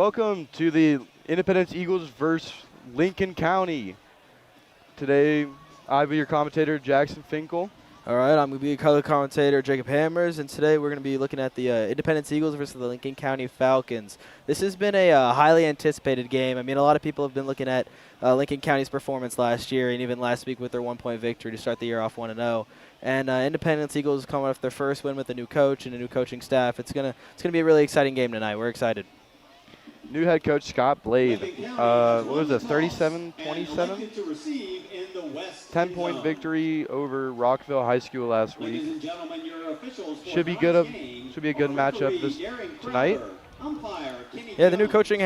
Welcome to the Independence Eagles versus Lincoln County. Today, I'll be your commentator, Jackson Finkel. All right, I'm going to be color commentator Jacob Hammers, and today we're going to be looking at the Independence Eagles versus the Lincoln County Falcons. This has been a highly anticipated game. I mean, a lot of people have been looking at Lincoln County's performance last year and even last week with their one-point victory to start the year off 1-0. And Independence Eagles coming off their first win with a new coach and a new coaching staff. It's gonna be a really exciting game tonight. We're excited. New head coach Scott Blade. What was it, 37-27? 10-point victory over Rockville High School last week. Should be a good matchup tonight. Yeah, the new coaching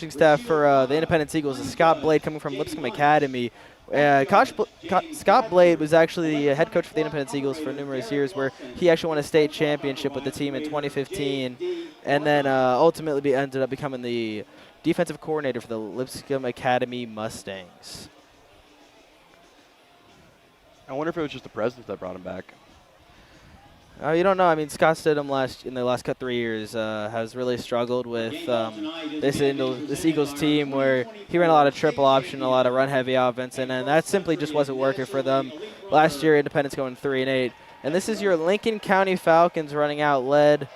staff for the Independence Eagles is Scott Blade coming from Lipscomb Academy. Scott Blade was actually the head coach for the Independence Eagles for numerous years, where he actually won a state championship with the team in 2015, and then ultimately ended up becoming the defensive coordinator for the Lipscomb Academy Mustangs. I wonder if it was just the president that brought him back. You don't know. I mean, Scott Stidham in the last 3 years has really struggled with this Eagles team, where he ran a lot of triple option, a lot of run-heavy offense, and that simply just wasn't working for them. Last year, Independence going 3-8, and this is your Lincoln County Falcons running out, led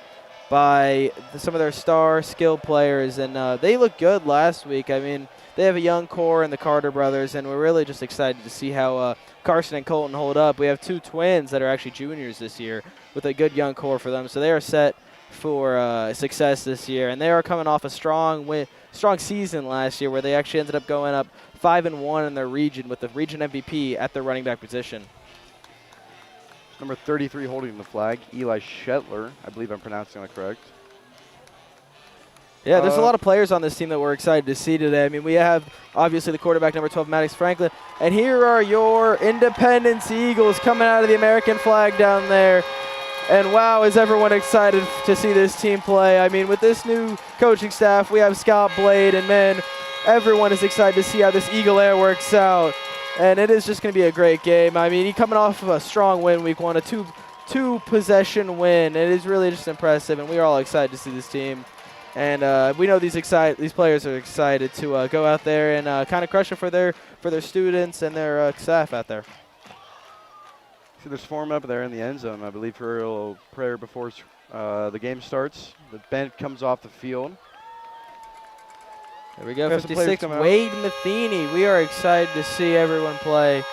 by some of their star skill players, and they looked good last week. I mean, they have a young core in the Carter brothers, and we're really just excited to see how Carson and Colton hold up. We have two twins that are actually juniors this year with a good young core for them, so they are set for success this year. And they are coming off a strong season last year, where they actually ended up going up 5-1 in their region with the region MVP at their running back position. Number 33 holding the flag, Eli Shetler. I believe I'm pronouncing that correct. Yeah, there's a lot of players on this team that we're excited to see today. I mean, we have, obviously, the quarterback, number 12, Maddox Franklin. And here are your Independence Eagles coming out of the American flag down there. And, wow, is everyone excited to see this team play. I mean, with this new coaching staff, we have Scott Blade. And, man, everyone is excited to see how this Eagle Air works out. And it is just going to be a great game. I mean, he coming off of a strong win week one, a two-possession win. It is really just impressive, and we are all excited to see this team. And we know these players are excited to go out there and kind of crush it for their students and their staff out there. See, there's form up there in the end zone, I believe, for a little prayer before the game starts. The band comes off the field. There we go, 56, Wade Matheny. We are excited to see everyone play.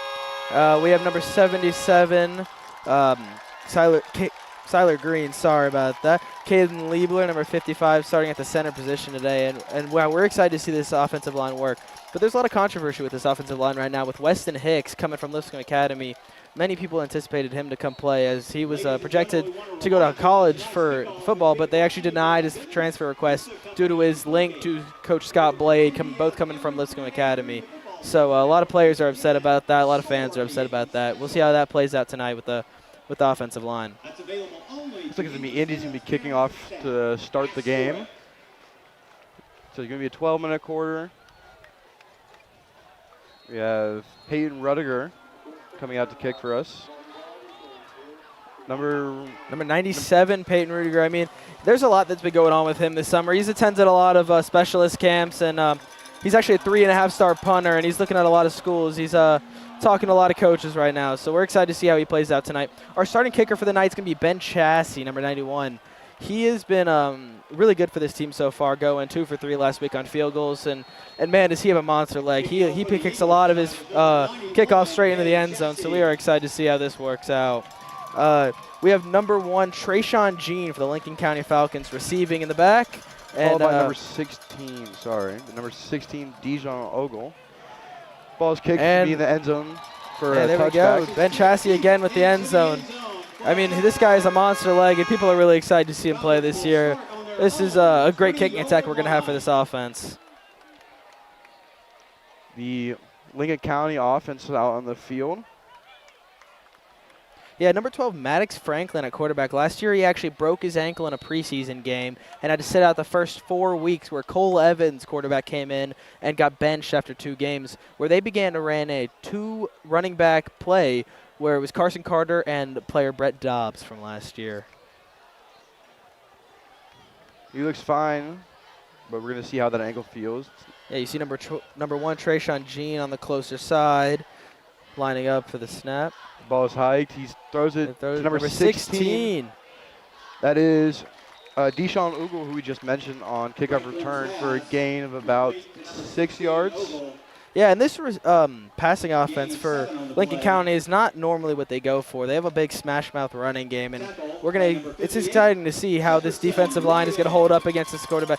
We have number 77, Siler Green, sorry about that. Caden Liebler, number 55, starting at the center position today. And wow, we're excited to see this offensive line work. But there's a lot of controversy with this offensive line right now with Weston Hicks coming from Lipscomb Academy. Many people anticipated him to come play, as he was projected to go to college for football, but they actually denied his transfer request due to his link to Coach Scott Blade, both coming from Lipscomb Academy. So a lot of players are upset about that. A lot of fans are upset about that. We'll see how that plays out tonight with the offensive line. Looks like Indy's going to be kicking off to start the game. So it's going to be a 12-minute quarter. We have Peyton Rudiger coming out to kick for us. Number 97, Peyton Rudiger. I mean, there's a lot that's been going on with him this summer. He's attended a lot of specialist camps, and he's actually a 3.5-star punter, and he's looking at a lot of schools. He's talking to a lot of coaches right now, so we're excited to see how he plays out tonight. Our starting kicker for the night is going to be Ben Chassie, number 91. He has been really good for this team so far, going 2 for 3 last week on field goals, and man, does he have a monster leg. He kicks a lot of his kickoffs straight into the end zone, so we are excited to see how this works out. We have number 1, Trayshawn Jean for the Lincoln County Falcons, receiving in the back. Followed by number 16, number 16, Dijon Ogle. Ball's kicked to be in the end zone for a touchback. There we go. Ben Chassie again with the end zone. I mean, this guy is a monster leg, and people are really excited to see him play this year. This is a great kicking attack we're going to have for this offense. The Lincoln County offense is out on the field. Yeah, number 12, Maddox Franklin at quarterback. Last year, he actually broke his ankle in a preseason game and had to sit out the first 4 weeks, where Cole Evans, quarterback, came in and got benched after 2 games, where they began to run a 2 running back play, where it was Carson Carter and player Brett Dobbs from last year. He looks fine. but we're going to see how that angle feels. Yeah, you see number 1, Trayshawn Jean on the closer side, lining up for the snap. The ball is hiked. He throws it to number 16. That is Deshaun Ugle, who we just mentioned on kickoff return for a gain of about 6 yards. Yeah, and this passing offense for Lincoln County is not normally what they go for. They have a big smash mouth running game, and it's exciting to see how this defensive line is going to hold up against this quarterback.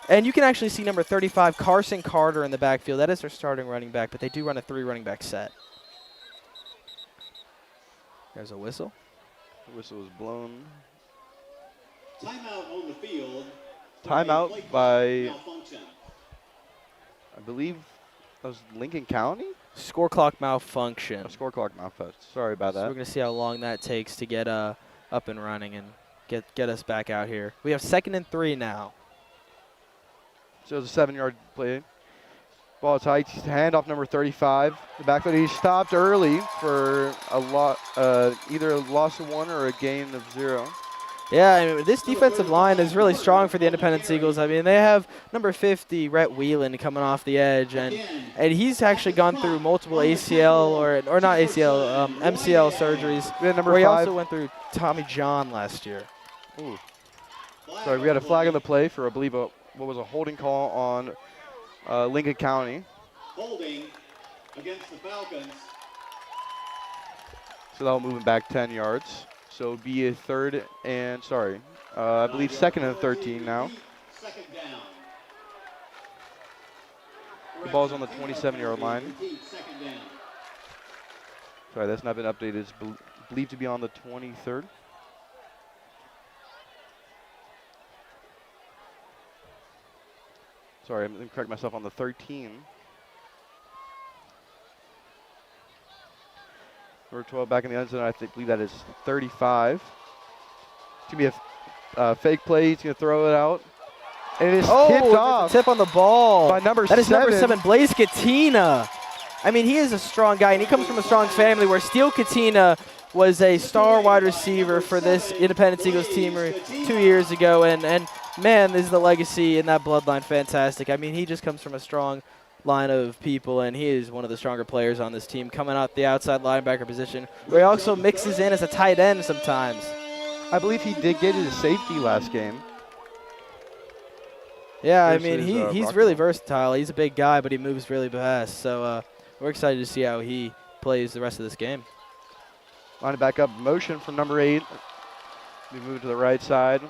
And you can actually see number 35, Carson Carter, in the backfield. That is their starting running back, but they do run a 3 running back set. There's a whistle. The whistle was blown. Timeout on the field. Timeout by, I believe, that was Lincoln County? Score clock malfunction. Score clock malfunction. Sorry about that. So we're going to see how long that takes to get up and running and get us back out here. We have 2nd and 3 now. So it's a 7-yard play. Ball is high. Handoff number 35. The backfield, he stopped early for either a loss of 1 or a gain of 0. Yeah, I mean, this defensive line is really strong for the Independence Eagles. I mean, they have number 50, Rhett Whelan, coming off the edge, and he's actually gone through multiple ACL or not ACL, MCL surgeries. We had number 5. He also went through Tommy John last year. Ooh. Sorry, we had a flag on the play for, I believe, what was a holding call on Lincoln County. Holding against the Falcons. So that'll move him back 10 yards. So it'll be a 3rd and, I believe 2nd and 13 now. 2nd down. The ball's on the 27-yard line. Sorry, that's not been updated. It's believed to be on the 23rd. Sorry, I'm going to correct myself, on the 13. Number 12 back in the end zone. I believe that is 35. It's going to be a fake play. He's going to throw it out. And it is tipped off. Tip on the ball. By number 7. That is number 7, Blaze Katina. I mean, he is a strong guy, and he comes from a strong family where Steele Katina was a star wide receiver for this Independence Eagles team 2 years ago. And man, is the legacy in that bloodline fantastic. I mean, he just comes from a strong line of people, and he is one of the stronger players on this team, coming out the outside linebacker position, where he also mixes in as a tight end sometimes. I believe he did get his safety last game. Yeah, I mean, he's really versatile. He's a big guy, but he moves really fast. So we're excited to see how he plays the rest of this game. Line it back up, motion from number 8. We move to the right side.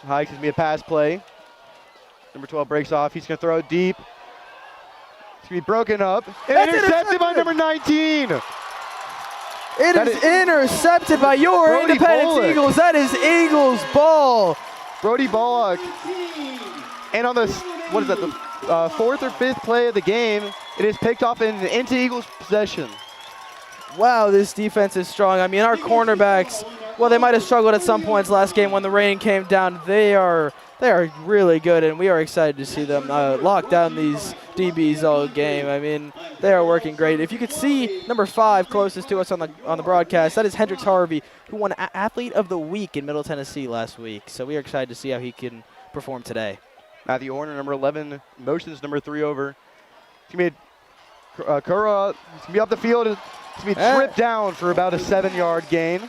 High, it's going to be a pass play. Number 12 breaks off. He's going to throw it deep. It's going to be broken up. And intercepted by number 19. It is intercepted by your Brody Independence Bullock. Eagles. That is Eagles ball. Brody Bullock. And on the, what is that, the 4th or 5th play of the game, it is picked off into Eagles possession. Wow, this defense is strong. I mean, our cornerbacks, well, they might have struggled at some points last game when the rain came down. They are really good, and we are excited to see them lock down these DBs all game. I mean, they are working great. If you could see number 5 closest to us on the broadcast, that is Hendrix Harvey, who won Athlete of the Week in Middle Tennessee last week. So we are excited to see how he can perform today. Matthew Horner, number 11, motions number 3 over. It's going to be Kura. It's going to be up the field. It's going to be tripped down for about a 7-yard gain.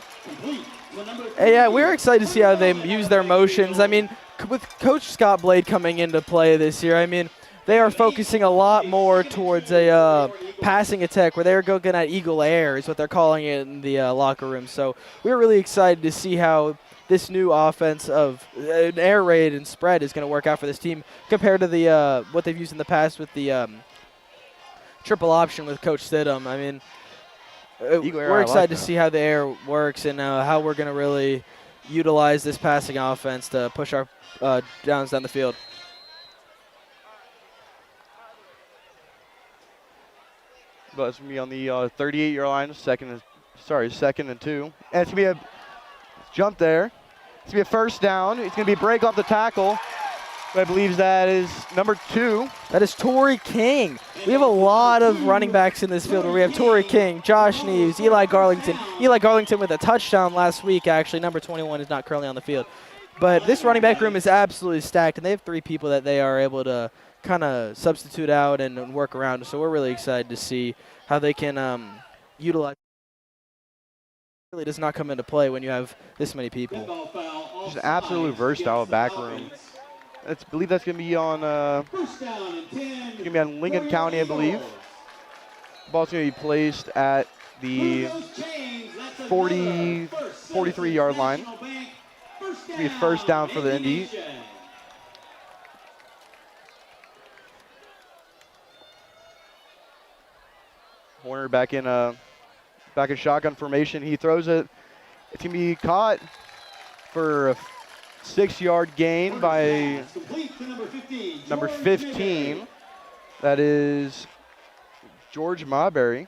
Yeah, we're excited to see how they use their motions. I mean, with Coach Scott Blade coming into play this year, I mean, they are focusing a lot more towards a passing attack where they're going at Eagle Air is what they're calling it in the locker room. So we're really excited to see how this new offense of an air raid and spread is going to work out for this team compared to the what they've used in the past with the triple option with Coach Stidham. I mean, we're excited to see how the air works and how we're going to really utilize this passing offense to push our downs down the field. But it's going to be on the 38-yard line, second and 2. And it's going to be a jump there. It's going to be a first down. It's going to be a break off the tackle. I believe that is number 2. That is Torrey King. We have a lot of running backs in this field where we have Torrey King, Josh Neves, Eli Garlington. Eli Garlington with a touchdown last week, actually. Number 21 is not currently on the field. But this running back room is absolutely stacked, and they have 3 people that they are able to kind of substitute out and work around. So we're really excited to see how they can utilize. It really does not come into play when you have this many people. Just an absolute versatile back room. I believe that's going to be on Lincoln County, I believe. The ball's going to be placed at the 43-yard line. It's going to be first down for the Indy. Horner back in shotgun formation. He throws it. It's going to be caught for a 6-yard gain by number 15. That is George Marbury.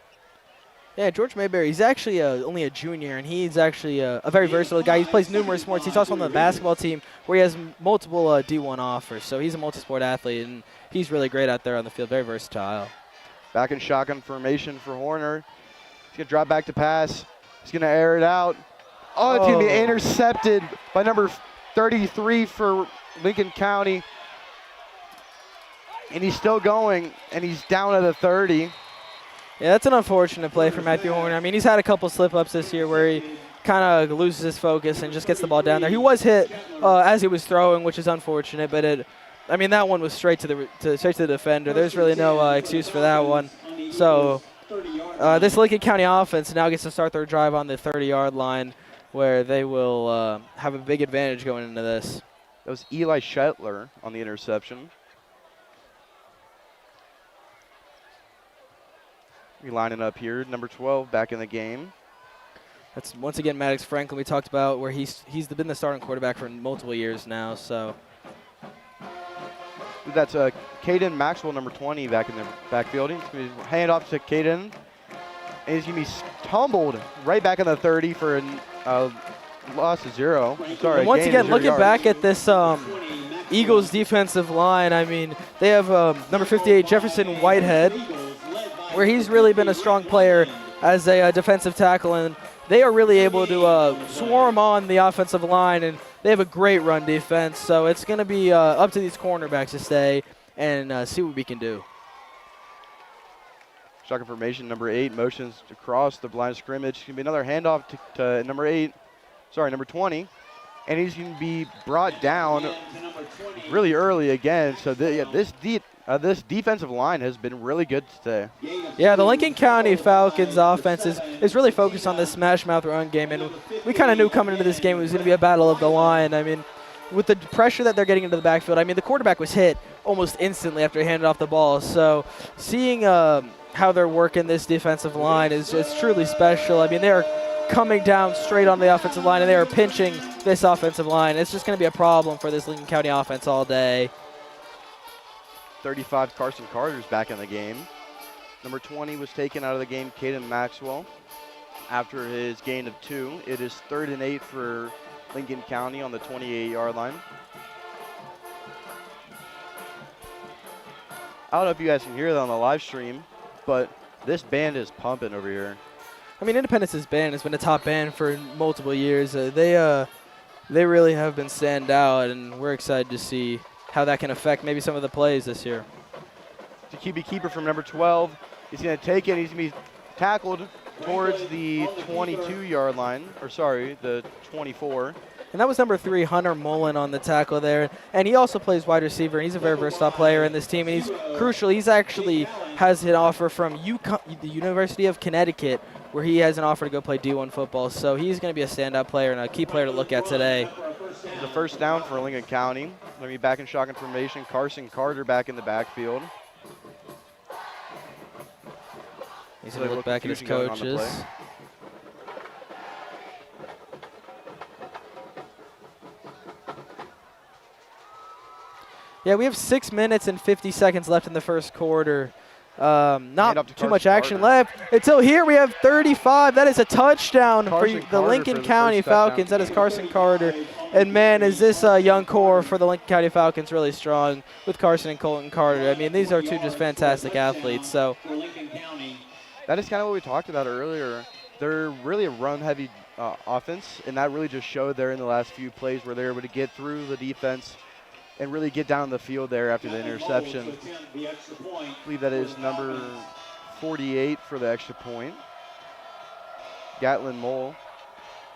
Yeah, George Mayberry, he's actually only a junior, and he's actually a very versatile guy. He plays numerous sports. He's also on the basketball team where he has multiple D1 offers. So he's a multi-sport athlete, and he's really great out there on the field, very versatile. Back in shotgun formation for Horner. He's going to drop back to pass. He's going to air it out. Oh, it's going to be intercepted by number 33 for Lincoln County. And he's still going, and he's down at the 30. Yeah, that's an unfortunate play for Matthew Horner. I mean, he's had a couple slip-ups this year where he kind of loses his focus and just gets the ball down there. He was hit as he was throwing, which is unfortunate, but that one was straight to the defender. There's really no excuse for that one. So this Lincoln County offense now gets to start their drive on the 30-yard line, where they will have a big advantage going into this. That was Eli Shetler on the interception. We're lining up here, number 12 back in the game. That's once again Maddox Franklin we talked about, where he's been the starting quarterback for multiple years now. So that's Caden Maxwell, number 20, back in the backfield. He's going to hand off to Caden, and he's going to be tumbled right back in the 30 for a loss of 0. Sorry. And once again, looking back at this Eagles defensive line, I mean, they have number 58 Jefferson Whitehead, where he's really been a strong player as a defensive tackle, and they are really able to swarm on the offensive line, and they have a great run defense. So it's going to be up to these cornerbacks to stay and see what we can do. Shotgun formation, number 8 motions across the line of scrimmage. It's going to be another handoff to number 20, and he's going to be brought down really early again. So this defensive line has been really good today. Yeah, the Lincoln County Falcons offense is really focused on this smash mouth run game, and we kind of knew coming into this game it was going to be a battle of the line. I mean, with the pressure that they're getting into the backfield, I mean, the quarterback was hit almost instantly after he handed off the ball. So seeing how they're working this defensive line is just truly special. I mean, they're coming down straight on the offensive line, and they are pinching this offensive line. It's just going to be a problem for this Lincoln County offense all day. 35 Carson Carter's back in the game. Number 20 was taken out of the game, Caden Maxwell, after his gain of 2. It is 3rd and 8 for Lincoln County on the 28-yard line. I don't know if you guys can hear that on the live stream, but this band is pumping over here. I mean, Independence's band has been a top band for multiple years. They really have been stand out, and we're excited to see how that can affect maybe some of the plays this year. The QB keeper from number 12. He's going to take it. He's going to be tackled towards the 22-yard line, the 24. And that was number 3, Hunter Mullen, on the tackle there. And he also plays wide receiver, and he's a very versatile player in this team. And he's crucial. He's actually has an offer from the University of Connecticut, where he has an offer to go play D1 football. So he's going to be a standout player and a key player to look at today. The first down for Lincoln County. Going to be back in shotgun formation. Carson Carter back in the backfield. He's going to look back at his coaches. Yeah, we have 6 minutes and 50 seconds left in the first quarter. Not too much action left until here we have 35. That is a touchdown for the Lincoln County Falcons. That is Carson Carter. And, man, is this young core for the Lincoln County Falcons really strong with Carson and Colton Carter. I mean, these are two just fantastic athletes. So that is kind of what we talked about earlier. They're really a run-heavy offense, and that really just showed there in the last few plays where they were able to get through the defense and really get down the field there after the interception. I believe that is number 48 for the extra point. Gatlin Mole.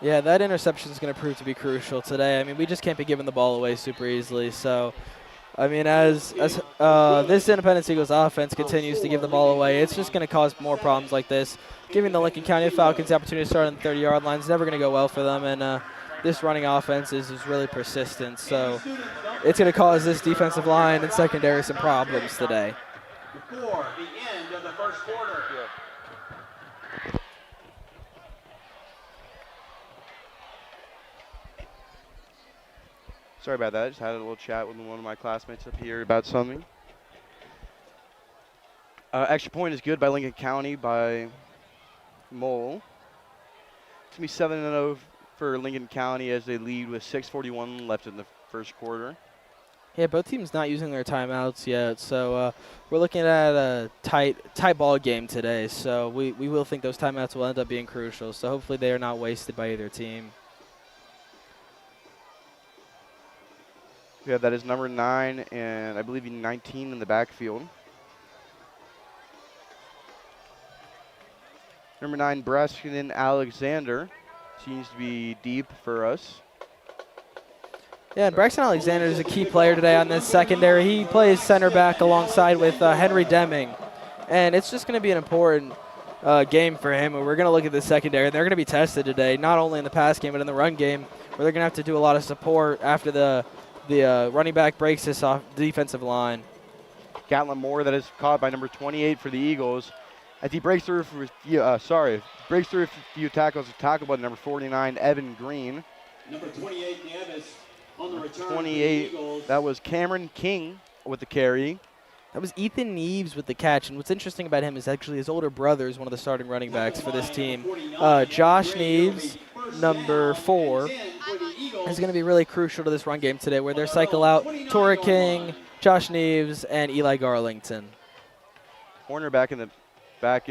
Yeah, that interception is going to prove to be crucial today. I mean, we just can't be giving the ball away super easily. So, I mean, as this Independence Eagles offense continues to give the ball away, it's just going to cause more problems like this. Giving the Lincoln County Falcons the opportunity to start on the 30-yard line is never going to go well for them. And this running offense is really persistent. So it's going to cause this defensive line and secondary some problems today. Before the end of the first quarter. Sorry about that. I just had a little chat with one of my classmates up here about something. Extra point is good by Lincoln County by Mole. It's going to be 7-0 for Lincoln County as they lead with 6:41 left in the first quarter. Yeah, both teams not using their timeouts yet, so we're looking at a tight ball game today. So we will think those timeouts will end up being crucial. So hopefully they are not wasted by either team. Yeah, that is number 9 and I believe 19 in the backfield. Number 9, Braskinen Alexander, seems to be deep for us. Yeah, and Braxton Alexander is a key player today on this secondary. He plays center back alongside with Henry Deming. And it's just going to be an important game for him. And we're going to look at the secondary. And they're going to be tested today, not only in the pass game, but in the run game, where they're going to have to do a lot of support after the running back breaks this off defensive line. Gatlin Moore, that is caught by number 28 for the Eagles. As he breaks through breaks through a few tackles, tackled by number 49, Evan Green. Number 28, Nevis, on the return. 28, that was Cameron King with the carry. That was Ethan Neves with the catch. And what's interesting about him is actually his older brother is one of the starting running backs for this team. Josh Neves, number 4, is going to be really crucial to this run game today, where they cycle out Tora King, Josh Neves, and Eli Garlington. Horner back in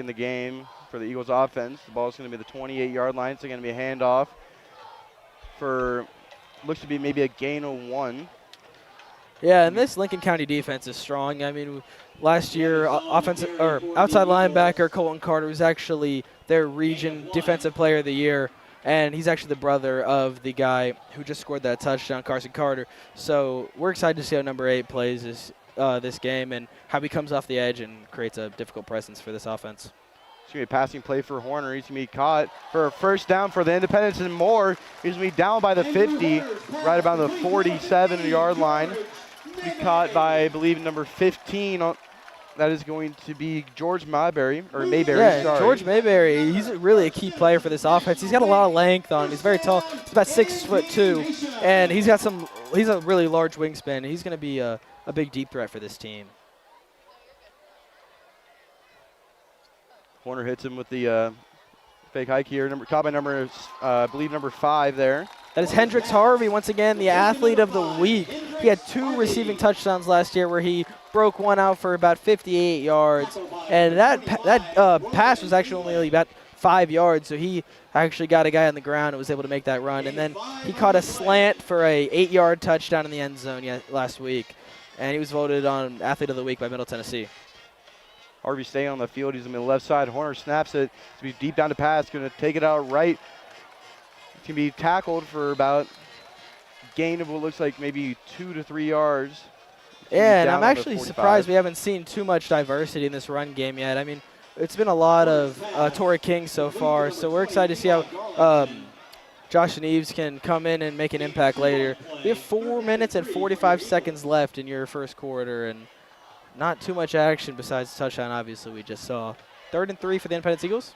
the game for the Eagles offense. The ball is going to be the 28-yard line. It's going to be a handoff for, looks to be maybe a gain of 1. Yeah, and this Lincoln County defense is strong. I mean, last year, outside linebacker Colton Carter was actually their region defensive player of the year, and he's actually the brother of the guy who just scored that touchdown, Carson Carter. So we're excited to see how number 8 plays this game and how he comes off the edge and creates a difficult presence for this offense. It's going to be a passing play for Horner. He's going to be caught for a first down for the Independence and more. He's going to be down by the 50, right about the 47-yard line. Be caught by, I believe, number 15. That is going to be George Mayberry, Yeah, sorry. George Mayberry, he's really a key player for this offense. He's got a lot of length on him. He's very tall. He's about 6'2", and he's a really large wingspan. He's going to be a big deep threat for this team. Horner hits him with the fake hike here. Caught by I believe number 5 there. That is Hendrix Harvey, once again, the athlete of the week. He had 2 receiving touchdowns last year where he broke one out for about 58 yards. And that pass was actually only about 5 yards, so he actually got a guy on the ground and was able to make that run. And then he caught a slant for a 8-yard touchdown in the end zone last week. And he was voted on Athlete of the Week by Middle Tennessee. Harvey staying on the field. He's on the left side. Horner snaps it. It's going to be deep down to pass. Going to take it out right. It's going to be tackled for about gain of what looks like maybe 2 to 3 yards. Yeah, and I'm actually surprised we haven't seen too much diversity in this run game yet. I mean, it's been a lot of Tora King so far, so we're excited to see how Josh Neves can come in and make an impact later. We have 4 minutes and 45 seconds left in your first quarter, and not too much action besides the touchdown, obviously, we just saw. 3rd and 3 for the Independence Eagles.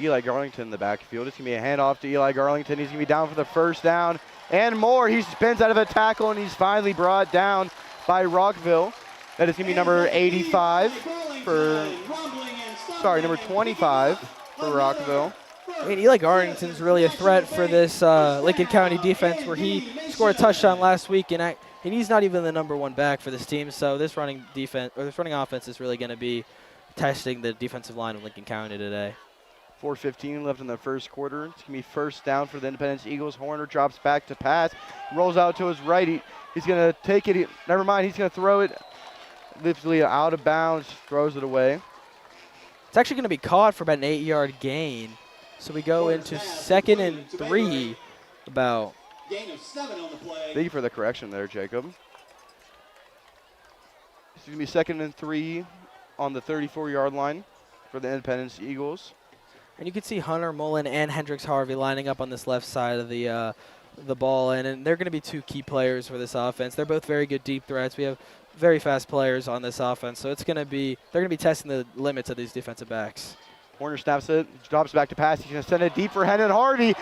Eli Garlington in the backfield. It's going to be a handoff to Eli Garlington. He's going to be down for the first down and more. He spins out of a tackle, and he's finally brought down by Rockville. That is going to be number 85 number 25 for Rockville. I mean, Eli Garlington's really a threat for this Lincoln County defense, where he scored a touchdown last week, and he's not even the number 1 back for this team. So this running offense is really going to be testing the defensive line of Lincoln County today. 4:15 left in the first quarter. It's going to be first down for the Independence Eagles. Horner drops back to pass, rolls out to his right. He's going to take it. Never mind, he's going to throw it. Literally out of bounds, throws it away. It's actually going to be caught for about an 8-yard gain. So we go into 2nd and 3 about. Gain of 7 on the play. Thank you for the correction there, Jacob. It's going to be 2nd and 3 on the 34-yard line for the Independence Eagles. And you can see Hunter Mullen and Hendricks Harvey lining up on this left side of the ball, and they're going to be 2 key players for this offense. They're both very good deep threats. We have very fast players on this offense, so they're going to be testing the limits of these defensive backs. Horner snaps it, drops back to pass. He's going to send it deep for Hendon Harvey.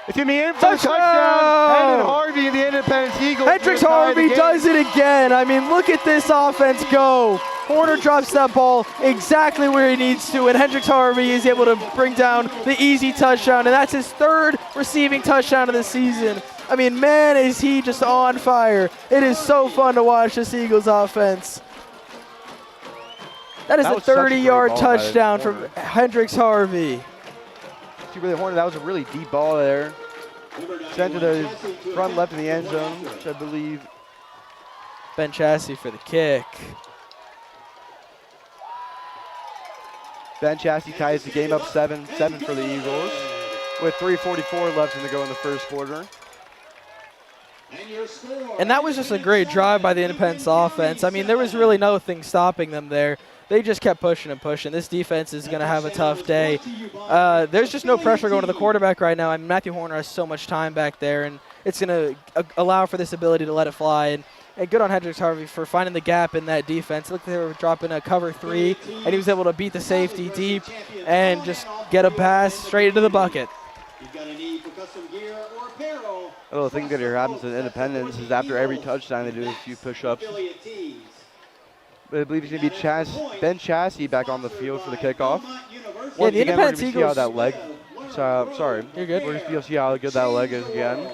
It's going to be in for a touchdown. Hendon Harvey and the Independence Eagles. Hendricks Harvey does it again. I mean, look at this offense go. Horner drops that ball exactly where he needs to, and Hendricks Harvey is able to bring down the easy touchdown, and that's his 3rd receiving touchdown of the season. I mean, man, is he just on fire. It is so fun to watch this Eagles offense. That is a 30-yard touchdown from Hendricks Harvey. Horner, that was a really deep ball there. Sent to the front left of the end zone, which I believe. Ben Chassie for the kick. Ben Chassie ties the game up 7-7 for the Eagles with 3:44 left to go in the first quarter. And that was just a great drive by the Independence offense. I mean, there was really nothing stopping them there. They just kept pushing and pushing. This defense is going to have a tough day. There's just no pressure going to the quarterback right now. I mean, Matthew Horner has so much time back there, and it's going to allow for this ability to let it fly. And good on Hendricks Harvey for finding the gap in that defense. Look, they were dropping a cover 3, and he was able to beat the safety deep and just get a pass straight into the bucket. A little thing that here happens at Independence is after every touchdown they do a few push-ups. But I believe he's going to be Ben Chassie back on the field for the kickoff. Yeah, the Independence Eagles. See how that leg. Sorry. You're good. We're going to see how good that leg is again.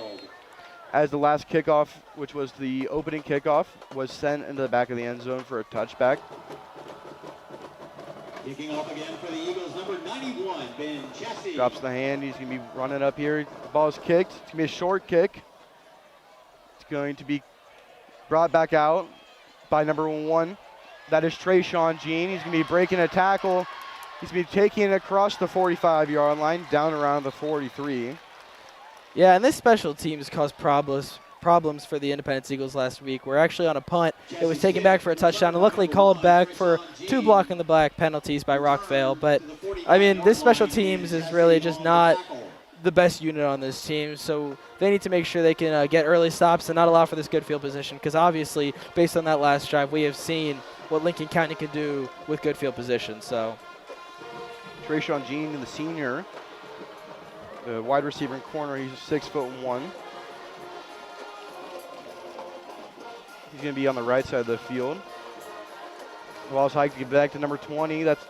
As the last kickoff, which was the opening kickoff, was sent into the back of the end zone for a touchback. Kicking off again for the Eagles, number 91, Ben Chassie. Drops the hand. He's going to be running up here. The ball is kicked. It's going to be a short kick. It's going to be brought back out by number 1. That is Trayshawn Jean. He's going to be breaking a tackle. He's going to be taking it across the 45-yard line, down around the 43. Yeah, and this special teams caused problems for the Independence Eagles last week. We're actually on a punt. It was taken back for a touchdown, and luckily called back for 2 blocking the black penalties by Rockvale. But, I mean, this special teams is really just not the best unit on this team, so they need to make sure they can get early stops and not allow for this good field position, because obviously, based on that last drive, we have seen what Lincoln County can do with good field position. So, Trayshawn Jean, the senior, the wide receiver and corner, he's 6'1". He's going to be on the right side of the field. Ball's hiked to get back to number 20. That's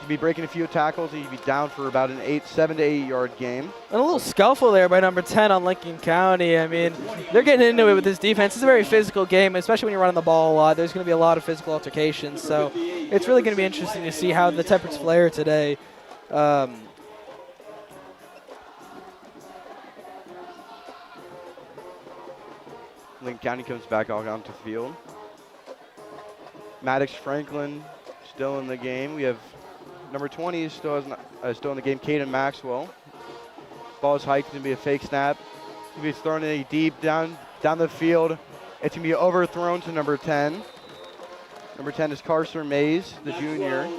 to be breaking a few tackles. He'd be down for about an 7 to 8 yard game. And a little scuffle there by number 10 on Lincoln County. I mean, they're getting into it with this defense. It's a very physical game, especially when you're running the ball a lot. There's going to be a lot of physical altercations. So it's really going to be interesting to see how the Temperance flare today. Lincoln County comes back out onto the field. Maddox Franklin still in the game. We have number 20 still in the game, Caden Maxwell. Ball is hiked. It's going to be a fake snap. It's going to be thrown in deep down the field. It's going to be overthrown to number 10. Number 10 is Carson Mays, the junior.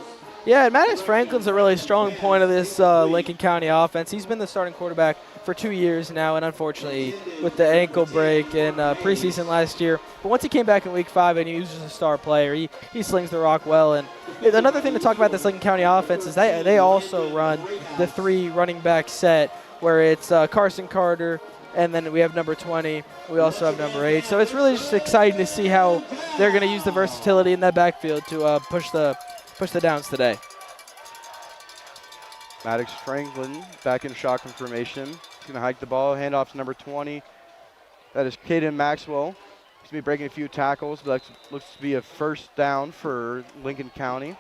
Yeah, and Maddox Franklin's a really strong point of this Lincoln County offense. He's been the starting quarterback for 2 years now, and unfortunately with the ankle break in preseason last year. But once he came back in week 5 and he was just a star player, he slings the rock well. And another thing to talk about this Lincoln County offense is they also run the 3 running back set where it's Carson Carter, and then we have number 20. We also have number 8. So it's really just exciting to see how they're going to use the versatility in that backfield to push the downs today. Maddox Franklin back in shotgun formation. He's going to hike the ball, hand off to number 20. That is Caden Maxwell. to be breaking a few tackles, but that looks to be a first down for Lincoln County.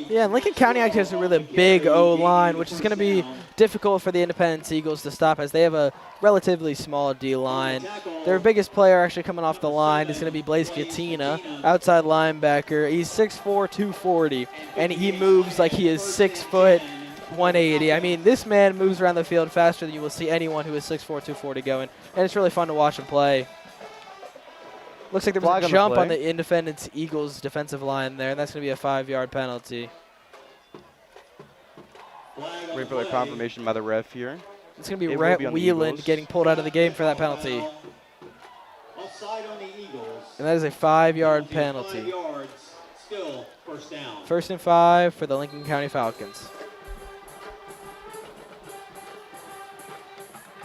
Yeah, and Lincoln County actually has a really big O-line, which is going to be difficult for the Independence Eagles to stop as they have a relatively small D-line. Their biggest player actually coming off the line is going to be Blaze Katina, outside linebacker. He's 6'4", 240, and he moves like he is 6 foot, 180. I mean, this man moves around the field faster than you will see anyone who is 6'4", 240 going, and it's really fun to watch him play. Looks like there was a jump on the Independence Eagles defensive line there, and that's going to be a 5-yard penalty. Wait for the confirmation by the ref here. It's going to be Rhett Wheeland getting pulled out of the game for that penalty. And that is a 5-yard penalty. First and 5 for the Lincoln County Falcons.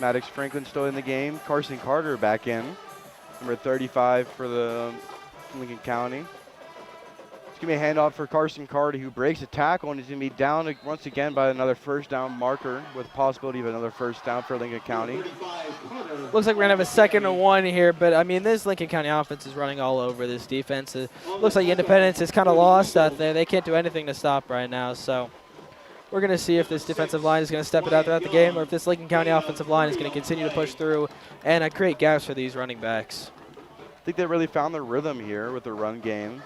Maddox Franklin still in the game. Carson Carter back in. Number 35 for the Lincoln County. It's going to be a handoff for Carson Carter, who breaks a tackle, and he's going to be down once again by another first down marker with possibility of another first down for Lincoln County. Looks like we're going to have a 2nd and 1 here, but, I mean, this Lincoln County offense is running all over this defense. It looks like Independence is kind of lost out there. They can't do anything to stop right now, so we're going to see if this defensive line is going to step it out throughout the game or if this Lincoln County offensive line is going to continue to push through and create gaps for these running backs. I think they really found their rhythm here with the run game.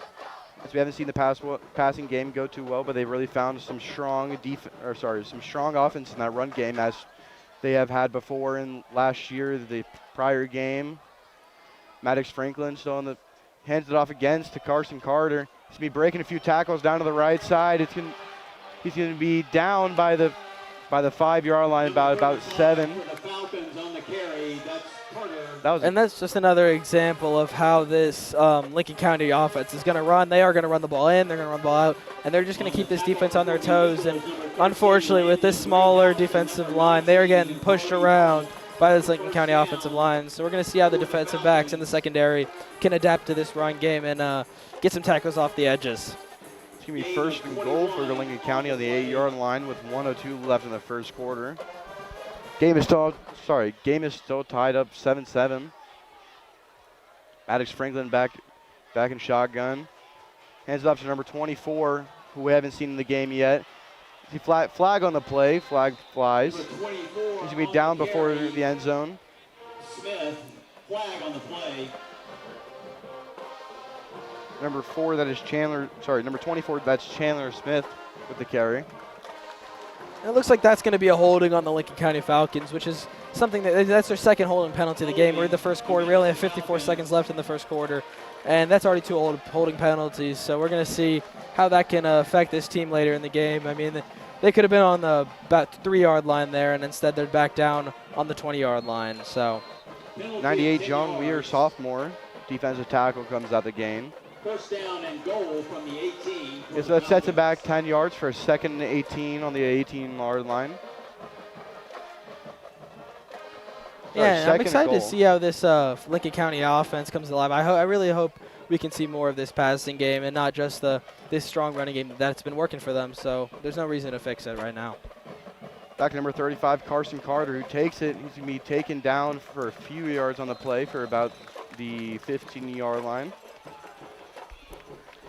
As we haven't seen the passing game go too well, but they've really found some strong offense in that run game as they have had before in last year, the prior game. Maddox Franklin still hands it off again to Carson Carter. He's going to be breaking a few tackles down to the right side. He's going to be down by the 5-yard line, about 7. And that's just another example of how this Lincoln County offense is going to run. They are going to run the ball in, they're going to run the ball out, and they're just going to keep this defense on their toes. And unfortunately, with this smaller defensive line, they are getting pushed around by this Lincoln County offensive line. So we're going to see how the defensive backs in the secondary can adapt to this run game and get some tackles off the edges. It's going to be first and goal for Lincoln County on the 8-yard line with 1:02 left in the first quarter. Game is still tied up 7-7. Maddox Franklin back in shotgun. Hands it off to number 24, who we haven't seen in the game yet. See flag on the play. Flag flies. He's going to be down before the end zone. Smith, flag on the play. Number 4, that is number 24, that's Chandler Smith with the carry. And it looks like that's going to be a holding on the Lincoln County Falcons, which is something that's their second holding penalty of the game. We're in the first quarter. We only have 54 seconds left in the first quarter, and that's already 2 holding penalties. So we're going to see how that can affect this team later in the game. I mean, they could have been on the about 3-yard line there, and instead they're back down on the 20-yard line. So 98, John Weir, sophomore, defensive tackle, comes out the game. First down and goal from the 18. So that sets it back 10 yards for a 2nd and 18 on the 18-yard line. Yeah, I'm excited to see how this Lincoln County offense comes alive. I really hope we can see more of this passing game and not just this strong running game that's been working for them. So there's no reason to fix it right now. Back to number 35, Carson Carter, who takes it. He's going to be taken down for a few yards on the play for about the 15-yard line.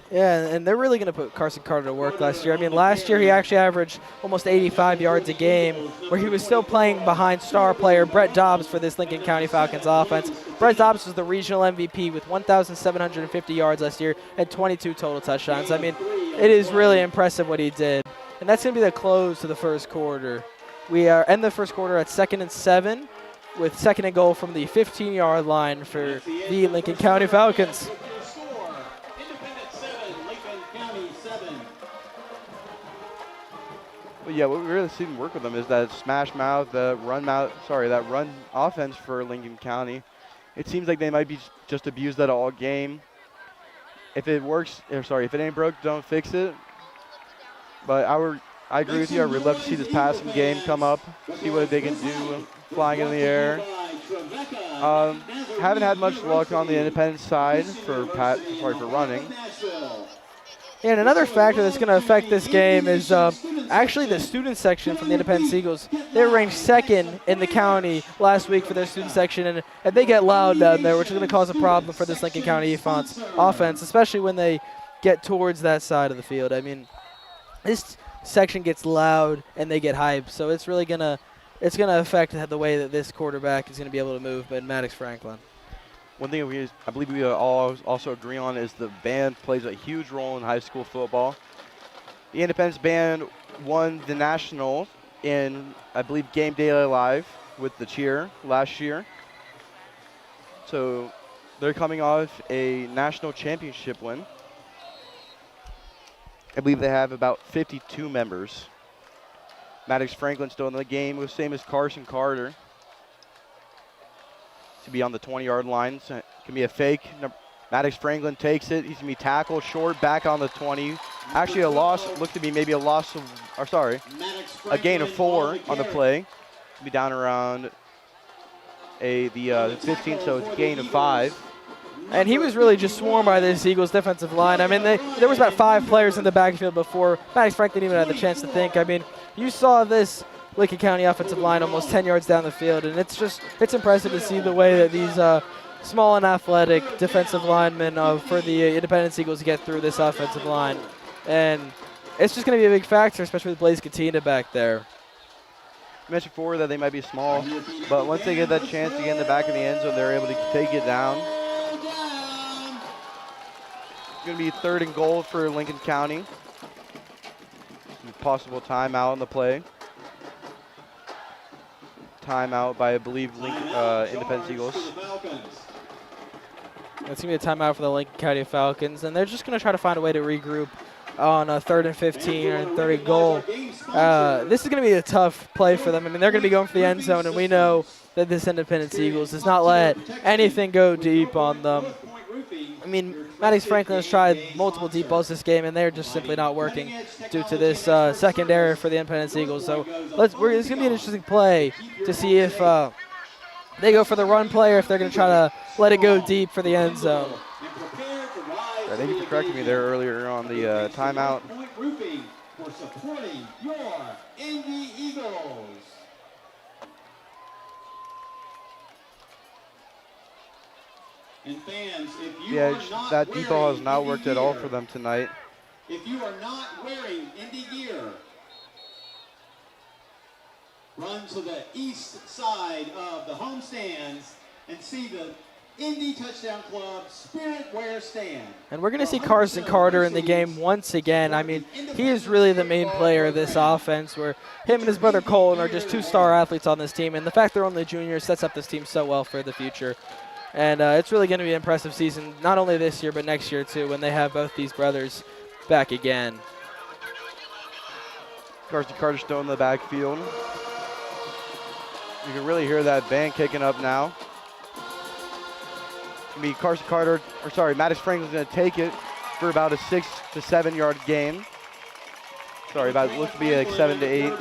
Yeah, and they're really going to put Carson Carter to work last year. I mean, last year he actually averaged almost 85 yards a game, where he was still playing behind star player Brett Dobbs for this Lincoln County Falcons offense. Brett Dobbs was the regional MVP with 1,750 yards last year and 22 total touchdowns. I mean, it is really impressive what he did. And that's going to be the close to the first quarter. We are end the first quarter at 2nd and 7 with 2nd and goal from the 15-yard line for the Lincoln County Falcons. Well, yeah, what we really seen work with them is that smash mouth, that run offense for Lincoln County. It seems like they might be just abuse that all game. If it works, if it ain't broke, don't fix it. But I agree with you. I would love to see this passing game come up, see what they can do flying in the air. Haven't had much luck on the independent side for running. And another factor that's going to affect this game is Actually, the student section from the Independence Eagles, they were ranked second in the county last week for their student section, and they get loud down there, which is going to cause a problem for this Lincoln County offense, especially when they get towards that side of the field. I mean, this section gets loud and they get hyped, so it's really gonna affect the way that this quarterback is going to be able to move. But Maddox Franklin. One thing I believe we all also agree on is the band plays a huge role in high school football. The Independence Band won the National in, I believe, Game Day Live with the cheer last year. So they're coming off a national championship win. I believe they have about 52 members. Maddox Franklin still in the game, same as Carson Carter. To be on the 20-yard line, so it can be a fake. Maddox Franklin takes it. He's going to be tackled short, back on the 20. Actually a loss, looked to be maybe a loss of, or sorry, a gain of 4 on the play. Be down around the 15, so it's a gain of 5. And he was really just swarmed by this Eagles defensive line. I mean, there was about 5 players in the backfield before Maddox Franklin even had the chance to think. I mean, you saw this Lincoln County offensive line almost 10 yards down the field, and it's impressive to see the way that these small and athletic defensive linemen for the Independence Eagles get through this offensive line. And it's just going to be a big factor, especially with Blaze Katina back there. I mentioned before that they might be small, but once they get that chance to get in the back of the end zone, they're able to take it down. It's going to be 3rd and goal for Lincoln County. Possible timeout on the play. Timeout by, I believe, Independence Eagles. It's going to be a timeout for the Lincoln County Falcons, and they're just going to try to find a way to regroup on a 3rd and 15 or 3rd and goal. This is going to be a tough play for them. I mean, they're going to be going for the end zone, and we know that this Independence Eagles does not let anything go deep on them. I mean, Maddox Franklin has tried multiple deep balls this game, and they're just simply not working due to this secondary for the Independence Eagles. So it's going to be an interesting play to see if they go for the run play or if they're going to try to let it go deep for the end zone. Thank you for correcting me there earlier on the timeout. For supporting your Indy Eagles. And fans, if you are not that deep ball has not Indy worked at all gear, for them tonight. If you are not wearing Indy gear, run to the east side of the home stands and see the Indy Touchdown Club Spirit Wear stand. And we're going to see Carson Carter in the game once again. I mean, he is really the main player of this offense, where him and his brother Colin are just 2 star athletes on this team. And the fact they're only juniors sets up this team so well for the future. And it's really going to be an impressive season, not only this year, but next year, too, when they have both these brothers back again. Carson Carter still in the backfield. You can really hear that band kicking up now. Carson Carter, or sorry, Maddox Franklin's going to take it for about a 6 to 7 yard gain. Sorry, about looks to be like 7 to 8. And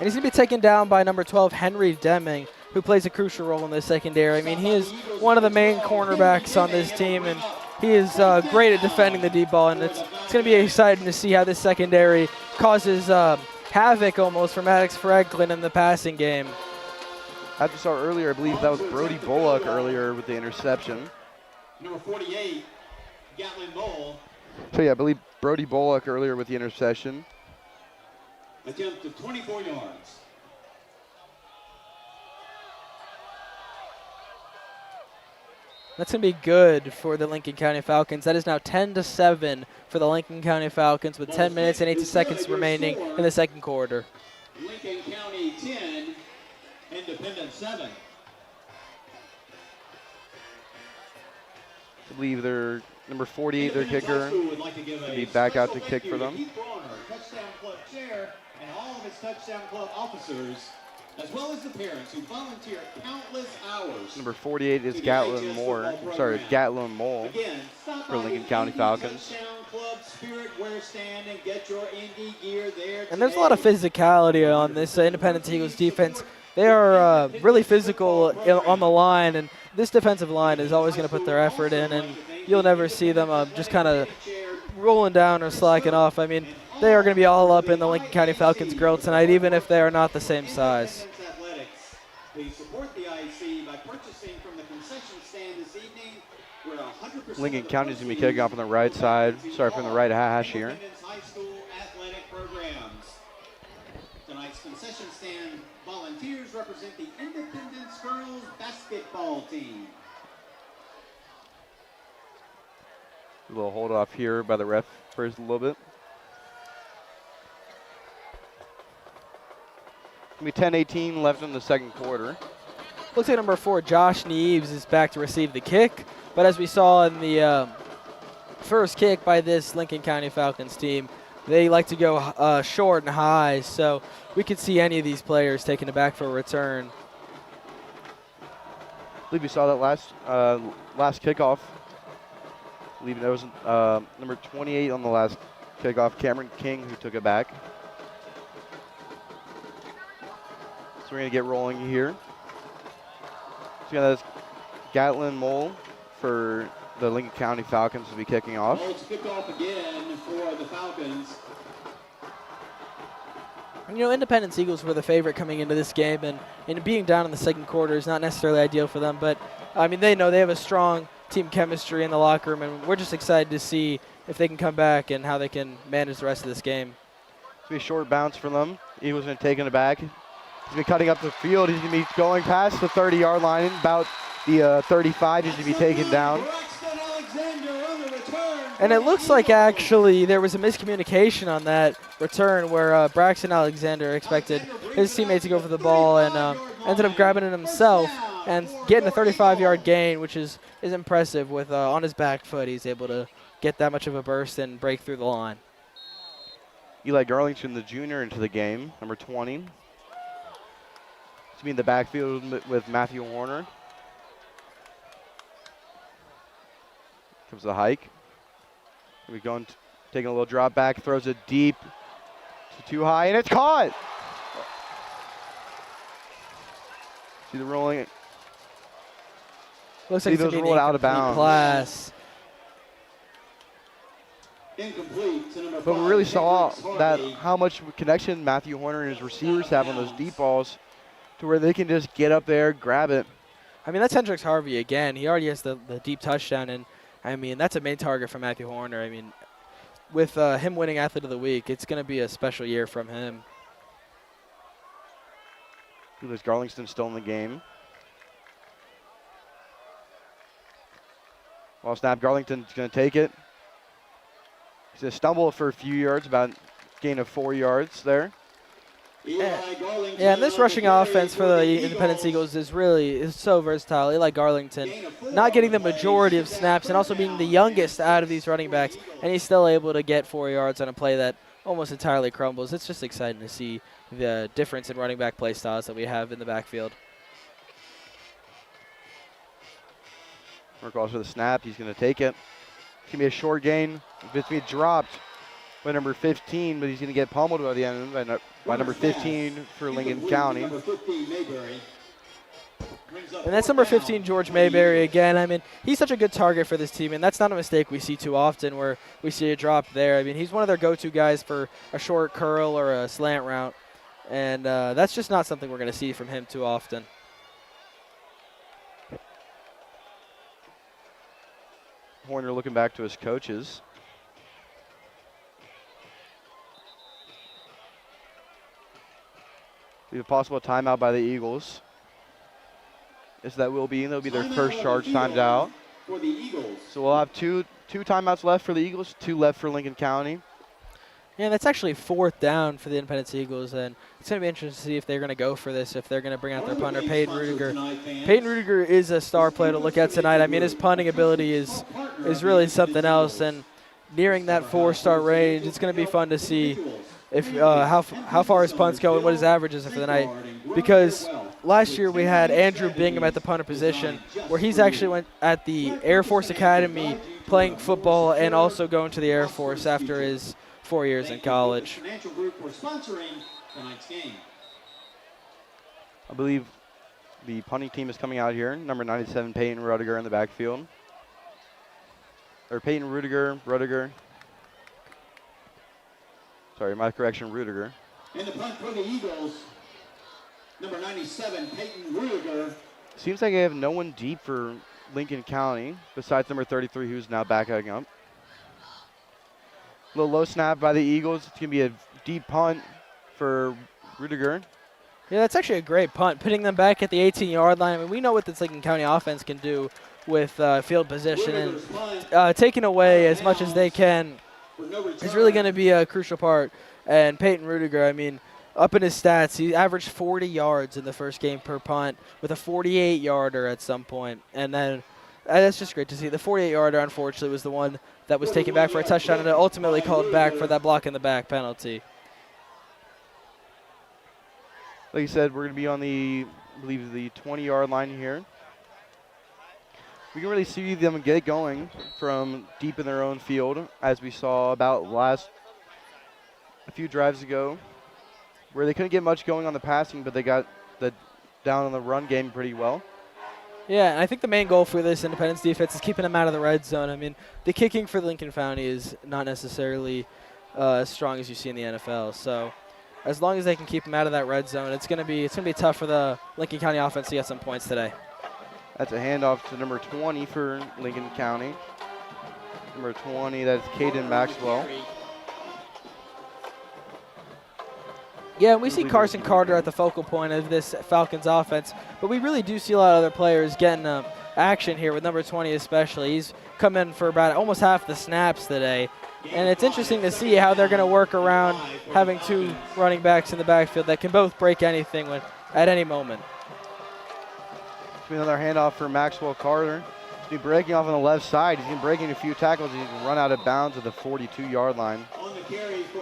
he's going to be taken down by number 12, Henry Deming, who plays a crucial role in the secondary. I mean, he is one of the main cornerbacks on this team, and he is great at defending the deep ball. And it's going to be exciting to see how this secondary causes havoc almost for Maddox Franklin in the passing game. As you saw earlier, I believe that was Brody Bullock earlier with the interception. Number 48, Gatlin Mole. So yeah, I believe Brody Bullock earlier with the interception. Attempt of 24 yards. That's going to be good for the Lincoln County Falcons. That is now 10 to 7 for the Lincoln County Falcons with 10 minutes and 18 seconds remaining in the second quarter. Lincoln County 10, Independence 7. I believe they're number 48, their kicker, to be back out to kick for them. Touchdown Club chair, and all of its Touchdown Club officers, as well as the parents who volunteer countless hours. Number 48 is Gatlin Moore. Sorry, Gatlin Mole for Lincoln County Falcons. Touchdown Club Spirit Wear stand and get your Indy gear there. And there's a lot of physicality on this Independence Eagles defense. They are really physical on the line, and this defensive line is always going to put their effort in, and you'll never see them just kind of rolling down or slacking off. I mean, they are going to be all up in the Lincoln County Falcons grill tonight, even if they are not the same size. Please support the IC by purchasing from the concession stand this evening. Where 100% Lincoln County's going to be kicking off on the right side. Sorry, from the right hash here. Independence High School athletic programs. Tonight's concession stand volunteers represent the Independence girls basketball team. A little hold off here by the ref for a little bit. It's going to be 10-18 left in the second quarter. Looks like number 4, Josh Neves, is back to receive the kick. But as we saw in the first kick by this Lincoln County Falcons team, they like to go short and high. So we could see any of these players taking it back for a return. I believe we saw that last kickoff. I believe that was number 28 on the last kickoff, Cameron King, who took it back. So we're going to get rolling here. So yeah, that's Gatlin Mole for the Lincoln County Falcons to be kicking off. Let's kick off again for the Falcons. You know, Independence Eagles were the favorite coming into this game, and being down in the second quarter is not necessarily ideal for them. But, I mean, they know they have a strong team chemistry in the locker room, and we're just excited to see if they can come back and how they can manage the rest of this game. It's going to be a short bounce for them. Eagles going to take it back. He's going to be cutting up the field. He's going to be going past the 30-yard line, about the 35. He's going to be taken down. And it looks like actually there was a miscommunication on that return where Braxton Alexander expected his teammate to go for the ball and ended up grabbing it himself and getting a 35-yard gain, which is impressive. With on his back foot, he's able to get that much of a burst and break through the line. Eli Garlington, the junior, into the game, number 20. He's be in the backfield with Matthew Horner. Comes the hike. We're going taking a little drop back, throws it deep to too high, and it's caught. See the rolling. Looks like it's those rolled out of bounds. Class. But we really saw that how much connection Matthew Horner and his receivers have on those deep balls, to where they can just get up there, grab it. I mean, that's Hendricks Harvey again. He already has the deep touchdown, and I mean, that's a main target for Matthew Horner. I mean, with him winning Athlete of the Week, it's going to be a special year from him. There's Garlingston still in the game. Ball snap, Garlington's going to take it. He's going to stumble for a few yards, about a gain of 4 yards there. Yeah, and this rushing offense for the Independence Eagles is so versatile. Eli Garlington not getting the majority of snaps and also being the youngest out of these running backs, and he's still able to get 4 yards on a play that almost entirely crumbles. It's just exciting to see the difference in running back play styles that we have in the backfield. Work calls for the snap. He's going to take it. It's going to be a short gain. It's going to be dropped by number 15, but he's going to get pummeled by the end by number 15 for Lincoln County. And that's number 15, George Mayberry, again. I mean, he's such a good target for this team, and that's not a mistake we see too often where we see a drop there. I mean, he's one of their go-to guys for a short curl or a slant route, and that's just not something we're going to see from him too often. Horner looking back to his coaches. We have a possible timeout by the Eagles. Yes, that will be, and that'll be their first charge timed out. For the Eagles. So we'll have two timeouts left for the Eagles, 2 left for Lincoln County. Yeah, that's actually 4th down for the Independence Eagles, and it's going to be interesting to see if they're going to go for this, if they're going to bring out their punter, Peyton Rudiger. Peyton Rudiger is a star player to look at tonight. I mean, his punting ability is really something else, and nearing that 4-star range, it's going to be fun to see if how far his punts go and what his averages are for the night. Because last year we had Andrew Bingham at the punter position, where he's actually went at the Air Force Academy playing football and also going to the Air Force after his 4 years in college. I believe the punting team is coming out here. Number 97, Peyton Rudiger in the backfield. Or Peyton Rudiger. Sorry, my correction, Rudiger. And the punt for the Eagles, number 97, Peyton Rudiger. Seems like I have no one deep for Lincoln County besides number 33, who's now backing up. A little low snap by the Eagles. It's going to be a deep punt for Rudiger. Yeah, that's actually a great punt, putting them back at the 18-yard line. I mean, we know what this Lincoln County offense can do with field position, and taking away as much as they can is really going to be a crucial part. And Peyton Rudiger, I mean, up in his stats, he averaged 40 yards in the first game per punt with a 48-yarder at some point. And then that's just great to see. The 48-yarder, unfortunately, was the one that was taken back for a touchdown and ultimately called back for that block in the back penalty. Like you said, we're going to be on the, I believe, the 20-yard line here. We can really see them get going from deep in their own field, as we saw about a few drives ago, where they couldn't get much going on the passing, but they got the down on the run game pretty well. Yeah, and I think the main goal for this Independence defense is keeping them out of the red zone. I mean, the kicking for Lincoln County is not necessarily as strong as you see in the NFL. So as long as they can keep them out of that red zone, it's gonna be tough for the Lincoln County offense to get some points today. That's a handoff to number 20 for Lincoln County. Number 20, that's Caden Maxwell. Yeah, and we see Carson Carter at the focal point of this Falcons offense, but we really do see a lot of other players getting action here with number 20 especially. He's come in for about almost half the snaps today, and it's interesting to see how they're going to work around having two running backs in the backfield that can both break anything at any moment. Another handoff for Maxwell Carter. He's been breaking off on the left side. He's been breaking a few tackles. He's run out of bounds at the 42-yard line.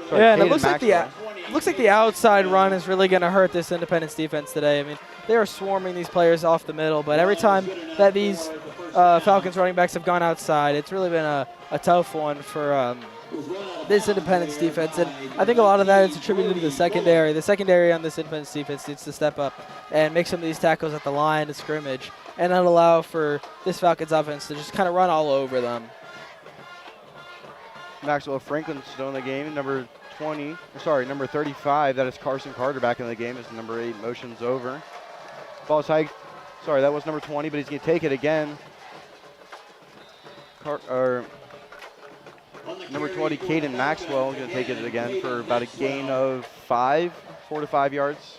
Sorry, yeah, and it looks like the outside run is really going to hurt this Independence defense today. I mean, they are swarming these players off the middle, but every time that these Falcons running backs have gone outside, it's really been a tough one for this Independence defense. And I think a lot of that is attributed to the secondary. The secondary on this Independence defense needs to step up and make some of these tackles at the line of scrimmage and not allow for this Falcons offense to just kind of run all over them. Maxwell Franklin still in the game. Number 35, that is Carson Carter back in the game as number 8 motions over. Ball's hiked. Sorry, that was number 20, but he's going to take it again. Number 20, Caden Maxwell, going to take it again for about a gain of 4 to 5 yards.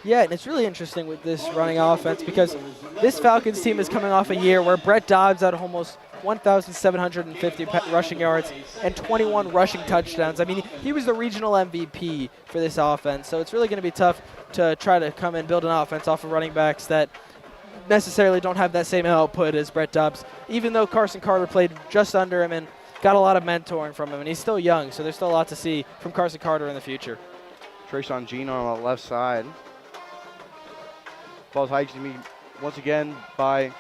Yeah, and it's really interesting with this running offense because this Falcons team is coming off a year where Brett Dobbs had almost 1,750 rushing yards and 21 rushing touchdowns. I mean, he was the regional MVP for this offense, so it's really going to be tough to try to come and build an offense off of running backs that necessarily don't have that same output as Brett Dobbs, even though Carson Carter played just under him and got a lot of mentoring from him, and he's still young, so there's still a lot to see from Carson Carter in the future. Trayshawn Gino on the left side. Ball's hiked to me once again by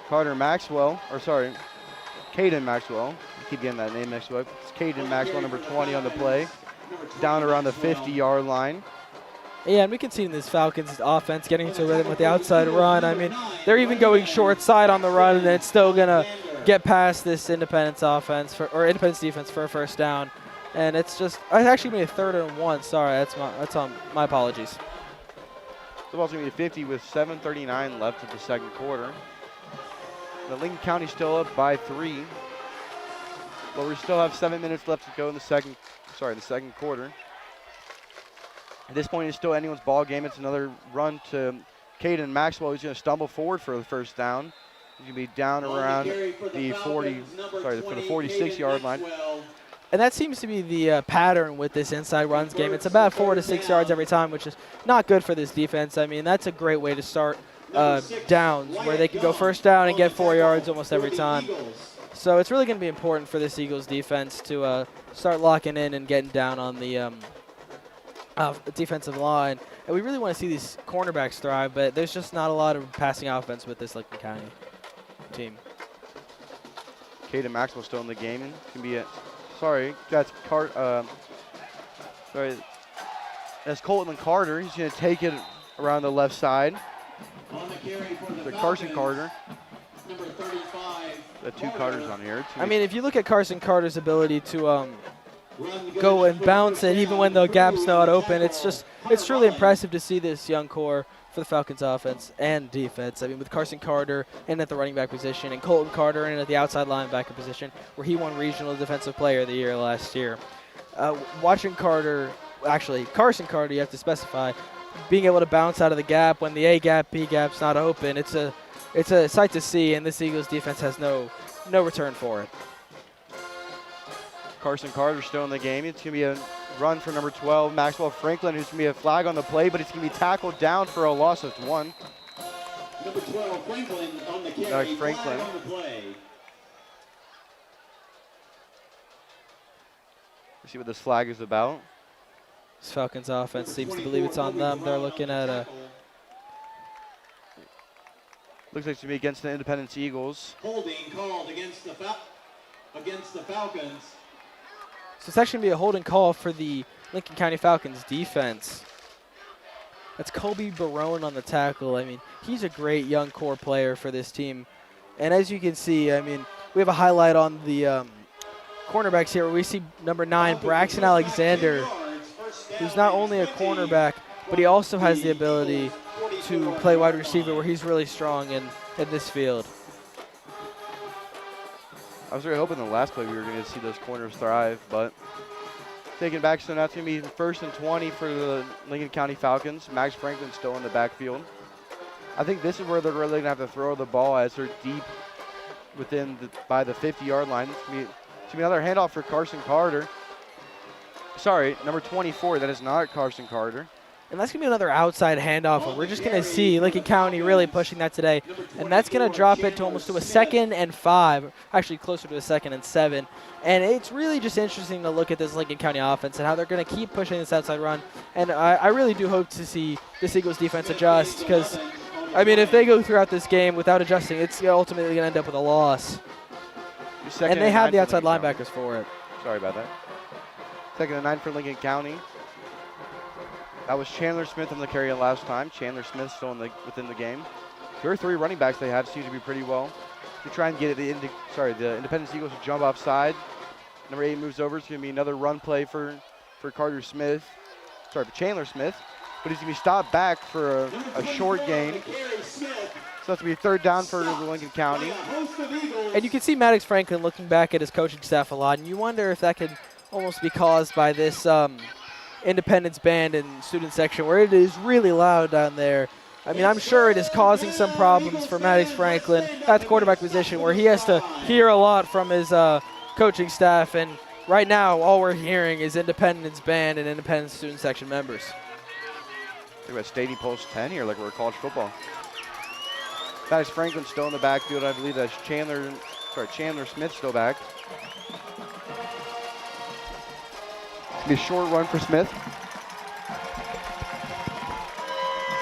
Caden Maxwell. I keep getting that name mixed up. It's Caden Maxwell, number 20 on the play, down around the 50-yard line. Yeah, and we can see in this Falcons offense getting into rhythm with the outside run. I mean, they're even going short side on the run, and it's still going to get past this Independence Independence defense for a first down. And it's actually going to be a 3rd and 1. Sorry, that's on my apologies. The ball's going to be 50 with 7:39 left of the second quarter. The Lincoln County still up by 3. But we still have 7 minutes left to go in the second quarter. At this point, it's still anyone's ball game. It's another run to Caden Maxwell, who's going to stumble forward for the first down. He's going to be down around the 46-yard line. And that seems to be the pattern with this inside runs game. It's about 4 to 6 yards every time, which is not good for this defense. I mean, that's a great way to start downs, where they can go first down and get 4 yards almost every time. So it's really going to be important for this Eagles defense to start locking in and getting down on the defensive line. And we really want to see these cornerbacks thrive, but there's just not a lot of passing offense with this Lincoln County team. Caden Maxwell still in the game. And can be that's Colton Carter. He's going to take it around the left side. So Carson Carter. Number 35. The 2 Carters on here. I mean, if you look at Carson Carter's ability to go and bounce it even when the gap's not open. It's truly impressive to see this young core for the Falcons offense and defense. I mean, with Carson Carter in at the running back position and Colton Carter in at the outside linebacker position, where he won Regional Defensive Player of the Year last year. Watching Carson Carter, you have to specify, being able to bounce out of the gap when the A gap, B gap's not open. It's a sight to see, and this Eagles defense has no return for it. Carson Carter still in the game. It's going to be a run for number 12, Maxwell Franklin, who's going to be a flag on the play, but it's going to be tackled down for a loss of 1. Number 12, Franklin on the carry. Alex Franklin. Flag on the play. Let's see what this flag is about. This Falcons offense seems to believe it's on them. They're looking at a... Looks like it's going to be against the Independence Eagles. Holding called against the Falcons. So it's actually going to be a holding call for the Lincoln County Falcons defense. That's Colby Barone on the tackle. I mean, he's a great young core player for this team. And as you can see, I mean, we have a highlight on the cornerbacks here where we see number 9, Braxton Alexander, who's not only a cornerback, but he also has the ability to play wide receiver where he's really strong in this field. I was really hoping the last play we were going to see those corners thrive, but taking back, so now it's going to be 1st and 20 for the Lincoln County Falcons. Max Franklin still in the backfield. I think this is where they're really going to have to throw the ball as they're deep by the 50-yard line. It's going to be another handoff for Carson Carter. Sorry, number 24. That is not Carson Carter. And that's going to be another outside handoff, and we're just going to see Lincoln County really pushing that today. And that's going to drop it to almost to a 2nd and 5, actually closer to a 2nd and 7. And it's really just interesting to look at this Lincoln County offense and how they're going to keep pushing this outside run. And I really do hope to see this Eagles defense adjust because, I mean, if they go throughout this game without adjusting, it's ultimately going to end up with a loss. And they have the outside linebackers for it. Sorry about that. 2nd and 9 for Lincoln County. That was Chandler Smith on the carry last time. Chandler Smith still within the game. 2 or 3 running backs they have seem to be pretty well. To try and get the Independence Eagles to jump offside. Number 8 moves over. It's going to be another run play for Chandler Smith. But he's going to be stopped back for a short gain. So that's going to be 3rd down for Lincoln County. And you can see Maddox Franklin looking back at his coaching staff a lot, and you wonder if that could almost be caused by this Independence band and student section where it is really loud down there. I mean, I'm sure it is causing some problems for Maddox Franklin at the quarterback position where he has to hear a lot from his coaching staff, and right now all we're hearing is Independence band and Independence student section members. Look at Stadium Post 10 here like we're college football. Maddox Franklin still in the backfield. I believe that's Chandler Smith still back. Be a short run for Smith.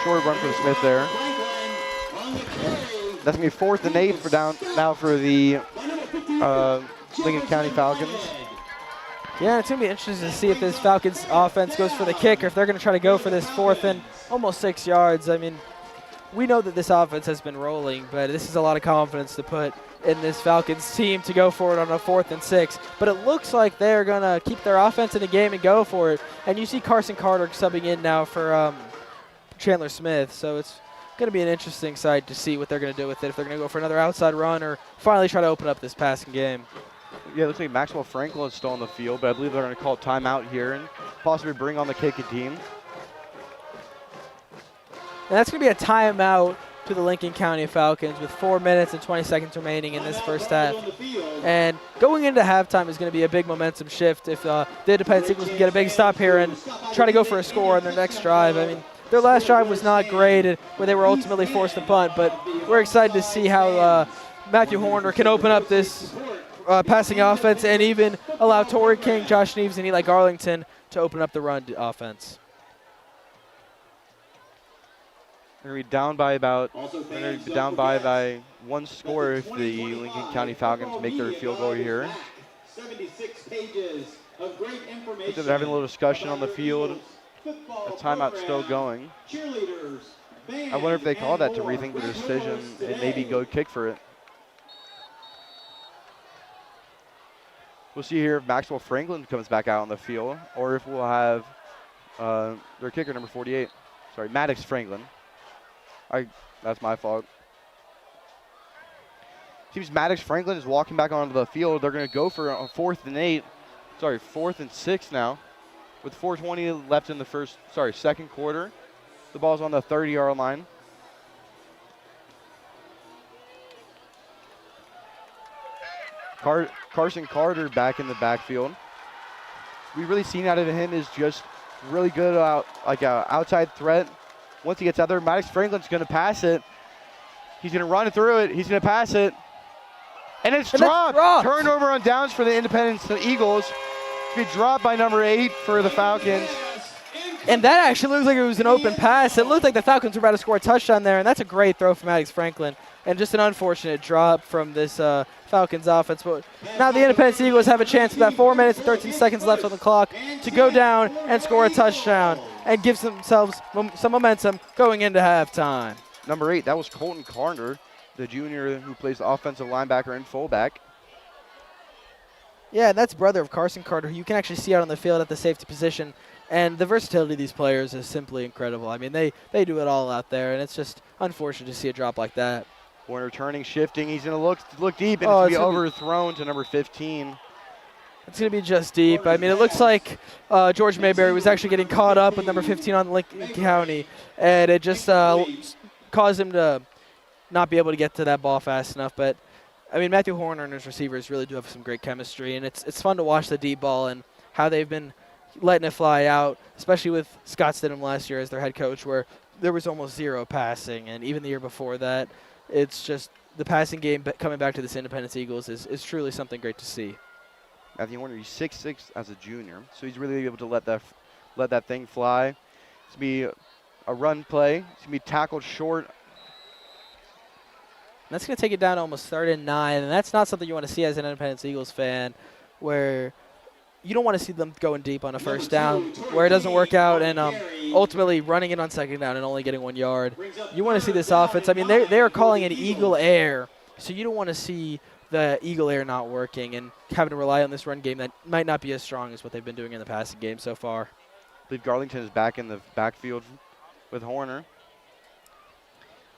Short run for Smith there. That's going to be 4th and 8 for for the Lincoln County Falcons. Yeah, it's going to be interesting to see if this Falcons offense goes for the kick or if they're going to try to go for this 4th and almost 6 yards. I mean, we know that this offense has been rolling, but this is a lot of confidence to put in this Falcons team to go for it on a 4th and 6. But it looks like they're going to keep their offense in the game and go for it. And you see Carson Carter subbing in now for Chandler Smith. So it's going to be an interesting sight to see what they're going to do with it, if they're going to go for another outside run or finally try to open up this passing game. Yeah, it looks like Maxwell Franklin is still on the field, but I believe they're going to call timeout here and possibly bring on the kicking team. And that's going to be a timeout to the Lincoln County Falcons with 4 minutes and 20 seconds remaining in this first half. And going into halftime is going to be a big momentum shift if the Independence Eagles can get a big stop here and try to go for a score on their next drive. I mean, their last drive was not great where they were ultimately forced to punt, but we're excited to see how Matthew Horner can open up this passing offense and even allow Torrey King, Josh Neves, and Eli Garlington to open up the run offense. They're going to be down by by 1 score if the Lincoln County Falcons make their field goal here. 76 pages of great information. They're having a little discussion on the field. The timeout's still going. I wonder if they call that to rethink the decision and maybe go kick for it. We'll see here if Maxwell Franklin comes back out on the field or if we'll have their kicker, number 48. Sorry, Maddox Franklin. That's my fault. Seems Maddox Franklin is walking back onto the field. They're going to go for a 4th and 8. Sorry, 4th and 6 now. With 4:20 left in the second quarter. The ball's on the 30-yard line. Carson Carter back in the backfield. We've really seen out of him is just really good outside threat. Once he gets out there, Maddox Franklin's going to pass it. He's going to run through it. He's going to pass it. And it's dropped. Turnover on downs for the Independence Eagles. It's going to be dropped by number 8 for the Falcons. And that actually looked like it was an open pass. It looked like the Falcons were about to score a touchdown there, and that's a great throw from Maddox Franklin. And just an unfortunate drop from this Falcons offense. But now the Independence Eagles have a chance with about 4 minutes and 13 seconds left on the clock to go down and score a touchdown and give themselves some momentum going into halftime. Number 8, that was Colton Carter, the junior who plays offensive linebacker and fullback. Yeah, that's brother of Carson Carter, who you can actually see out on the field at the safety position. And the versatility of these players is simply incredible. I mean, they do it all out there, and it's just unfortunate to see a drop like that. Warner turning, shifting. He's going to look deep, and it's going to be overthrown to number 15. It's going to be just deep. I mean, it looks like George Mayberry was actually getting caught up with number 15 on Lincoln County, and it just caused him to not be able to get to that ball fast enough. But, I mean, Matthew Horner and his receivers really do have some great chemistry, and it's fun to watch the deep ball and how they've been letting it fly out, especially with Scott Stidham last year as their head coach, where there was almost zero passing. And even the year before that, it's just the passing game coming back to this Independence Eagles is truly something great to see. Matthew Horner, he's 6'6" as a junior, so he's really able to let that thing fly. It's going to be a run play. It's going to be tackled short. And that's going to take it down to almost 3rd and 9, and that's not something you want to see as an Independence Eagles fan, where you don't want to see them going deep on a first down, where it doesn't work out, and ultimately running it on 2nd down and only getting 1 yard. You want to see this offense. I mean, they are calling it Eagle Air, so you don't want to see the Eagle Air not working and having to rely on this run game that might not be as strong as what they've been doing in the passing game so far. I believe Garlington is back in the backfield with Horner.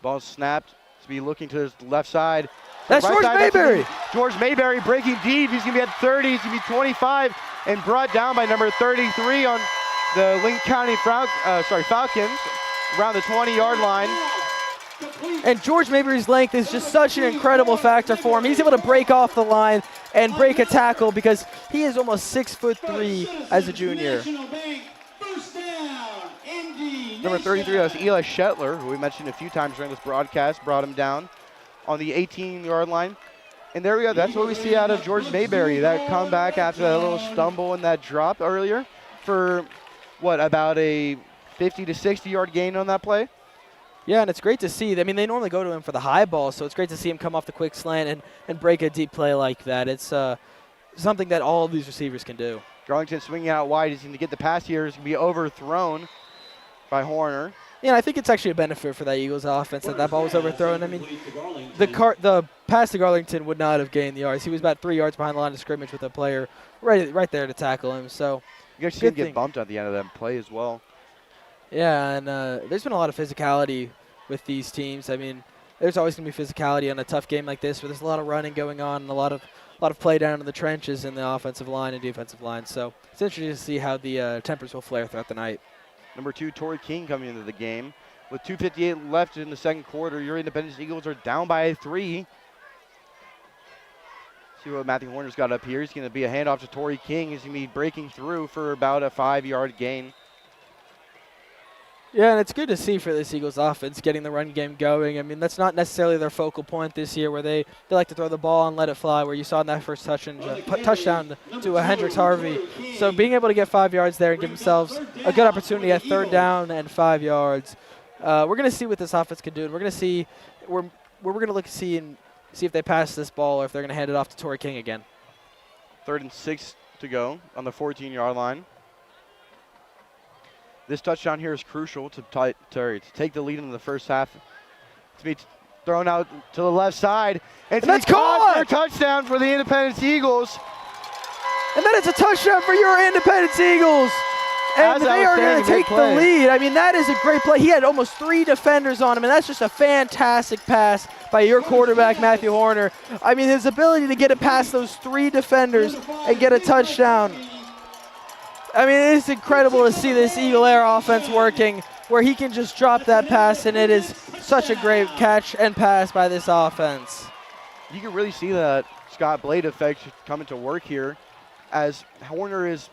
Ball snapped. To be looking to his left side. That's right George Mayberry. George Mayberry breaking deep. He's going to be at 30. He's going to be 25 and brought down by number 33 on the Lincoln County Falcons around the 20-yard line. And George Mayberry's length is just such an incredible factor for him. He's able to break off the line and break a tackle because he is almost 6'3" as a junior. Number 33, that's Eli Shetler, who we mentioned a few times during this broadcast, brought him down on the 18-yard line. And there we go. That's what we see out of George Mayberry, that comeback after that little stumble and that drop earlier for, about a 50 to 60-yard gain on that play? Yeah, and it's great to see. I mean, they normally go to him for the high ball, so it's great to see him come off the quick slant and break a deep play like that. It's something that all of these receivers can do. Darlington swinging out wide. He's going to get the pass here. He's going to be overthrown by Horner. Yeah, I think it's actually a benefit for that Eagles offense that ball was overthrown. I mean, the pass to Garlington would not have gained the yards. He was about 3 yards behind the line of scrimmage with a player right there to tackle him. So you guys see him get bumped at the end of that play as well. Yeah, and there's been a lot of physicality with these teams. I mean, there's always going to be physicality on a tough game like this where there's a lot of running going on and a lot of play down in the trenches in the offensive line and defensive line. So it's interesting to see how the tempers will flare throughout the night. Number 2, Torrey King coming into the game. With 2:58 left in the second quarter, your Independence Eagles are down by 3. See what Matthew Horner's got up here. He's going to be a handoff to Torrey King. He's going to be breaking through for about a 5-yard gain. Yeah, and it's good to see for this Eagles offense getting the run game going. I mean, that's not necessarily their focal point this year where they like to throw the ball and let it fly, where you saw in that first touchdown to Hendricks Harvey. So being able to get 5 yards there and give themselves a good opportunity at 3rd down and 5 yards. We're going to see what this offense can do. And we're going to see we're going to look see if they pass this ball or if they're going to hand it off to Torrey King again. 3rd and 6 to go on the 14-yard line. This touchdown here is crucial to take the lead in the first half. To be thrown out to the left side. And that's caught for a touchdown for the Independence Eagles. And then it's a touchdown for your Independence Eagles. And they are going to take the lead. I mean, that is a great play. He had almost 3 defenders on him, and that's just a fantastic pass by your quarterback, Matthew Horner. I mean, his ability to get it past those 3 defenders and get a touchdown. I mean, it is incredible to see this Eagle Air offense working, where he can just drop that pass, and it is such a great catch and pass by this offense. You can really see that Scott Blade effect coming to work here, as Horner is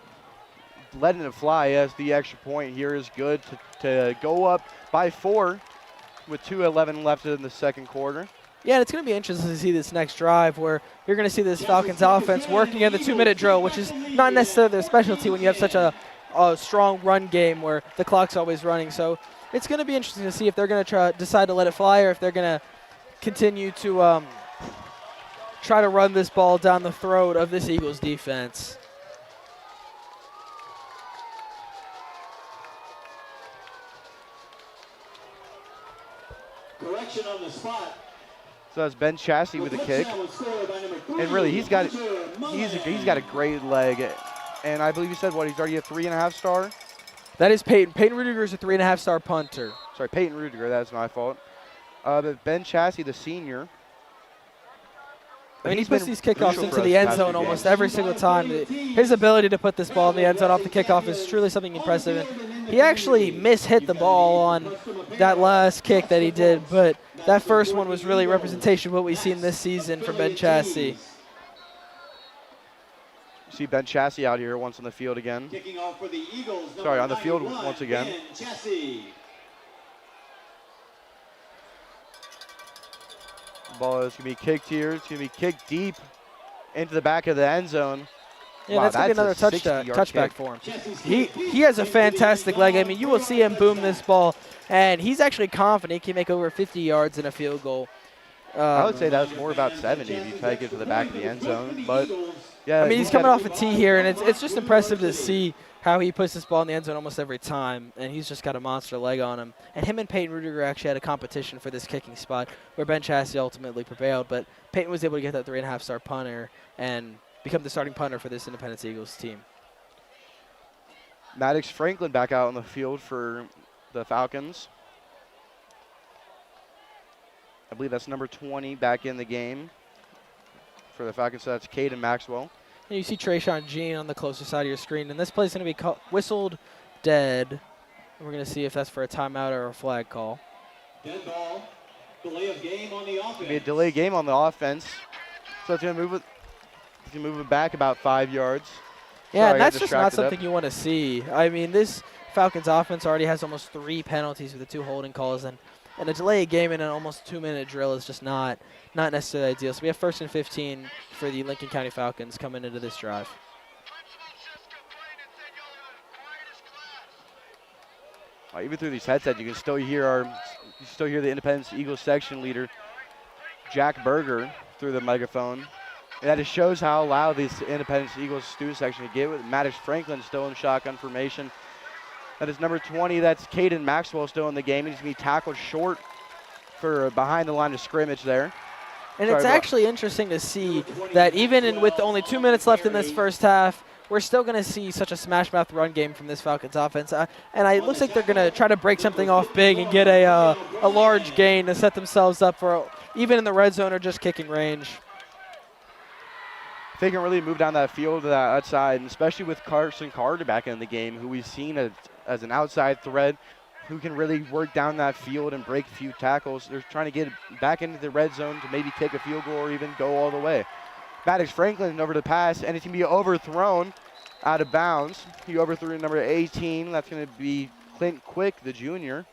letting it fly, as the extra point here is good to go up by 4 with 2:11 left in the second quarter. Yeah, and it's going to be interesting to see this next drive, where you're going to see this Falcons offense working in the 2-minute drill, which is not necessarily their specialty when you have such a strong run game where the clock's always running. So it's going to be interesting to see if they're going to decide to let it fly, or if they're going to continue to try to run this ball down the throat of this Eagles defense. Correction on the spot. So that's Ben Chassie with a kick, and really he's got a great leg, and I believe you said what, he's already a 3.5 star. That is Peyton. Peyton Rudiger is a 3.5 star punter. Sorry, Peyton Rudiger. That's my fault. But Ben Chassie, the senior. I mean, he puts these kickoffs into the end zone almost every single time. His ability to put this ball in the end zone off the kickoff is truly something impressive. And he actually mishit the ball on that last kick that he did, but that first one was really representation of what we've seen this season from Ben Chassie. See Ben Chassie out here once on the field again. Kicking off for the Eagles. Sorry, on the field once again. Ben Chassie. Ball is going to be kicked here. It's going to be kicked deep into the back of the end zone. Yeah, wow, that's going to be another touchback for him. He has a fantastic leg. I mean, you will see him boom this ball, and he's actually confident he can make over 50 yards in a field goal. I would say that was more about 70 if you take it to the back of the end zone. But yeah, I mean, he's coming off a tee here, and it's just impressive to see how he puts this ball in the end zone almost every time, and he's just got a monster leg on him. And him and Peyton Rudiger actually had a competition for this kicking spot, where Ben Chassie ultimately prevailed, but Peyton was able to get that 3.5 star punter and become the starting punter for this Independence Eagles team. Maddox Franklin back out on the field for the Falcons. I believe that's number 20 back in the game for the Falcons. So that's Caden Maxwell. And you see Trayshawn Jean on the closer side of your screen, and this play is going to be whistled dead. And we're going to see if that's for a timeout or a flag call. Dead ball. Delay of game on the offense. It'll be a delay game on the offense. So it's going to move it. It's going to move it back about 5 yards. Yeah, and that's just not something you want to see. I mean, this Falcons offense already has almost 3 penalties with the 2 holding calls, and a delay game in an almost 2-minute drill is just not necessarily ideal. So we have 1st and 15 for the Lincoln County Falcons coming into this drive. Even through these headsets, you can still hear the Independence Eagles section leader, Jack Berger, through the megaphone. And that just shows how loud this Independence Eagles student section can get with Maddox Franklin still in shotgun formation. That is number 20. That's Caden Maxwell still in the game. He's going to be tackled short for behind the line of scrimmage there. And it's actually interesting to see that even with only 2 minutes left in this first half, we're still going to see such a smash mouth run game from this Falcons offense. And it looks like they're going to try to break something off big and get a large gain to set themselves up for even in the red zone or just kicking range. They can really move down that field to that outside, and especially with Carson Carter back in the game, who we've seen as an outside threat, who can really work down that field and break a few tackles. They're trying to get back into the red zone to maybe kick a field goal or even go all the way. Maddox Franklin over the pass, and it's going to be overthrown out of bounds. He overthrew number 18. That's going to be Clint Quick, the junior.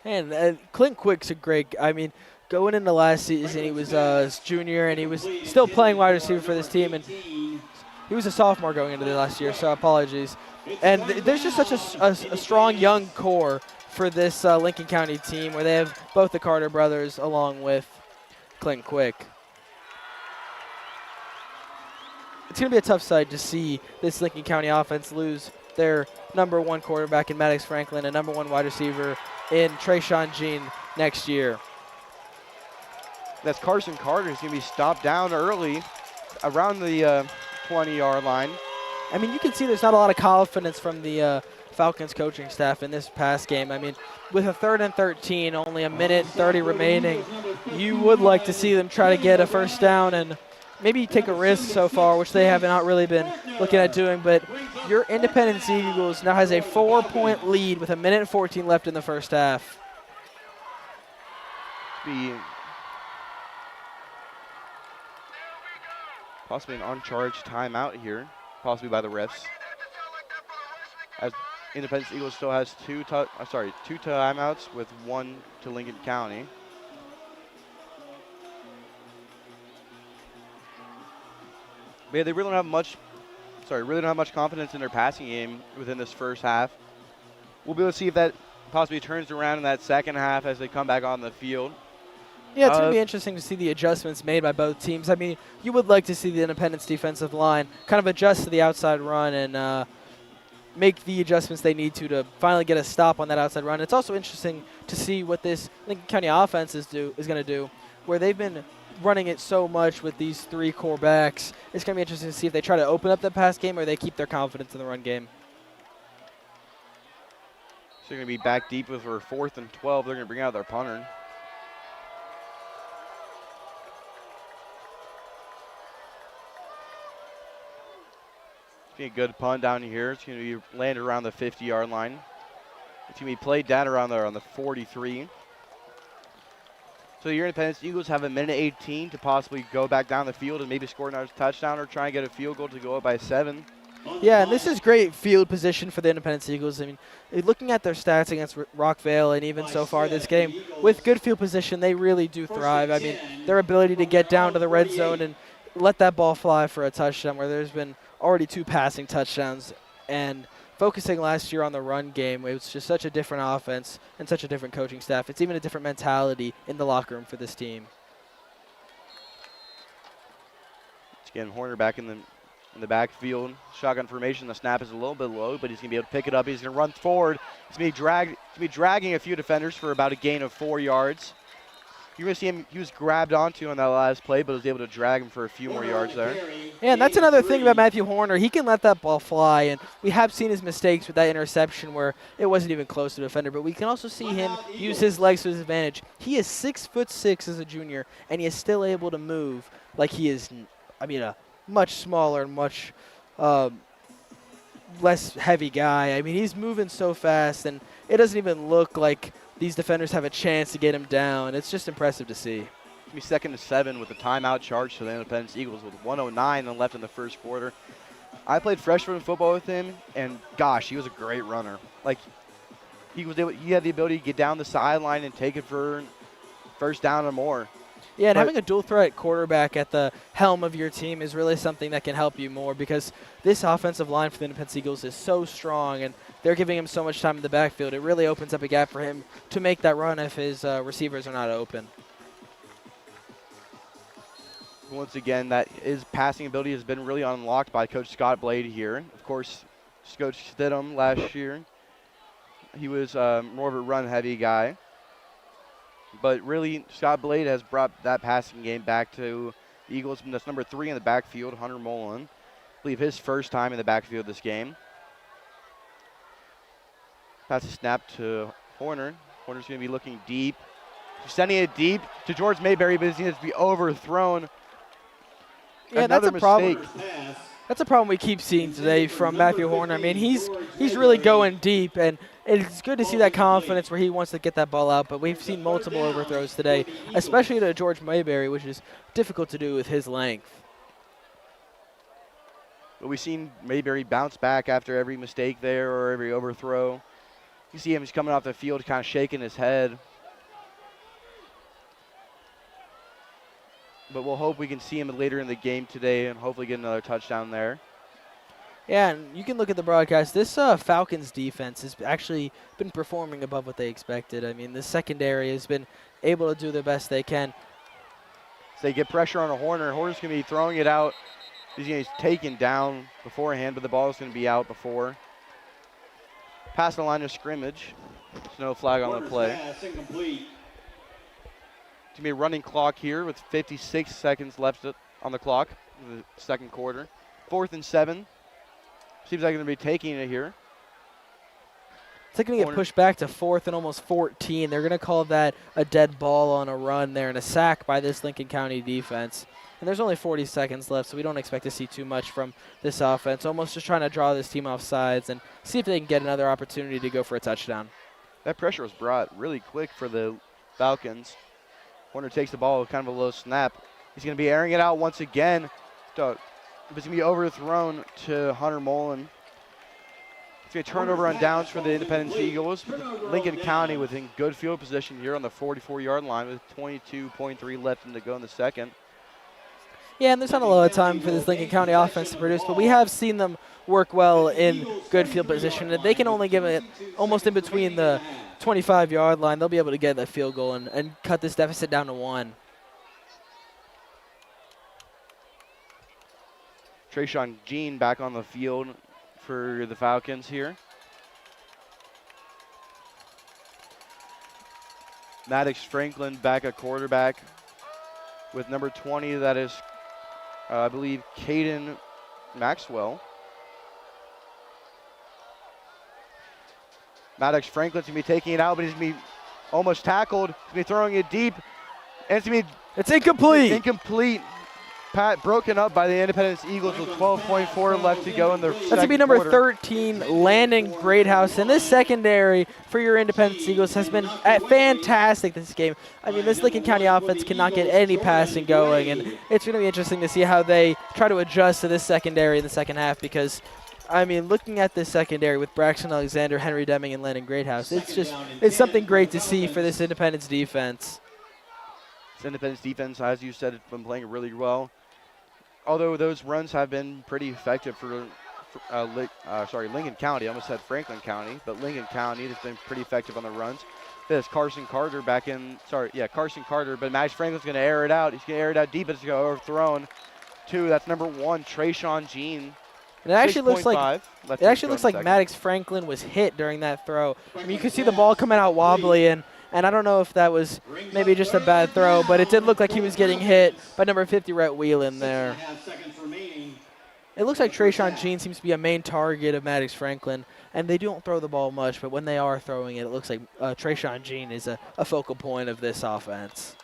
And Clint Quick's a great – I mean, going into last season, he was a junior, and he was still playing wide receiver for this team. And he was a sophomore going into the last year, so apologies. And there's just such a strong young core for this Lincoln County team, where they have both the Carter brothers along with Clint Quick. It's going to be a tough sight to see this Lincoln County offense lose their number 1 quarterback in Maddox Franklin and number 1 wide receiver in Trayshawn Jean next year. That's Carson Carter. He's going to be stopped down early around the 20-yard line. I mean, you can see there's not a lot of confidence from the Falcons coaching staff in this pass game. I mean, with a 3rd and 13, only a minute 30 remaining, you would like to see them try to get a first down and maybe take a risk so far, which they have not really been looking at doing. But your Independence Eagles now has a 4-point lead with a minute and 14 left in the first half. Possibly an uncharged timeout here, possibly by the refs. As Independence Eagles still has two timeouts with 1 to Lincoln County. But yeah, they really don't have much confidence in their passing game within this first half. We'll be able to see if that possibly turns around in that second half as they come back on the field. Yeah, it's going to be interesting to see the adjustments made by both teams. I mean, you would like to see the Independence defensive line kind of adjust to the outside run and make the adjustments they need to finally get a stop on that outside run. It's also interesting to see what this Lincoln County offense is going to do, where they've been running it so much with these 3 core backs. It's going to be interesting to see if they try to open up the pass game or they keep their confidence in the run game. So they're going to be back deep with her 4th and 12. They're going to bring out their punter. A good punt down here. It's going to be landed around the 50-yard line. It's going to be played down around there on the 43. So your Independence Eagles have a minute 18 to possibly go back down the field and maybe score another touchdown or try and get a field goal to go up by 7. Yeah, and this is great field position for the Independence Eagles. I mean, looking at their stats against Rockvale and even so far this game, with good field position, they really do thrive. I mean, their ability to get down to the red zone and let that ball fly for a touchdown where there's been already 2 passing touchdowns, and focusing last year on the run game, it was just such a different offense and such a different coaching staff. It's even a different mentality in the locker room for this team. It's getting Horner back in the backfield. Shotgun formation. The snap is a little bit low, but he's going to be able to pick it up. He's going to run forward. He's going to be dragging a few defenders for about a gain of 4 yards. You're going to see him, he was grabbed onto on that last play, but was able to drag him for a few more yards there. Yeah, and that's another thing about Matthew Horner. He can let that ball fly, and we have seen his mistakes with that interception where it wasn't even close to the defender, but we can also see him use his legs to his advantage. He is 6'6" as a junior, and he is still able to move like he is, I mean, a much smaller and much less heavy guy. I mean, he's moving so fast, and it doesn't even look like these defenders have a chance to get him down. It's just impressive to see. It's going to be 2nd and 7 with a timeout charge to the Independence Eagles with 1:09 left in the first quarter. I played freshman football with him, and gosh, he was a great runner. Like, he had the ability to get down the sideline and take it for first down or more. Yeah, and having a dual threat quarterback at the helm of your team is really something that can help you more, because this offensive line for the Independence Eagles is so strong, and they're giving him so much time in the backfield. It really opens up a gap for him to make that run if his receivers are not open. Once again, his passing ability has been really unlocked by Coach Scott Blade here. Of course, Coach Stidham last year, he was more of a run-heavy guy. But really, Scott Blade has brought that passing game back to the Eagles. That's number 3 in the backfield, Hunter Mullen. I believe his first time in the backfield this game. Pass a snap to Horner. Horner's going to be looking deep. Sending it deep to George Mayberry, but he's going to be overthrown. Yeah, Another that's a mistake. problem. That's a problem we keep seeing today from Matthew Horner. I mean, he's really going deep, and it's good to see that confidence where he wants to get that ball out, but we've seen multiple overthrows today, especially to George Mayberry, which is difficult to do with his length. But we've seen Mayberry bounce back after every mistake there or every overthrow. You see him, he's coming off the field kind of shaking his head. But we'll hope we can see him later in the game today and hopefully get another touchdown there. Yeah, and you can look at the broadcast. This Falcons defense has actually been performing above what they expected. I mean, the secondary has been able to do the best they can. So they get pressure on a Horner. Horner's going to be throwing it out. He's going to be taken down beforehand, but the ball is going to be out before. Past the line of scrimmage. There's no flag on the play. It's going to be a running clock here with 56 seconds left on the clock in the second quarter. 4th and 7. Seems like they're going to be taking it here. It's going to get pushed back to 4th and almost 14. They're going to call that a dead ball on a run there and a sack by this Lincoln County defense. And there's only 40 seconds left, so we don't expect to see too much from this offense. Almost just trying to draw this team off sides and see if they can get another opportunity to go for a touchdown. That pressure was brought really quick for the Falcons. Horner takes the ball with kind of a low snap. He's going to be airing it out once again. It's going to be overthrown to Hunter Mullen. It's going to be a turnover on downs for the Independence Eagles. Lincoln County within good field position here on the 44-yard line with 22.3 left to go in the second. Yeah, and there's not a lot of time for this Lincoln County offense to produce, but we have seen them work well in good field position. If they can only give it almost in between the 25-yard line, they'll be able to get that field goal and cut this deficit down to 1. Trayshawn Jean back on the field for the Falcons here. Maddox Franklin back at quarterback with number 20, that is, I believe, Caden Maxwell. Maddox Franklin's going to be taking it out, but he's going to be almost tackled. He's going to be throwing it deep. And it's incomplete. Incomplete. Broken up by the Independence Eagles with 12.4 left to go in the second That's going to be number quarter. 13, Landon Greathouse. And this secondary for your Independence Eagles has been fantastic this game. I mean, this Lincoln County offense cannot get any passing going. And it's going to be interesting to see how they try to adjust to this secondary in the second half because, I mean, looking at this secondary with Braxton Alexander, Henry Deming, and Landon Greathouse, it's something great to see for this Independence defense. This Independence defense, as you said, has been playing really well. Although those runs have been pretty effective for Lincoln County. I almost said Franklin County, but Lincoln County has been pretty effective on the runs. There's Carson Carter back in, Carson Carter, but Maddox Franklin's going to air it out. He's going to air it out deep, but it's going to go overthrown. 2, that's number 1, Trayshawn Jean. And it actually looks like Maddox Franklin was hit during that throw. I mean, you could see the ball coming out wobbly, and I don't know if that was maybe just a bad throw, but it did look like he was getting hit by number 50, Rhett Whelan there. It looks like Trayshawn Jean seems to be a main target of Maddox Franklin, and they don't throw the ball much, but when they are throwing it, it looks like Trayshawn Jean is a focal point of this offense.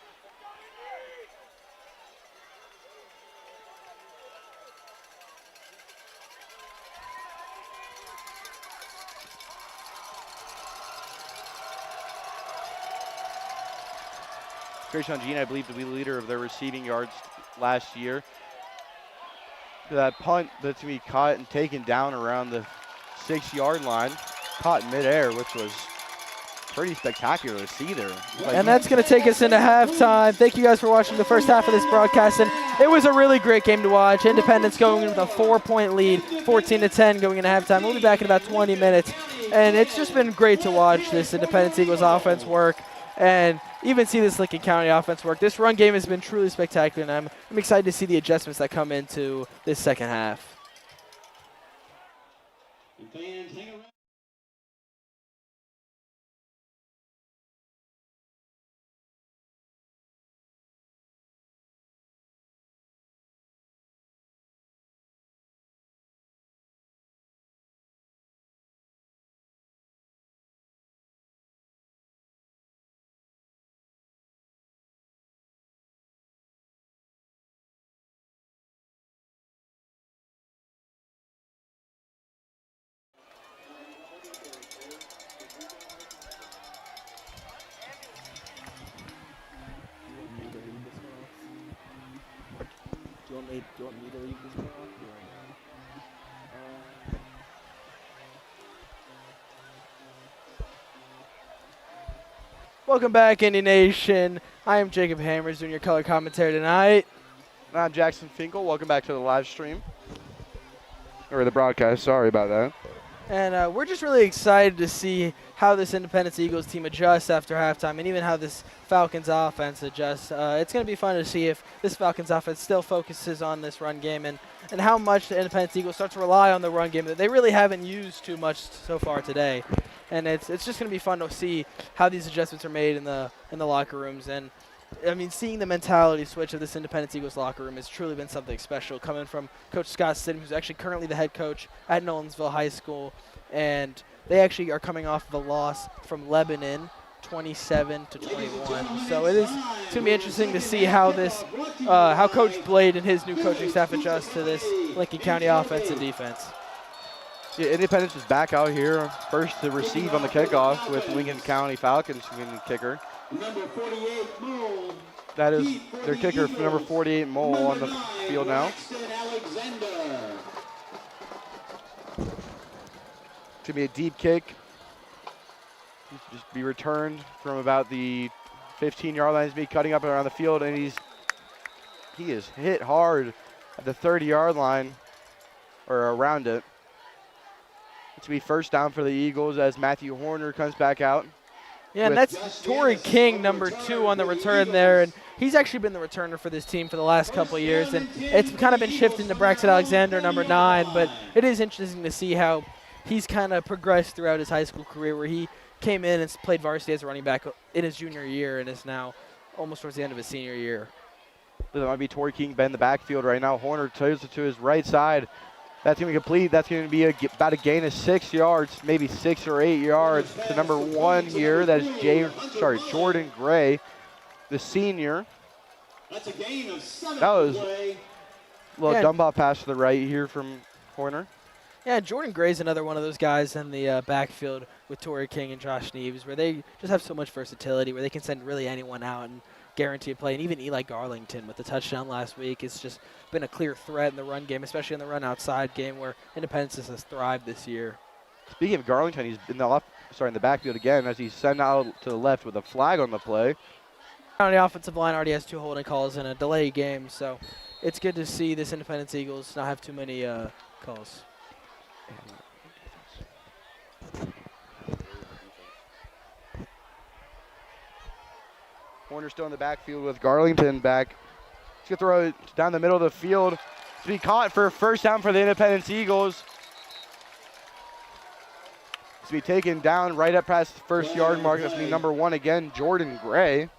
Trayshawn Jean, I believe, to be the leader of their receiving yards last year. That punt that's going to be caught and taken down around the 6-yard line, caught midair, which was pretty spectacular to see there. And that's going to take us into halftime. Thank you guys for watching the first half of this broadcast. And it was a really great game to watch. Independence going in with a 4-point lead, 14-10 going into halftime. We'll be back in about 20 minutes. And it's just been great to watch this Independence Eagles offense work and even see this Lincoln County offense work. This run game has been truly spectacular, and I'm excited to see the adjustments that come into this second half. Fans, hang around. Do you want me to leave this one off? Welcome back, Indy Nation. I am Jacob Hammers doing your color commentary tonight. And I'm Jackson Finkel. Welcome back to the live stream. Or the broadcast, sorry about that. And we're just really excited to see how this Independence Eagles team adjusts after halftime and even how this Falcons offense adjusts. It's going to be fun to see if this Falcons offense still focuses on this run game and how much the Independence Eagles start to rely on the run game that they really haven't used too much so far today. And it's just going to be fun to see how these adjustments are made in the locker rooms. And I mean, seeing the mentality switch of this Independence Eagles locker room has truly been something special, coming from Coach Scott Stidham, who's actually currently the head coach at Nolensville High School. And they actually are coming off of a loss from Lebanon, 27-21. So it is going to be interesting to see how how Coach Blade and his new coaching staff adjust to this Lincoln County offense and defense. Yeah, Independence is back out here, first to receive on the kickoff with Lincoln County Falcons being the kicker. Number 48, Mole. That is their kicker, number 48, Mole, on the field now. Alexander. It's going to be a deep kick. Just be returned from about the 15-yard line. He's be cutting up around the field, and he is hit hard at the 30-yard line, or around it. It's going to be first down for the Eagles as Matthew Horner comes back out. Yeah, and that's Torrey King, number 2 on the return there, and he's actually been the returner for this team for the last couple of years, and it's kind of been shifting to Braxton Alexander, number 9, but it is interesting to see how he's kind of progressed throughout his high school career, where he came in and played varsity as a running back in his junior year and is now almost towards the end of his senior year. That might be Torrey King in the backfield right now. Horner turns it to his right side. That's going to be complete. That's going to be about a gain of 6 yards, maybe 6 or 8 yards to number 1 here. That is Jordan Gray, the senior. That's a gain of 7. That was a little dump off pass to the right here from Horner. Yeah, Jordan Gray's another one of those guys in the backfield with Torrey King and Josh Neves, where they just have so much versatility, where they can send really anyone out and guarantee a play. And even Eli Garlington with the touchdown last week has just been a clear threat in the run game, especially in the run outside game where Independence has thrived this year. Speaking of Garlington, he's in the backfield again as he's sent out to the left with a flag on the play. The offensive line already has 2 holding calls in a delay game, so it's good to see this Independence Eagles not have too many calls. Horner still in the backfield with Garlington back. He's going to throw it down the middle of the field to be caught for a first down for the Independence Eagles. To be taken down right up past the first yard mark. That's going to be number 1 again, Jordan Gray.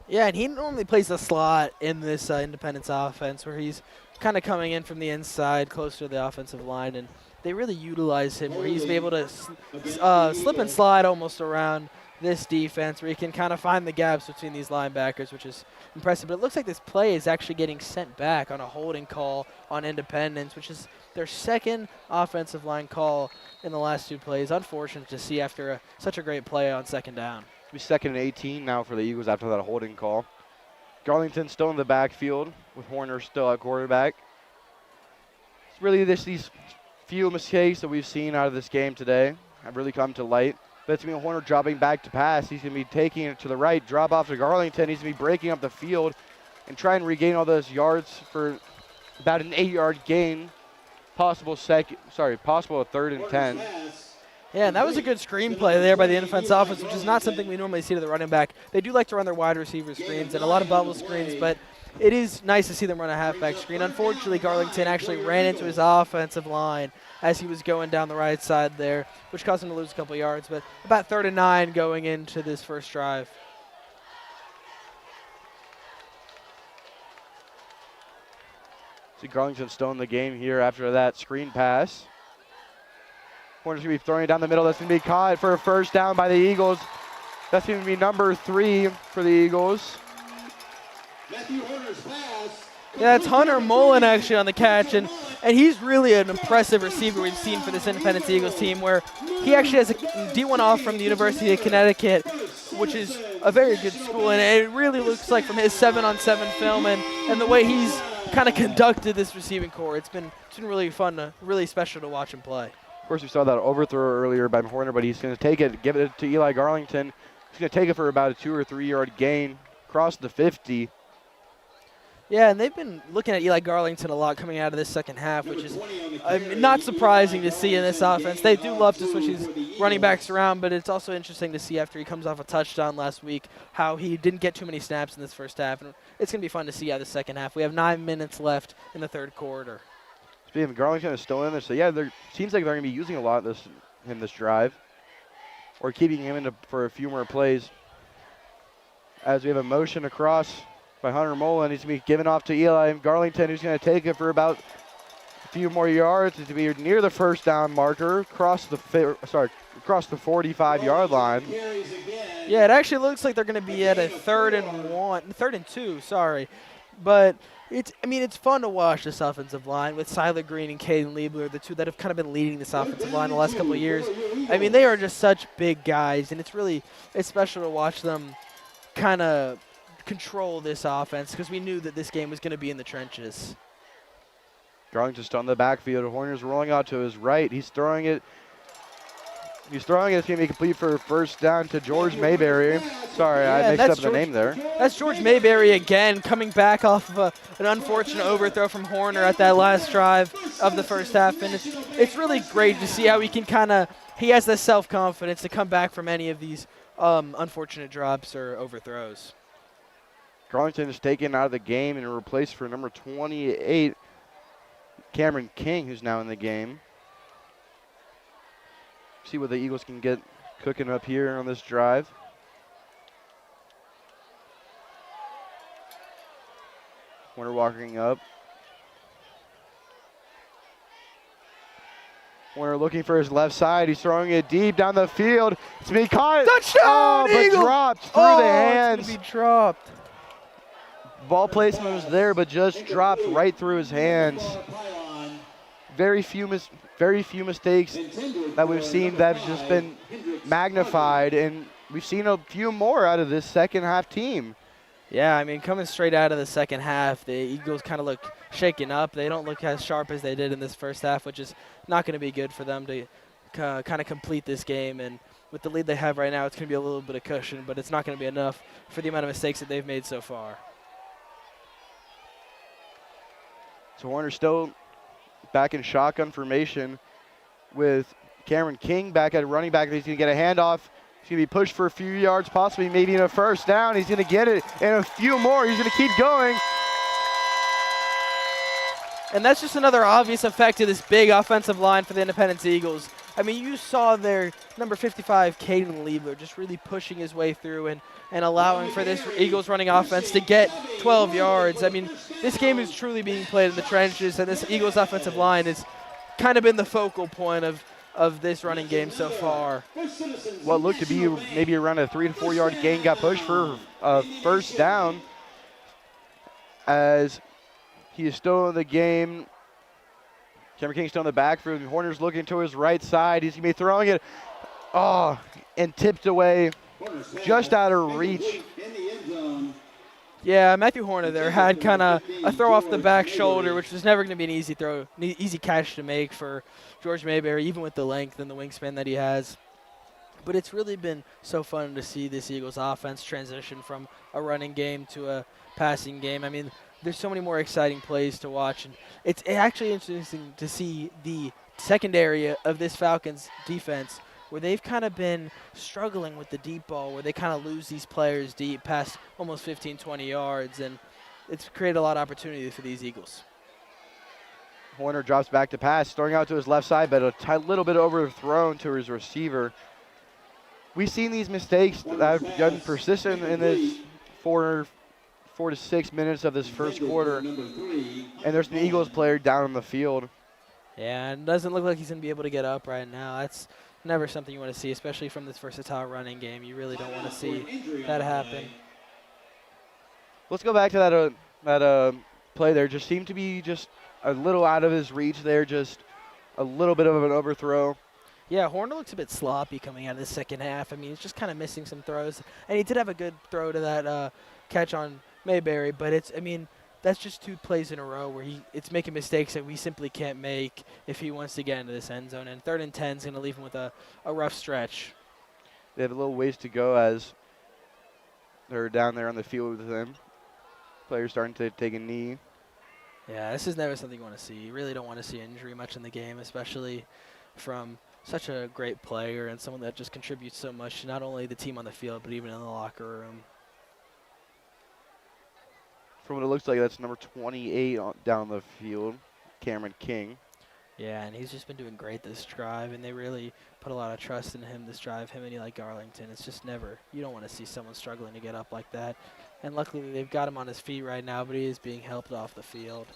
Yeah, and he normally plays the slot in this Independence offense where he's kind of coming in from the inside close to the offensive line, and they really utilize him where he's able to slip and slide almost around this defense where he can kind of find the gaps between these linebackers, which is impressive. But it looks like this play is actually getting sent back on a holding call on Independence, which is their second offensive line call in the last 2 plays. Unfortunate to see after such a great play on second down. It'll be 2nd and 18 now for the Eagles after that holding call. Garlington still in the backfield with Horner still at quarterback. It's really these few mistakes that we've seen out of this game today have really come to light. But it's going to be Horner dropping back to pass. He's going to be taking it to the right, drop off to Garlington. He's going to be breaking up the field and try and regain all those yards for about an 8-yard gain. Possible a 3rd and 10. Yeah, and that was a good screen play there by the defense offense, which is not something we normally see to the running back. They do like to run their wide receiver screens and a lot of bubble screens, but it is nice to see them run a halfback screen. Unfortunately, Garlington actually ran into his offensive line as he was going down the right side there, which caused him to lose a couple yards, but about 3rd and 9 going into this first drive. See Garlington still in the game here after that screen pass. Horner's going to be throwing it down the middle. That's going to be caught for a first down by the Eagles. That's going to be number 3 for the Eagles. Matthew Horner's pass. Yeah, it's Hunter Mullen actually on the catch, and he's really an impressive receiver we've seen for this Independence Eagles team, where he actually has a D1 off from the University of Connecticut, which is a very good school, and it really looks like from his 7-on-7 film and the way he's kind of conducted this receiving core, it's been really fun, really special to watch him play. Of course, we saw that overthrow earlier by Horner, but he's going to take it, give it to Eli Garlington. He's going to take it for about a 2 or 3 yard gain, cross the 50. Yeah, and they've been looking at Eli Garlington a lot coming out of this second half, which is not surprising to see in this offense. They do love to switch his running backs around, but it's also interesting to see after he comes off a touchdown last week how he didn't get too many snaps in this first half. And it's going to be fun to see how the second half. We have 9 minutes left in the third quarter. Speaking of Garlington is still in there, so yeah, there seems like they're going to be using a lot in this drive, or keeping him in for a few more plays. as we have a motion across by Hunter Mullen. He's going to be given off to Eli Garlington, who's going to take it for about a few more yards to be near the first down marker, across the 45-yard line. Yeah, it actually looks like they're going to be at a 3rd and 2, sorry. But it's fun to watch this offensive line with Siler Green and Caden Liebler, the two that have kind of been leading this offensive line the last couple of years. I mean, they are just such big guys, and it's special to watch them kind of control this offense because we knew that this game was going to be in the trenches. Garlington just on the backfield. Horner's rolling out to his right. He's throwing it. It's going to be complete for first down to George Mayberry. Sorry, I mixed up the name there. That's George Mayberry again, coming back off of an unfortunate overthrow from Horner at that last drive of the first half. And it's really great to see how he has the self-confidence to come back from any of these unfortunate drops or overthrows. Garlington is taken out of the game and replaced for number 28, Cameron King, who's now in the game. See what the Eagles can get cooking up here on this drive. Horner walking up. Horner looking for his left side. He's throwing it deep down the field. It's being caught. Touchdown, but Eagles! dropped through the hands. It's going to be dropped. Ball placement was there, but just dropped right through his hands. Very few mistakes that we've seen that have just been magnified, and we've seen a few more out of this second half team. Yeah, I mean, coming straight out of the second half, the Eagles kind of look shaken up. They don't look as sharp as they did in this first half, which is not going to be good for them to kind of complete this game. And with the lead they have right now, it's going to be a little bit of cushion, but it's not going to be enough for the amount of mistakes that they've made so far. So Horner still back in shotgun formation with Cameron King back at running back. He's going to get a handoff. He's going to be pushed for a few yards, possibly maybe in a first down. He's going to get it and a few more. He's going to keep going. And that's just another obvious effect of this big offensive line for the Independence Eagles. I mean, you saw their number 55, Caden Liebler, just really pushing his way through and allowing for this Eagles running offense to get 12 yards. I mean, this game is truly being played in the trenches, and this Eagles offensive line has kind of been the focal point of this running game so far. What looked to be maybe around a 3 to 4 yard gain got pushed for a first down as he is still in the game. Cameron King still in the backfield. Horner's looking to his right side. He's going to be throwing it. Oh, and tipped away just out of reach. Yeah, Matthew Horner there had kind of a throw off the back shoulder, which was never going to be an easy throw, easy catch to make for George Mayberry, even with the length and the wingspan that he has. But it's really been so fun to see this Eagles offense transition from a running game to a passing game. I mean, there's so many more exciting plays to watch, and it's actually interesting to see the secondary of this Falcons defense where they've kind of been struggling with the deep ball, where they kind of lose these players deep past almost 15, 20 yards, and it's created a lot of opportunity for these Eagles. Horner drops back to pass, throwing out to his left side, but a little bit overthrown to his receiver. We've seen these mistakes that have been persistent in this 4 to 6 minutes of this first quarter, and there's an Eagles player down on the field. Yeah, and it doesn't look like he's going to be able to get up right now. That's never something you want to see, especially from this versatile running game. You really don't want to see that happen. Let's go back to that play there. Just seemed to be just a little out of his reach there, just a little bit of an overthrow. Yeah, Horner looks a bit sloppy coming out of the second half. I mean, he's just kind of missing some throws. And he did have a good throw to that catch on Mayberry, but that's just 2 plays in a row where it's making mistakes that we simply can't make if he wants to get into this end zone. And 3rd and 10 is going to leave him with a rough stretch. They have a little ways to go as they're down there on the field with him. Players starting to take a knee. Yeah, this is never something you want to see. You really don't want to see injury much in the game, especially from such a great player and someone that just contributes so much to not only the team on the field, but even in the locker room. From what it looks like, that's number 28 down the field, Cameron King. Yeah, and he's just been doing great this drive, and they really put a lot of trust in him this drive, him and Eli Garlington. It's just never, you don't want to see someone struggling to get up like that. And luckily, they've got him on his feet right now, but he is being helped off the field.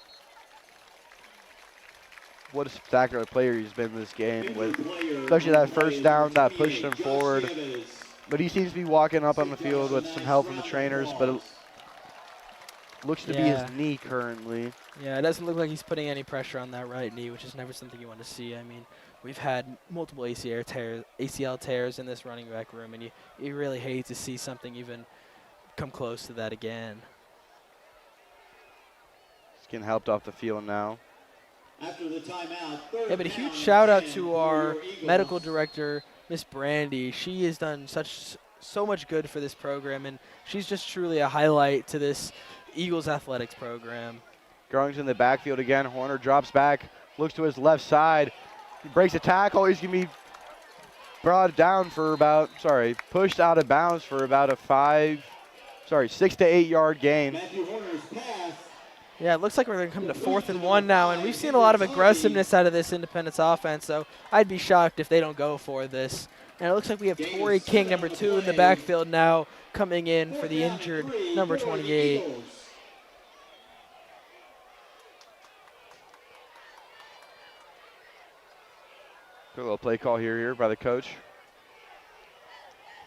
What a spectacular player he's been in this game, with especially that first down that pushed him forward. But he seems to be walking up on the field with some help from the trainers, but it looks to be his knee currently. Yeah, it doesn't look like he's putting any pressure on that right knee, which is never something you want to see. I mean, we've had multiple ACL tears in this running back room, and you really hate to see something even come close to that again. He's getting helped off the field now. After the timeout, Yeah, but a huge shout out to our medical director, Miss Brandy. She has done so much good for this program, and she's just truly a highlight to this Eagles athletics program. Garlington in the backfield again. Horner drops back, looks to his left side. He breaks a tackle. He's going to be brought down for pushed out of bounds for about a 6 to 8 yard gain. Matthew Horner's pass. Yeah, it looks like we're going to come to 4th and 1 now, and we've seen a lot of aggressiveness out of this Independence offense, so I'd be shocked if they don't go for this. And it looks like we have Torrey King, number 2, in the backfield now, coming in for the injured number 28. Good little play call here by the coach.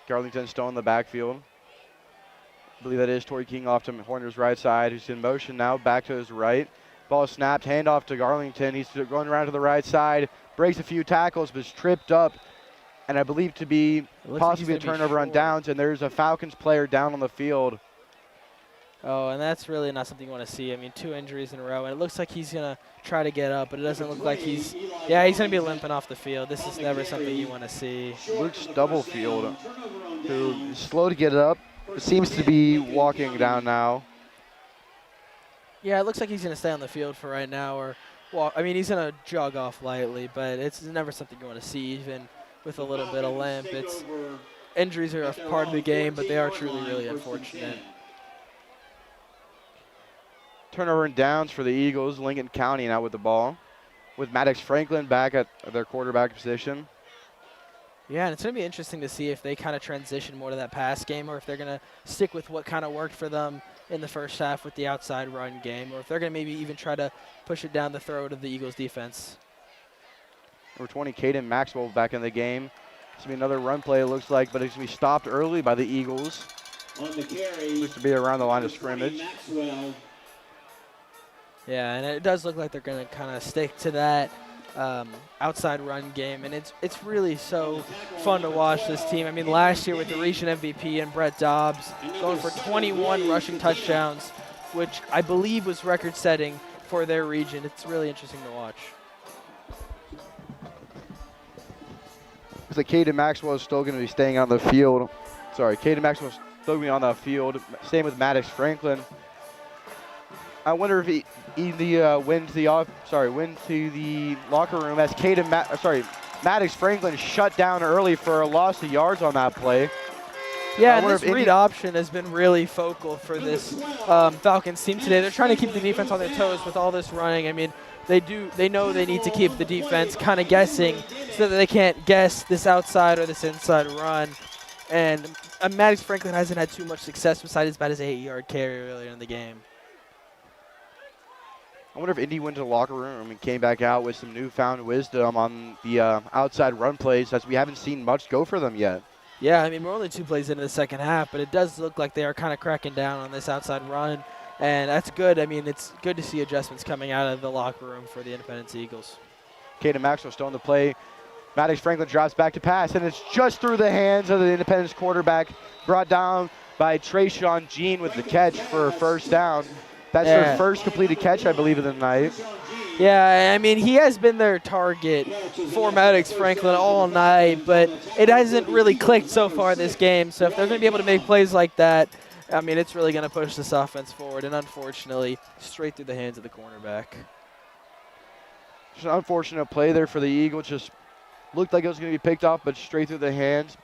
Garlington still in the backfield. I believe that is Torrey King off to Horner's right side, who's in motion now, back to his right. Ball snapped, handoff to Garlington. He's going around to the right side, breaks a few tackles, but is tripped up, and I believe to be possibly a turnover on downs, and there's a Falcons player down on the field. Oh, and that's really not something you want to see. I mean, 2 injuries in a row, and it looks like he's going to try to get up, but it doesn't look like he's going to be limping off the field. This is never something you want to see. Luke Stubblefield, who is slow to get up, seems to be walking down now. Yeah, it looks like he's going to stay on the field for right now, or walk. I mean, he's going to jog off lightly, but it's never something you want to see, even with a little bit of limp. Injuries are a part of the game, but they are truly really unfortunate. Turnover and downs for the Eagles. Lincoln County now with the ball, with Maddox Franklin back at their quarterback position. Yeah, and it's going to be interesting to see if they kind of transition more to that pass game, or if they're going to stick with what kind of worked for them in the first half with the outside run game, or if they're going to maybe even try to push it down the throat of the Eagles defense. Number 20, Caden Maxwell back in the game. It's going to be another run play, it looks like, but it's going to be stopped early by the Eagles. On the carry, looks to be around the line of scrimmage. Maxwell. Yeah, and it does look like they're going to kind of stick to that outside run game, and it's really so fun to watch this team. I mean, last year with the region MVP and Brett Dobbs going for 21 rushing touchdowns, which I believe was record-setting for their region. It's really interesting to watch. Looks like Caden Maxwell is still going to be staying on the field. Caden Maxwell is still going to be on the field. Same with Maddox Franklin. I wonder if he went to the locker room as Maddox Franklin shut down early for a loss of yards on that play. Yeah, and this read option has been really focal for this Falcons team today. They're trying to keep the defense on their toes with all this running. I mean, they know they need to keep the defense kind of guessing so that they can't guess this outside or this inside run. And Maddox Franklin hasn't had too much success besides about his 8-yard carry earlier in the game. I wonder if Indy went to the locker room and came back out with some newfound wisdom on the outside run plays, as we haven't seen much go for them yet. Yeah, I mean, we're only 2 plays into the second half, but it does look like they are kind of cracking down on this outside run, and that's good. I mean, it's good to see adjustments coming out of the locker room for the Independence Eagles. Caden Maxwell still in the play. Maddox Franklin drops back to pass, and it's just through the hands of the Independence quarterback, brought down by Trayshawn Jean with the catch for a first down. That's their first completed catch, I believe, of the night. Yeah, I mean, he has been their target for Maddox Franklin all night, but it hasn't really clicked so far this game. So if they're going to be able to make plays like that, I mean, it's really going to push this offense forward, and unfortunately, straight through the hands of the cornerback. Just an unfortunate play there for the Eagles. Just looked like it was going to be picked off, but straight through the hands,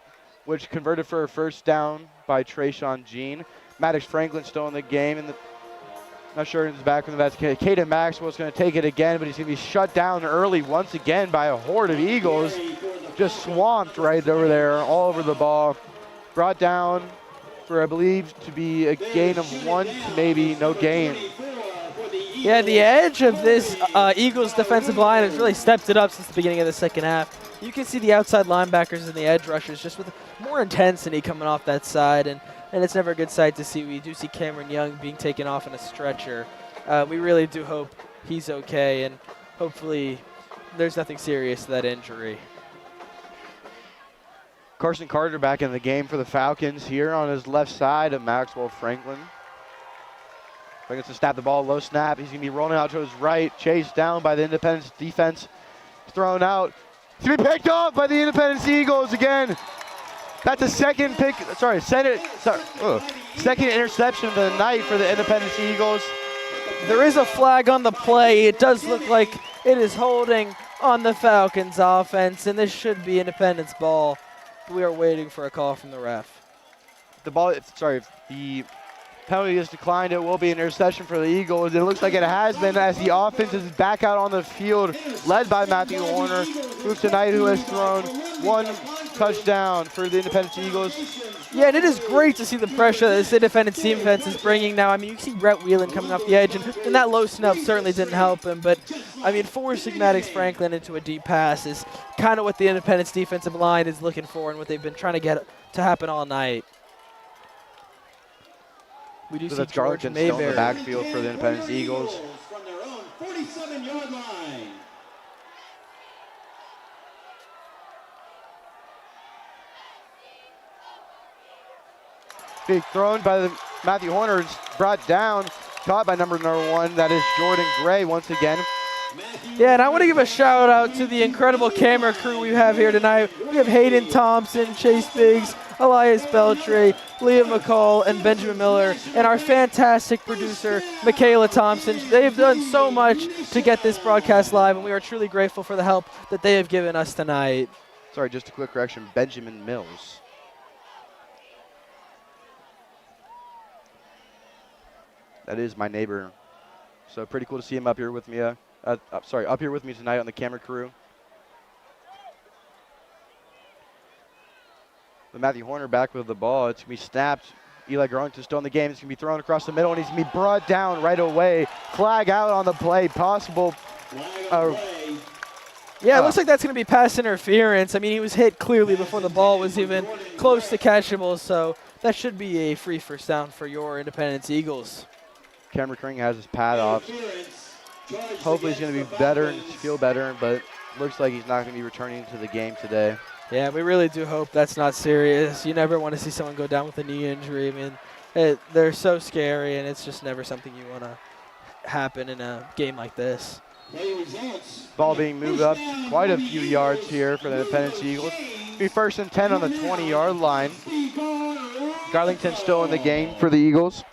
which converted for a first down by Trayshawn Jean. Maddox Franklin still in the game, and Not sure in his back when that's Caden Maxwell's going to take it again, but he's going to be shut down early once again by a horde of Eagles. Just swamped right over there, all over the ball. Brought down for, I believe, to be a gain of 1 to maybe no gain. Yeah, the edge of this Eagles defensive line has really stepped it up since the beginning of the second half. You can see the outside linebackers and the edge rushers just with more intensity coming off that side, and it's never a good sight to see. We do see Cameron Young being taken off in a stretcher. We really do hope he's okay, and hopefully there's nothing serious to that injury. Carson Carter back in the game for the Falcons here on his left side of Maxwell Franklin. Franklin to snap the ball, low snap. He's going to be rolling out to his right, chased down by the Independence defense. Thrown out. He's going to be picked off by the Independence Eagles again. That's a second interception of the night for the Independence Eagles. There is a flag on the play. It does look like it is holding on the Falcons offense, and this should be Independence ball. We are waiting for a call from the ref. If the penalty is declined, it will be an interception for the Eagles. It looks like it has been as the offense is back out on the field, led by Matthew Horner, who tonight has thrown 1 touchdown for the Independence Eagles. Yeah, and it is great to see the pressure that this Independence defense is bringing now. I mean, you can see Brett Whelan coming off the edge, and that low snap certainly didn't help him. But, I mean, forcing Maddox Franklin into a deep pass is kind of what the Independence defensive line is looking for and what they've been trying to get to happen all night. We do see George Garlington still in the Mayberry. backfield for the Independence Eagles. From their own 47-yard line. Being thrown by Matthew Horner, brought down, caught by number 1. That is Jordan Gray once again. Yeah, and I want to give a shout out to the incredible camera crew we have here tonight. We have Hayden Thompson, Chase Biggs, Elias Beltray, Liam McCall, and Benjamin Miller, and our fantastic producer, Michaela Thompson. They've done so much to get this broadcast live, and we are truly grateful for the help that they have given us tonight. Sorry, just a quick correction, Benjamin Mills. That is my neighbor. So pretty cool to see him up here with me. Up here with me tonight on the camera crew. But Matthew Horner back with the ball. It's going to be snapped. Eli Garlington still in the game. It's going to be thrown across the middle, and he's going to be brought down right away. Flag out on the play. Possible. Yeah, it looks like that's going to be pass interference. I mean, he was hit clearly before the ball was even close to catchable, so that should be a free first down for your Independence Eagles. Cameron King has his pad off. Hopefully he's going to be better and feel better, but looks like he's not going to be returning to the game today. Yeah, we really do hope that's not serious. You never want to see someone go down with a knee injury. I mean, they're so scary, and it's just never something you want to happen in a game like this. Ball being moved up quite a few yards here for the Independence Eagles. Be 1st and 10 on the 20-yard line. Garlington still in the game for the Eagles.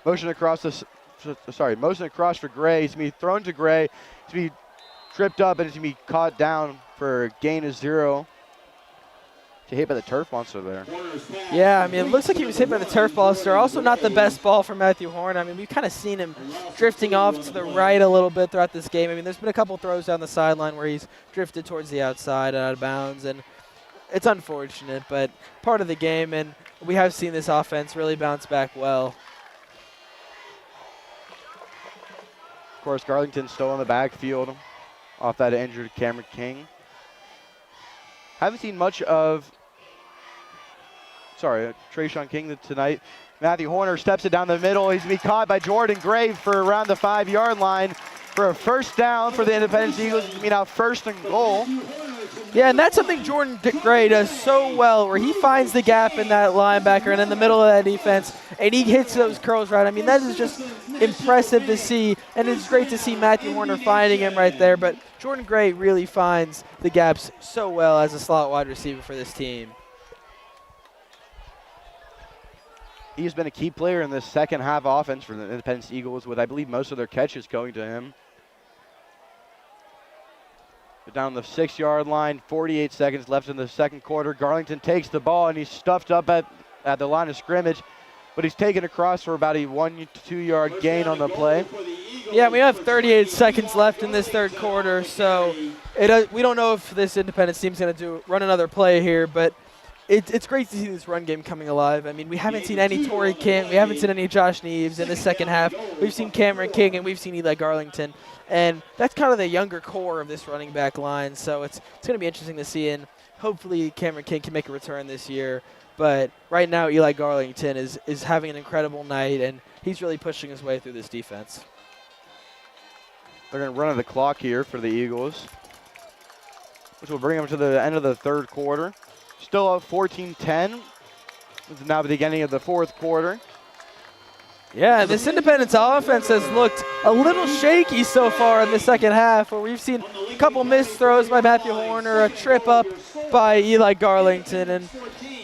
Motion across for Gray. He's going to be thrown to Gray. He's going to be tripped up, and he's going to be caught down for a gain of 0. He hit by the turf monster there. Yeah, I mean, it looks like he was hit by the turf monster. Also not the best ball for Matthew Horn. I mean, we've kind of seen him drifting off to the right a little bit throughout this game. I mean, there's been a couple throws down the sideline where he's drifted towards the outside and out of bounds, and it's unfortunate, but part of the game, and we have seen this offense really bounce back well. Of course, Garlington's still in the backfield off that injured Cameron King. Haven't seen much of, Trayshawn King tonight. Matthew Horner steps it down the middle. He's going to be caught by Jordan Gray for around the 5-yard line for a first down for the Independence Eagles. It's going to be now 1st and goal. Yeah, and that's something Jordan Gray does so well, where he finds the gap in that linebacker and in the middle of that defense, and he hits those curls right. I mean, that is just impressive to see, and it's great to see Matthew Horner finding him right there. But Jordan Gray really finds the gaps so well as a slot wide receiver for this team. He's been a key player in this second half offense for the Independence Eagles, with I believe most of their catches going to him. But down the 6-yard line, 48 seconds left in the second quarter. Garlington takes the ball, and he's stuffed up at the line of scrimmage. but he's taken across for about a 1 to 2 yard gain on the play. Yeah, we have 38 seconds left in this third quarter, so we don't know if this Independence team's going to run another play here, but it's great to see this run game coming alive. I mean, we haven't seen any Torrey King, we haven't seen any Josh Neves in the second half. We've seen Cameron King and we've seen Eli Garlington, and that's kind of the younger core of this running back line, so it's going to be interesting to see, and hopefully Cameron King can make a return this year. But right now, Eli Garlington is having an incredible night, and he's really pushing his way through this defense. They're going to run the clock here for the Eagles, which will bring them to the end of the third quarter. Still up 14-10. This is now the beginning of the fourth quarter. Yeah, this Independence offense has looked a little shaky so far in the second half, where we've seen a couple missed throws by Matthew Horner, a trip up by Eli Garlington, and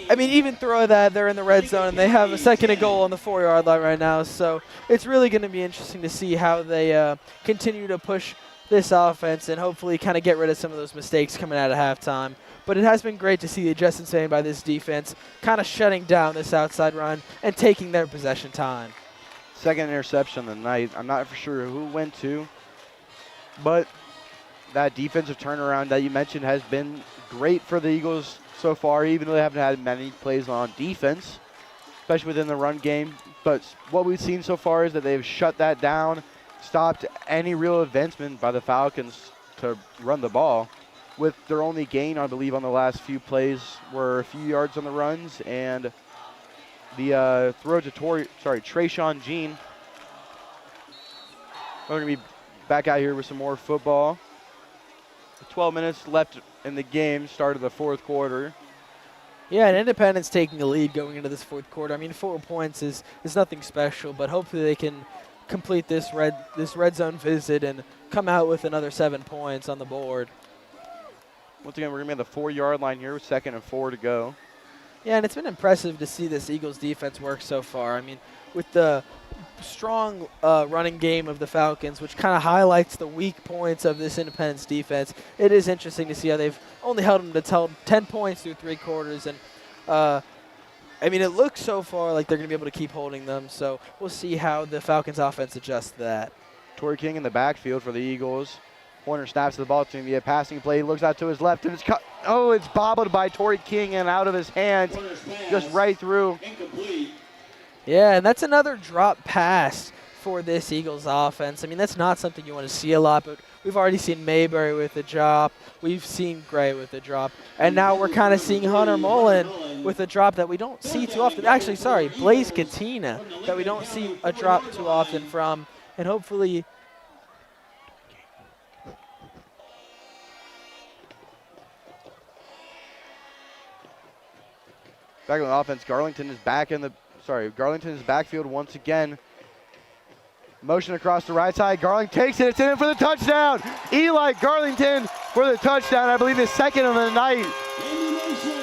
I mean, even throw that, they're in the red zone, and they have a second and goal on the 4-yard line right now. So it's really going to be interesting to see how they continue to push this offense and hopefully kind of get rid of some of those mistakes coming out of halftime. But it has been great to see the adjustments made by this defense, kind of shutting down this outside run and taking their possession time. Second interception of the night. I'm not for sure who went to, but that defensive turnaround that you mentioned has been great for the Eagles so far, even though they haven't had many plays on defense, especially within the run game. But what we've seen so far is that they've shut that down, stopped any real advancement by the Falcons to run the ball, with their only gain, I believe, on the last few plays were a few yards on the runs, and the throw to Trayshawn Jean. We're going to be back out here with some more football. 12 minutes left in the game, start of the fourth quarter. Yeah, and Independence taking the lead going into this fourth quarter. I mean, 4 points is nothing special, but hopefully they can complete this red zone visit and come out with another 7 points on the board. Once again, we're going to be on the 4-yard line here with 2nd and 4 to go. Yeah, and it's been impressive to see this Eagles defense work so far. I mean, with the strong running game of the Falcons, which kind of highlights the weak points of this Independence defense, it is interesting to see how they've only held them to 10 points through 3 quarters. And, I mean, it looks so far like they're going to be able to keep holding them. So we'll see how the Falcons offense adjusts to that. Torrey King in the backfield for the Eagles. Horner snaps the ball to him via passing play. He looks out to his left, and it's cut. Oh, it's bobbled by Torrey King and out of his hands, just right through. Yeah, and that's another drop pass for this Eagles offense. I mean, that's not something you want to see a lot, but we've already seen Mayberry with a drop. We've seen Gray with a drop. And now we're kind of seeing Hunter Mullen with a drop that we don't see too often. Actually, sorry, Blaze Katina, that we don't see a drop too often from. And hopefully back on the offense, Garlington is backfield once again. Motion across the right side. Garlington takes it. It's in for the touchdown. Eli Garlington for the touchdown. I believe his 2nd of the night.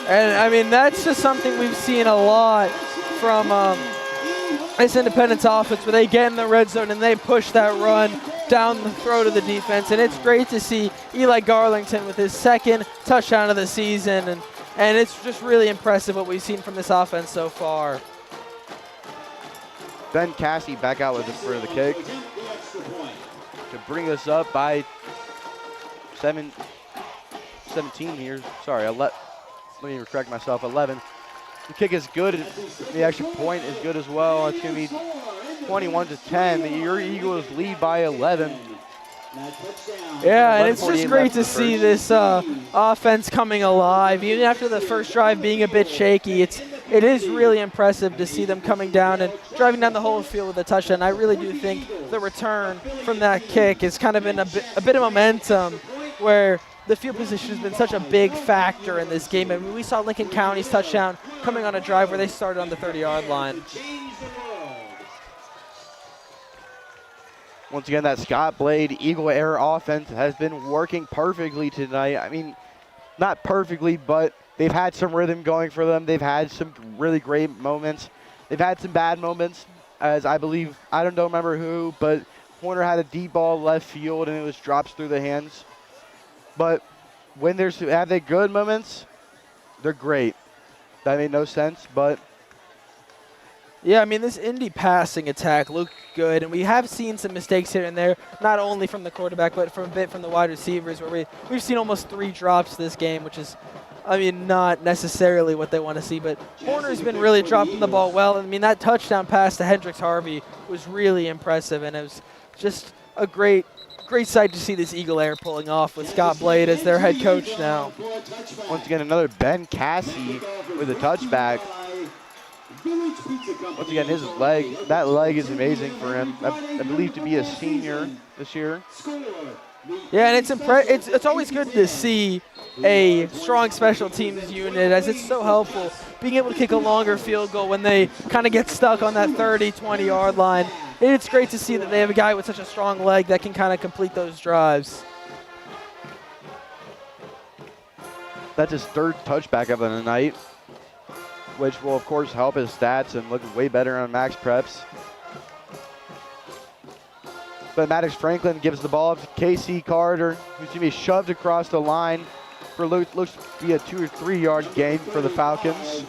And, I mean, that's just something we've seen a lot from this Independence offense, where they get in the red zone and they push that run down the throat of the defense. And it's great to see Eli Garlington with his 2nd touchdown of the season. And it's just really impressive what we've seen from this offense so far. Ben Cassie back out with it for the kick to bring us up by 17 here. Sorry, let me correct myself, 11. The kick is good. The extra point is good as well. It's going to be 21-10. Your Eagles lead by 11. Yeah, and it's just great to see this offense coming alive. Even after the first drive being a bit shaky, it is really impressive to see them coming down and driving down the whole field with a touchdown. I really do think the return from that kick has kind of been a bit of momentum, where the field position has been such a big factor in this game. I mean, we saw Lincoln County's touchdown coming on a drive where they started on the 30-yard line. Once again, that Scott Blade Eagle Air offense has been working perfectly tonight. I mean, not perfectly, but they've had some rhythm going for them. They've had some really great moments. They've had some bad moments, as I believe, I don't remember who, but Horner had a deep ball left field and it was drops through the hands. But when have they good moments, they're great. That made no sense, but Yeah, I mean, this Indy passing attack looked good, and we have seen some mistakes here and there, not only from the quarterback, but from a bit from the wide receivers, where we've seen almost 3 drops this game, which is, I mean, not necessarily what they want to see, but Horner's been really dropping the ball well. I mean, that touchdown pass to Hendricks Harvey was really impressive, and it was just a great sight to see this Eagle Air pulling off with Scott Blade as their head coach now. Once again, another Ben Cassie with a touchback. Once again, his leg, that leg is amazing for him. I believe to be a senior this year. Yeah, and it's always good to see a strong special teams unit, as it's so helpful being able to kick a longer field goal when they kind of get stuck on that 30, 20-yard line. It's great to see that they have a guy with such a strong leg that can kind of complete those drives. That's his 3rd touchback of the night, which will, of course, help his stats and look way better on max preps. But Maddox Franklin gives the ball up to Casey Carter, who's going to be shoved across the line for looks to be a 2 or 3 yard gain for the Falcons.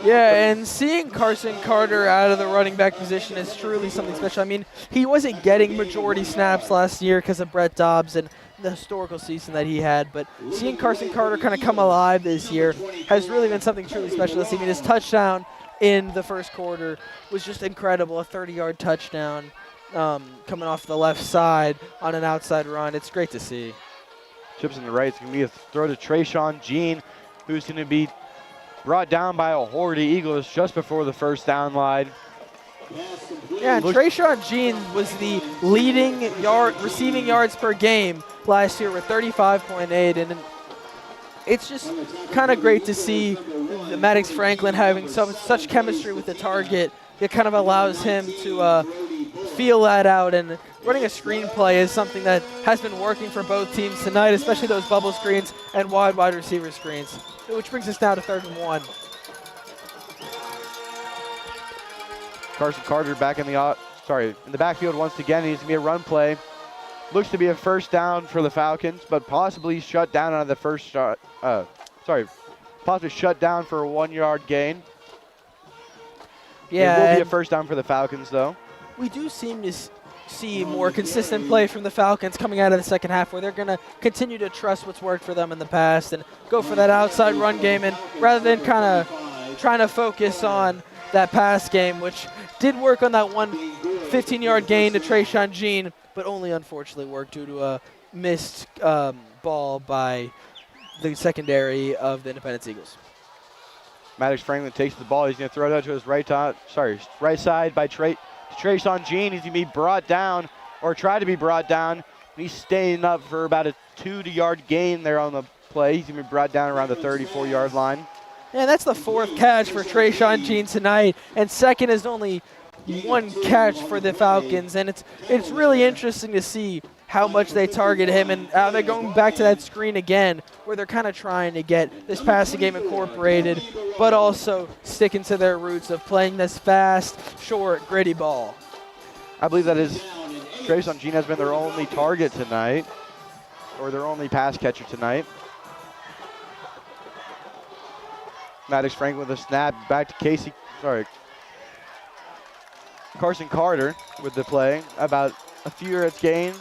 Yeah, and seeing Carson Carter out of the running back position is truly something special. I mean, he wasn't getting majority snaps last year because of Brett Dobbs and the historical season that he had, but seeing Carson Carter kind of come alive this year has really been something truly special to see. I mean, his touchdown in the first quarter was just incredible, a 30-yard touchdown coming off the left side on an outside run. It's great to see. Chips in the right. It's going to be a throw to Trayshawn Jean, who's going to be brought down by a horde of Eagles just before the first down line. Yeah, and Trayshawn Jean was the leading receiving yards per game last year with 35.8, and it's just kind of great to see Maddox Franklin having such chemistry with the target. It kind of allows him to feel that out, and running a screenplay is something that has been working for both teams tonight, especially those bubble screens and wide receiver screens, which brings us now to 3rd and 1. Carson Carter back in the backfield once again. He's going to be a run play. Looks to be a first down for the Falcons, but possibly shut down on the first shot. Possibly shut down for a 1 yard gain. Yeah, it will be a first down for the Falcons, though. We do seem to see more consistent play from the Falcons coming out of the second half, where they're going to continue to trust what's worked for them in the past and go for that outside run game, and rather than kind of trying to focus on that pass game, which did work on that one 15-yard gain to Trayshawn Jean, but only unfortunately worked due to a missed ball by the secondary of the Independence Eagles. Maddox Franklin takes the ball. He's going to throw it out to his right side by Trayshawn Jean. He's going to be brought down, or try to be brought down. He's staying up for about a 2-yard gain there on the play. He's going to be brought down around the 34-yard line. And that's the 4th catch for Trayshawn Jean tonight, and second is only 1 catch for the Falcons. And it's really interesting to see how much they target him, and how they're going back to that screen again, where they're kind of trying to get this passing game incorporated, but also sticking to their roots of playing this fast, short, gritty ball. I believe that is Trayshawn Jean has been their only target tonight, or their only pass catcher tonight. Maddox Franklin with a snap back to Carson Carter with the play. About a few yards gain,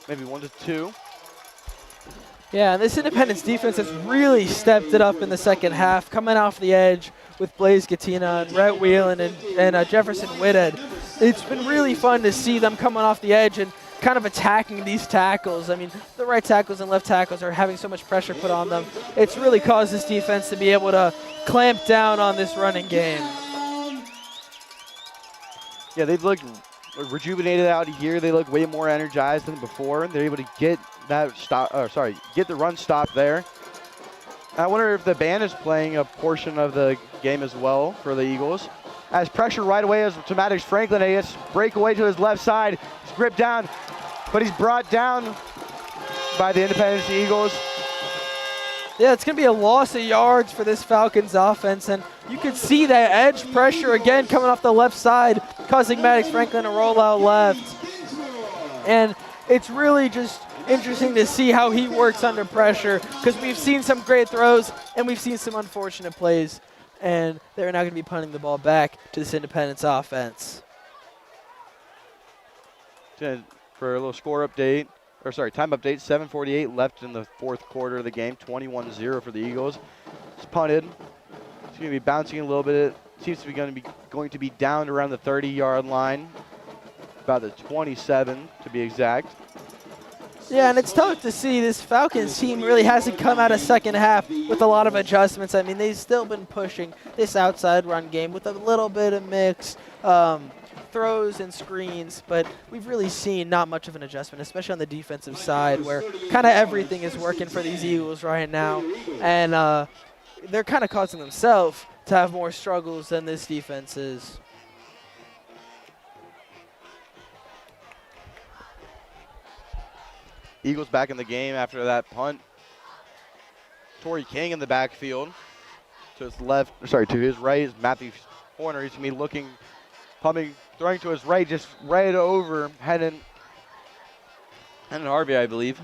maybe 1 to 2. Yeah, and this Independence defense has really stepped it up in the second half, coming off the edge with Blaze Gatina and Rhett Whelan and Jefferson Whitted. It's been really fun to see them coming off the edge and kind of attacking these tackles. I mean, the right tackles and left tackles are having so much pressure put on them. It's really caused this defense to be able to clamp down on this running game. Yeah, they've looked rejuvenated out here. They look way more energized than before. They're able to get that get the run stop there. I wonder if the band is playing a portion of the game as well for the Eagles. As pressure right away is to Maddox Franklin. He gets breakaway to his left side. He's gripped down, but he's brought down by the Independence Eagles. Yeah, it's going to be a loss of yards for this Falcons offense, and you could see that edge pressure again coming off the left side, causing Maddox Franklin to roll out left. And it's really just interesting to see how he works under pressure, because we've seen some great throws and we've seen some unfortunate plays and they're now going to be punting the ball back to this Independence offense. For a little score update, or sorry, time update, 7:48 left in the fourth quarter of the game, 21-0 for the Eagles. It's punted. It's going to be bouncing a little bit. It seems to be going to be down around the 30-yard line, about the 27 to be exact. Yeah, and it's tough to see this Falcons team really hasn't come out of second half with a lot of adjustments. I mean, they've still been pushing this outside run game with a little bit of mix, throws and screens, but we've really seen not much of an adjustment, especially on the defensive side, where kind of everything is working for these Eagles right now, and they're kind of causing themselves to have more struggles than this defense is. Eagles back in the game after that punt. Torrey King in the backfield. To his left, sorry, to his right is Matthew Horner. He's going to be looking, pumping, throwing to his right, just right over Hennon Harvey, I believe.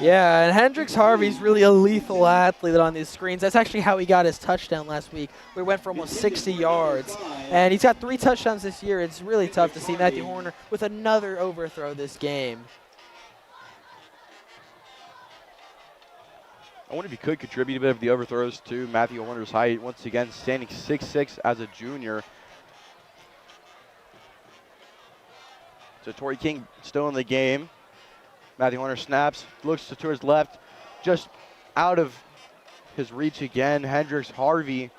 Yeah, and Hendrix Harvey's really a lethal athlete on these screens. That's actually how he got his touchdown last week. We went for almost 60 yards. And he's got 3 touchdowns this year. It's really tough to see Matthew Horner with another overthrow this game. I wonder if he could contribute a bit of the overthrows to Matthew Horner's height. Once again, standing 6'6" as a junior. So Torrey King still in the game. Matthew Horner snaps, looks to his left, just out of his reach again. Hendrix Harvey,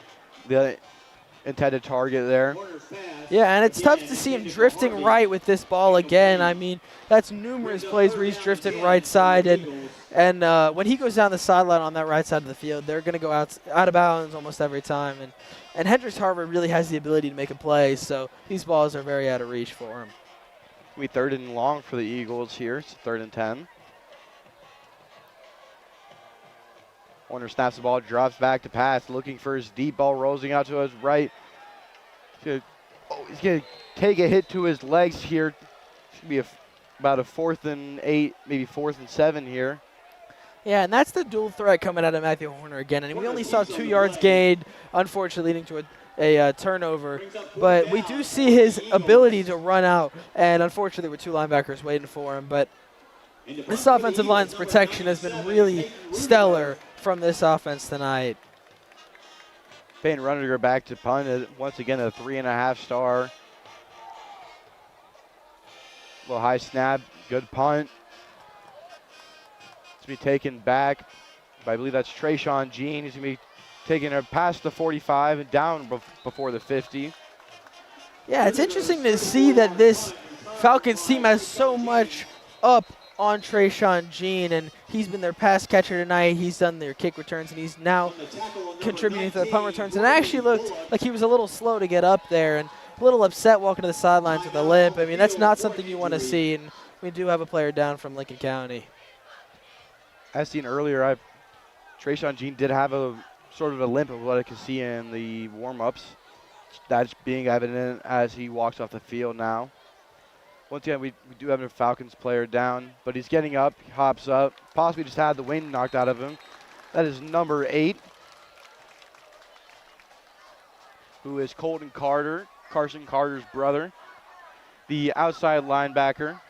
the intended target there. Yeah, and it's tough to see him drifting right with this ball again. I mean, that's numerous plays where he's drifted right side, and when he goes down the sideline on that right side of the field, they're going to go out of bounds almost every time. And Hendrix Harvey really has the ability to make a play, so these balls are very out of reach for him. We 3rd and long for the Eagles here. It's 3rd and 10. Horner snaps the ball, drops back to pass, looking for his deep ball, rolling out to his right. He's going to take a hit to his legs here. It's going to be about a 4th and 8, maybe 4th and 7 here. Yeah, and that's the dual threat coming out of Matthew Horner again. And we only saw 2 yards gained, unfortunately leading to a turnover. But we do see his ability to run out. And unfortunately, with 2 linebackers waiting for him. But this offensive line's protection has been really stellar from this offense tonight. Payne Runninger back to punt. Once again, a 3.5 star. Little high snap, good punt. To be taken back, I believe that's Trayshawn Jean. He's going to be taking her past the 45 and down before the 50. Yeah, it's interesting to see that this Falcons team has so much up on Trayshawn Jean, and he's been their pass catcher tonight. He's done their kick returns, and he's now contributing to the punt returns. And it actually looked like he was a little slow to get up there and a little upset walking to the sidelines with a limp. I mean, that's not something you want to see, and we do have a player down from Lincoln County. As seen earlier, Trayshawn Jean did have a sort of a limp of what I could see in the warm-ups. That's being evident as he walks off the field now. Once again, we do have a Falcons player down, but he's getting up, he hops up, possibly just had the wind knocked out of him. That is number 8, who is Colton Carter, Carson Carter's brother, the outside linebacker.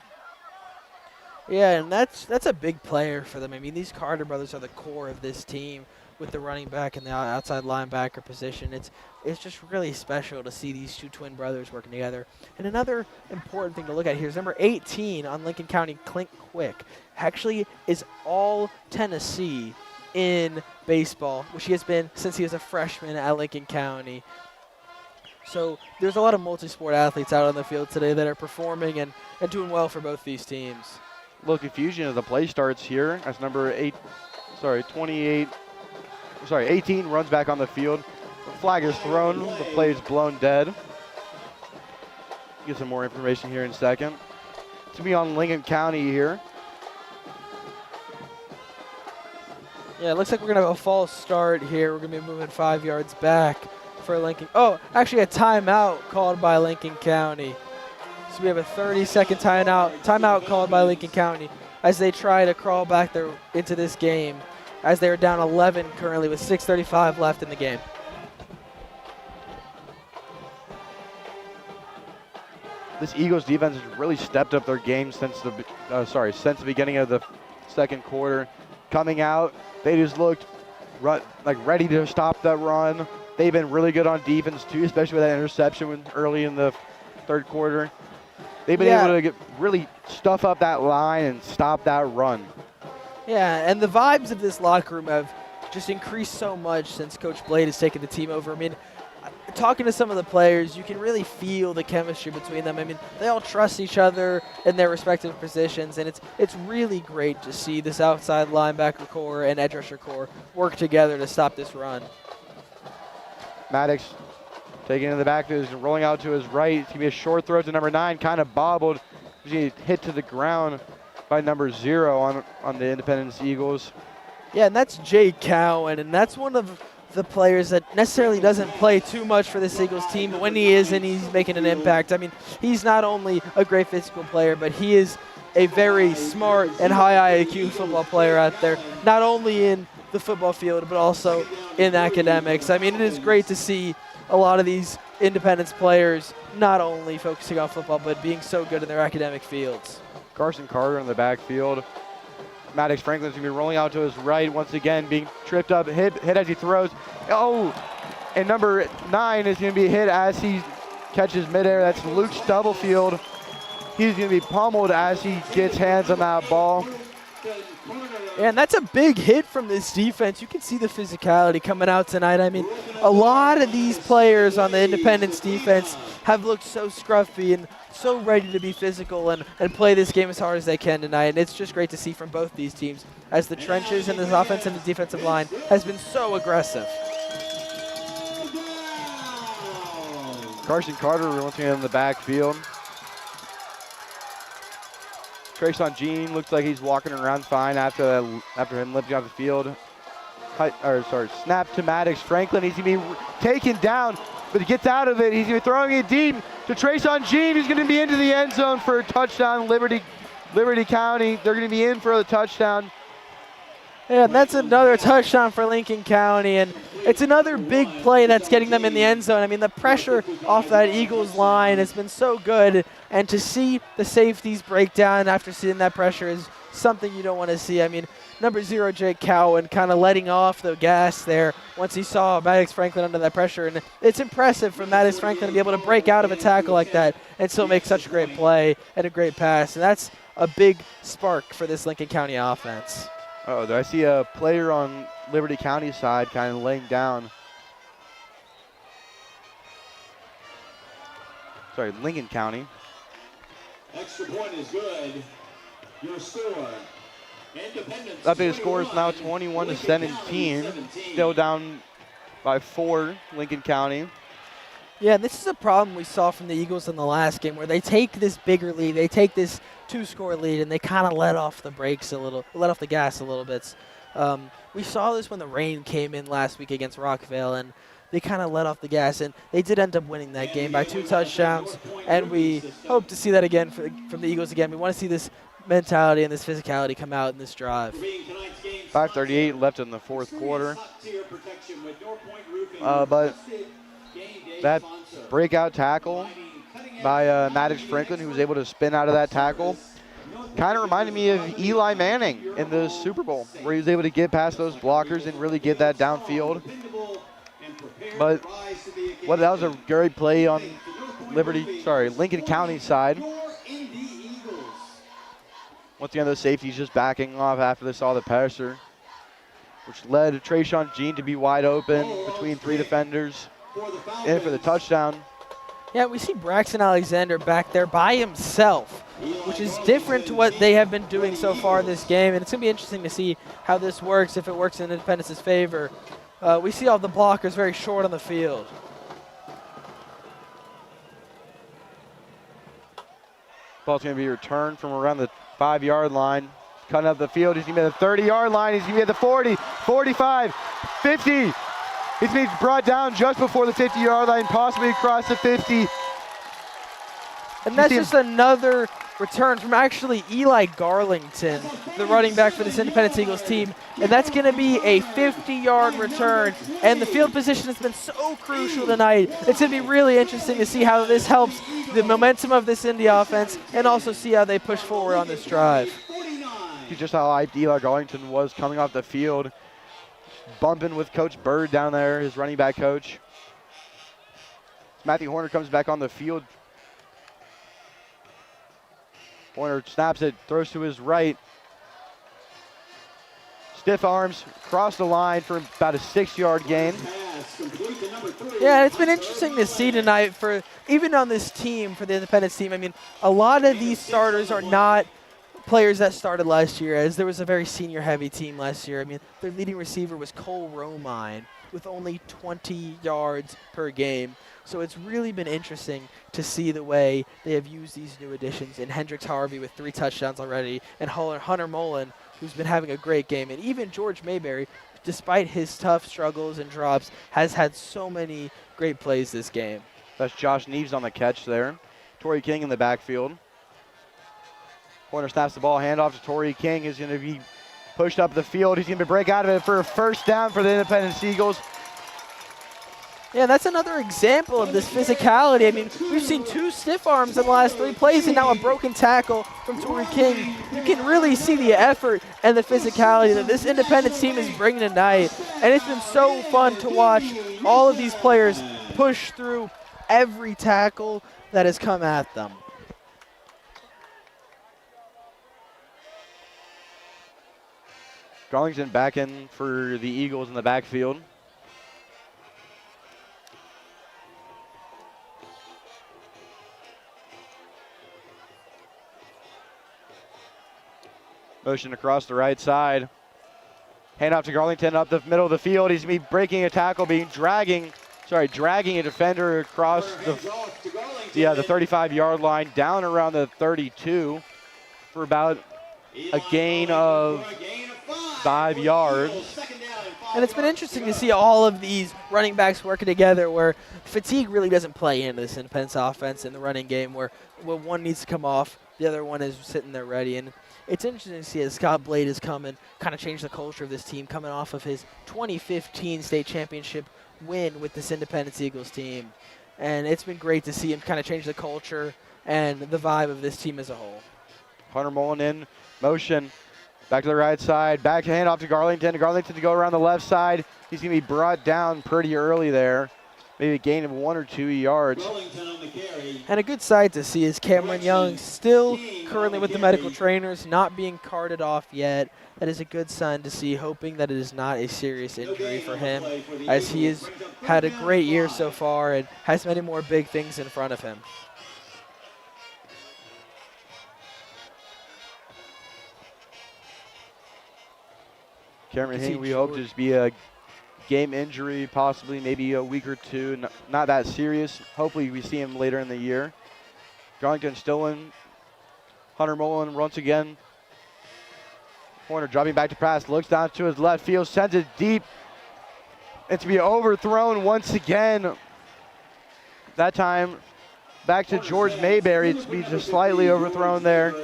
Yeah, and that's a big player for them. I mean, these Carter brothers are the core of this team with the running back and the outside linebacker position. It's just really special to see these 2 twin brothers working together. And another important thing to look at here is number 18 on Lincoln County, Clint Quick, actually is all Tennessee in baseball, which he has been since he was a freshman at Lincoln County. So there's a lot of multi-sport athletes out on the field today that are performing and doing well for both these teams. A little confusion as the play starts here as number 18 runs back on the field. The flag is thrown, the play is blown dead. Get some more information here in a second. To be on Lincoln County here. Yeah, it looks like we're going to have a false start here. We're going to be moving 5 yards back for Lincoln. Oh, actually a timeout called by Lincoln County. So we have a 30-second timeout called by Lincoln County as they try to crawl back into this game, as they are down 11 currently with 6:35 left in the game. this Eagles defense has really stepped up their game since the beginning of the second quarter. Coming out, they just looked ready to stop that run. They've been really good on defense too, especially with that interception early in the third quarter. They've been able to really stuff up that line and stop that run. Yeah, and the vibes of this locker room have just increased so much since Coach Blade has taken the team over. I mean, talking to some of the players, you can really feel the chemistry between them. I mean, they all trust each other in their respective positions, and it's really great to see this outside linebacker core and edge rusher core work together to stop this run. Maddox taking it in the backfield, is rolling out to his right. It's going to be a short throw to number 9, kind of bobbled. He's going to hit to the ground by number 0 on the Independence Eagles. Yeah, and that's Jay Cowan, and that's one of the players that necessarily doesn't play too much for this Eagles team, but when he is and he's making an impact, I mean, he's not only a great physical player, but he is a very smart and high IQ football player out there, not only in the football field, but also in academics. I mean, it is great to see a lot of these Independence players not only focusing on football, but being so good in their academic fields. Carson Carter in the backfield. Maddox Franklin's going to be rolling out to his right once again, being tripped up, hit as he throws. Oh, and number 9 is going to be hit as he catches midair. That's Luke Stubblefield. He's going to be pummeled as he gets hands on that ball. And that's a big hit from this defense. You can see the physicality coming out tonight. I mean, a lot of these players on the Independence defense have looked so scruffy and so ready to be physical and play this game as hard as they can tonight. And it's just great to see from both these teams as the trenches and this offense and the defensive line has been so aggressive. Carson Carter once again in the backfield. Trayshawn Jean looks like he's walking around fine after him limping off the field. Snap to Maddox Franklin. He's going to be taken down, but he gets out of it. He's going to be throwing it deep to Trayshawn Jean. He's going to be into the end zone for a touchdown. Liberty County. They're going to be in for the touchdown. Yeah, and that's another touchdown for Lincoln County, and it's another big play that's getting them in the end zone. I mean, the pressure off that Eagles line has been so good, and to see the safeties break down after seeing that pressure is something you don't want to see. I mean, number 0, Jake Cowan, kind of letting off the gas there once he saw Maddox Franklin under that pressure, and it's impressive for Maddox Franklin to be able to break out of a tackle like that and still make such a great play and a great pass, and that's a big spark for this Lincoln County offense. Oh, do I see a player on Liberty County's side kind of laying down? Sorry, Lincoln County. Extra point is good. Your score. Independence. Updated score is now 21-17. Still down by 4, Lincoln County. Yeah, this is a problem we saw from the Eagles in the last game where they take this bigger lead, they take this 2-score lead, and they kind of let off the brakes a little, let off the gas a little bit. We saw this when the rain came in last week against Rockville, and they kind of let off the gas, and they did end up winning that game by 2 touchdowns, and we hope to see that again from the Eagles again. We want to see this mentality and this physicality come out in this drive. 5:38 left in the fourth quarter. But that breakout tackle by Maddox Franklin, who was able to spin out of that tackle, kind of reminded me of Eli Manning in the Super Bowl, where he was able to get past those blockers and really get that downfield. But that was a great play on Lincoln County's side. Once again, those safeties just backing off after they saw the pressure, which led Trayshawn Jean to be wide open between 3 defenders in for the touchdown. Yeah, we see Braxton Alexander back there by himself, which is different to what they have been doing so far in this game, and it's going to be interesting to see how this works, if it works in Independence's favor. We see all the blockers very short on the field. Ball's going to be returned from around the 5-yard line. Cutting up the field. He's going to be at the 30-yard line. He's going to be at the 40, 45, 50. He's going to be brought down just before the 50-yard line, possibly across the 50. And that's just another return from actually Eli Garlington, the running back for this Independence Eagles team. And that's going to be a 50-yard return. And the field position has been so crucial tonight. It's going to be really interesting to see how this helps the momentum of this Indy offense and also see how they push forward on this drive. Just how hyped Eli Garlington was coming off the field, bumping with Coach Bird down there, his running back coach. Matthew Horner comes back on the field. Horner snaps it, throws to his right. Stiff arms, cross the line for about a 6-yard gain. Yeah, it's been interesting to see tonight for, even on this team, for the Independence team. I mean, a lot of these starters are not players that started last year, as there was a very senior-heavy team last year. I mean, their leading receiver was Cole Romine with only 20 yards per game. So it's really been interesting to see the way they have used these new additions in Hendrix Harvey with 3 touchdowns already, and Hunter Mullen, who's been having a great game, and even George Mayberry, despite his tough struggles and drops, has had so many great plays this game. That's Josh Neves on the catch there. Torrey King in the backfield. Horner snaps the ball, handoff to Torrey King, who's going to be pushed up the field. He's going to break out of it for a first down for the Independence Eagles. Yeah, that's another example of this physicality. I mean, we've seen 2 stiff arms in the last 3 plays and now a broken tackle from Torrey King. You can really see the effort and the physicality that this Independence team is bringing tonight. And it's been so fun to watch all of these players push through every tackle that has come at them. Garlington back in for the Eagles in the backfield. Motion across the right side. Hand off to Garlington up the middle of the field. He's going to be breaking a tackle, dragging a defender across the 35-yard line down around the 32 for about a gain of 5 yards. And it's been interesting to see all of these running backs working together, where fatigue really doesn't play into this Independence offense in the running game, where one needs to come off, the other one is sitting there ready. And it's interesting to see as Scott Blade has come and kind of changed the culture of this team, coming off of his 2015 state championship win with this Independence Eagles team. And it's been great to see him kind of change the culture and the vibe of this team as a whole. Hunter Mullen in motion. Back to the right side. Back hand off to Garlington. Garlington to go around the left side. He's going to be brought down pretty early there. Maybe a gain of 1 or 2 yards. And a good sight to see is Cameron Young still currently with the medical trainers, not being carted off yet. That is a good sign to see, hoping that it is not a serious injury for him, as he has had a great year so far and has many more big things in front of him. Cameron Hayne, we hope to just be a game injury, possibly maybe a week or 2. Not that serious. Hopefully we see him later in the year. Garlington still in. Hunter Mullen once again. Horner dropping back to pass, looks down to his left field, sends it deep. It's to be overthrown once again. That time back to George Mayberry. It's to be just slightly overthrown there.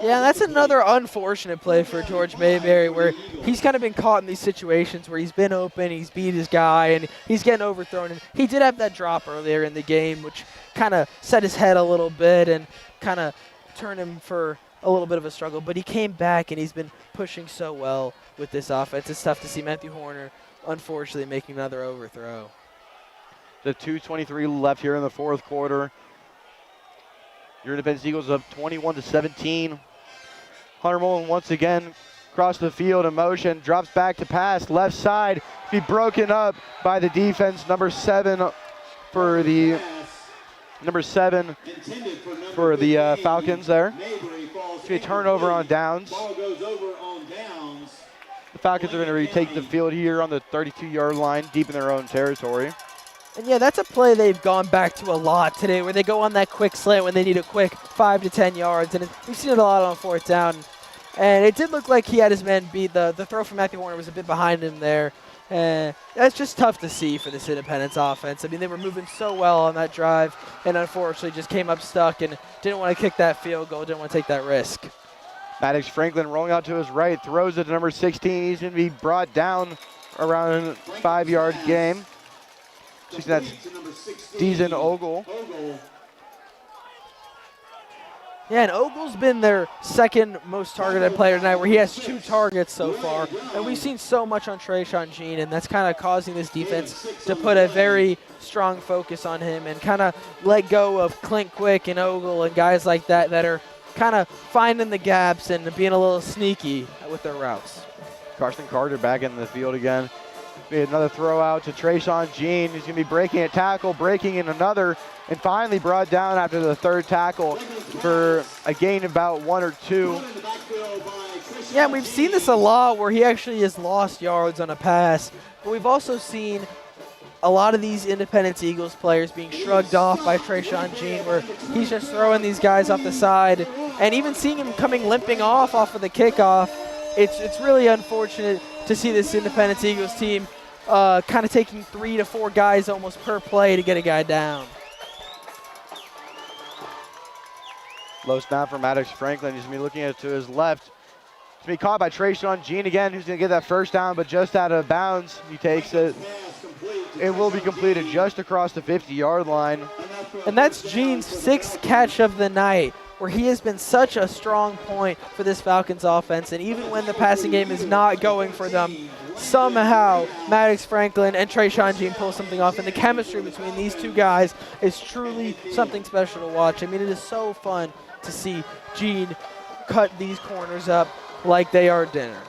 Yeah, that's another unfortunate play for George Mayberry, where he's kind of been caught in these situations where he's been open, he's beat his guy, and he's getting overthrown. And he did have that drop earlier in the game, which kind of set his head a little bit and kind of turned him for a little bit of a struggle. But he came back, and he's been pushing so well with this offense. It's tough to see Matthew Horner, unfortunately, making another overthrow. The 2:23 left here in the fourth quarter. Your Independence Eagles up 21-17. Hunter Mullen once again across the field in motion, drops back to pass, left side, be broken up by the defense. Number 7 for the Falcons there. It's a turnover on downs. The Falcons are going to retake the field here on the 32-yard line, deep in their own territory. And yeah, that's a play they've gone back to a lot today, where they go on that quick slant when they need a quick 5 to 10 yards. And we've seen it a lot on 4th down. And it did look like he had his man beat. The throw from Matthew Horner was a bit behind him there. That's just tough to see for this Independence offense. I mean, they were moving so well on that drive, and unfortunately just came up stuck and didn't want to kick that field goal, didn't want to take that risk. Maddox Franklin rolling out to his right, throws it to number 16. He's going to be brought down around a 5-yard game. That's Deason Ogle. Yeah, and Ogle's been their second most targeted player tonight, where he has 2 targets so far. And we've seen so much on Trayshawn Jean, and that's kind of causing this defense to put a very strong focus on him and kind of let go of Clint Quick and Ogle and guys like that that are kind of finding the gaps and being a little sneaky with their routes. Carson Carter back in the field again. Another throw out to Trayshawn Jean. He's going to be breaking a tackle, breaking in another, and finally brought down after the 3rd tackle for a gain of about 1 or 2. Yeah, we've seen this a lot where he actually has lost yards on a pass, but we've also seen a lot of these Independence Eagles players being shrugged off by Trayshawn Jean, where he's just throwing these guys off the side, and even seeing him coming limping off of the kickoff. It's really unfortunate to see this Independence Eagles team kind of taking 3 to 4 guys almost per play to get a guy down. Low snap from Maddox Franklin. He's going to be looking at it to his left. It's going to be caught by Trayshawn Jean again, who's going to get that first down, but just out of bounds. He takes it. It will be completed just across the 50-yard line. And that's Jean's 6th catch of the night, where he has been such a strong point for this Falcons offense. And even when the passing game is not going for them, somehow Maddox Franklin and Trayshawn Jean pull something off. And the chemistry between these 2 guys is truly something special to watch. I mean, it is so fun to see Jean cut these corners up like they are dinner.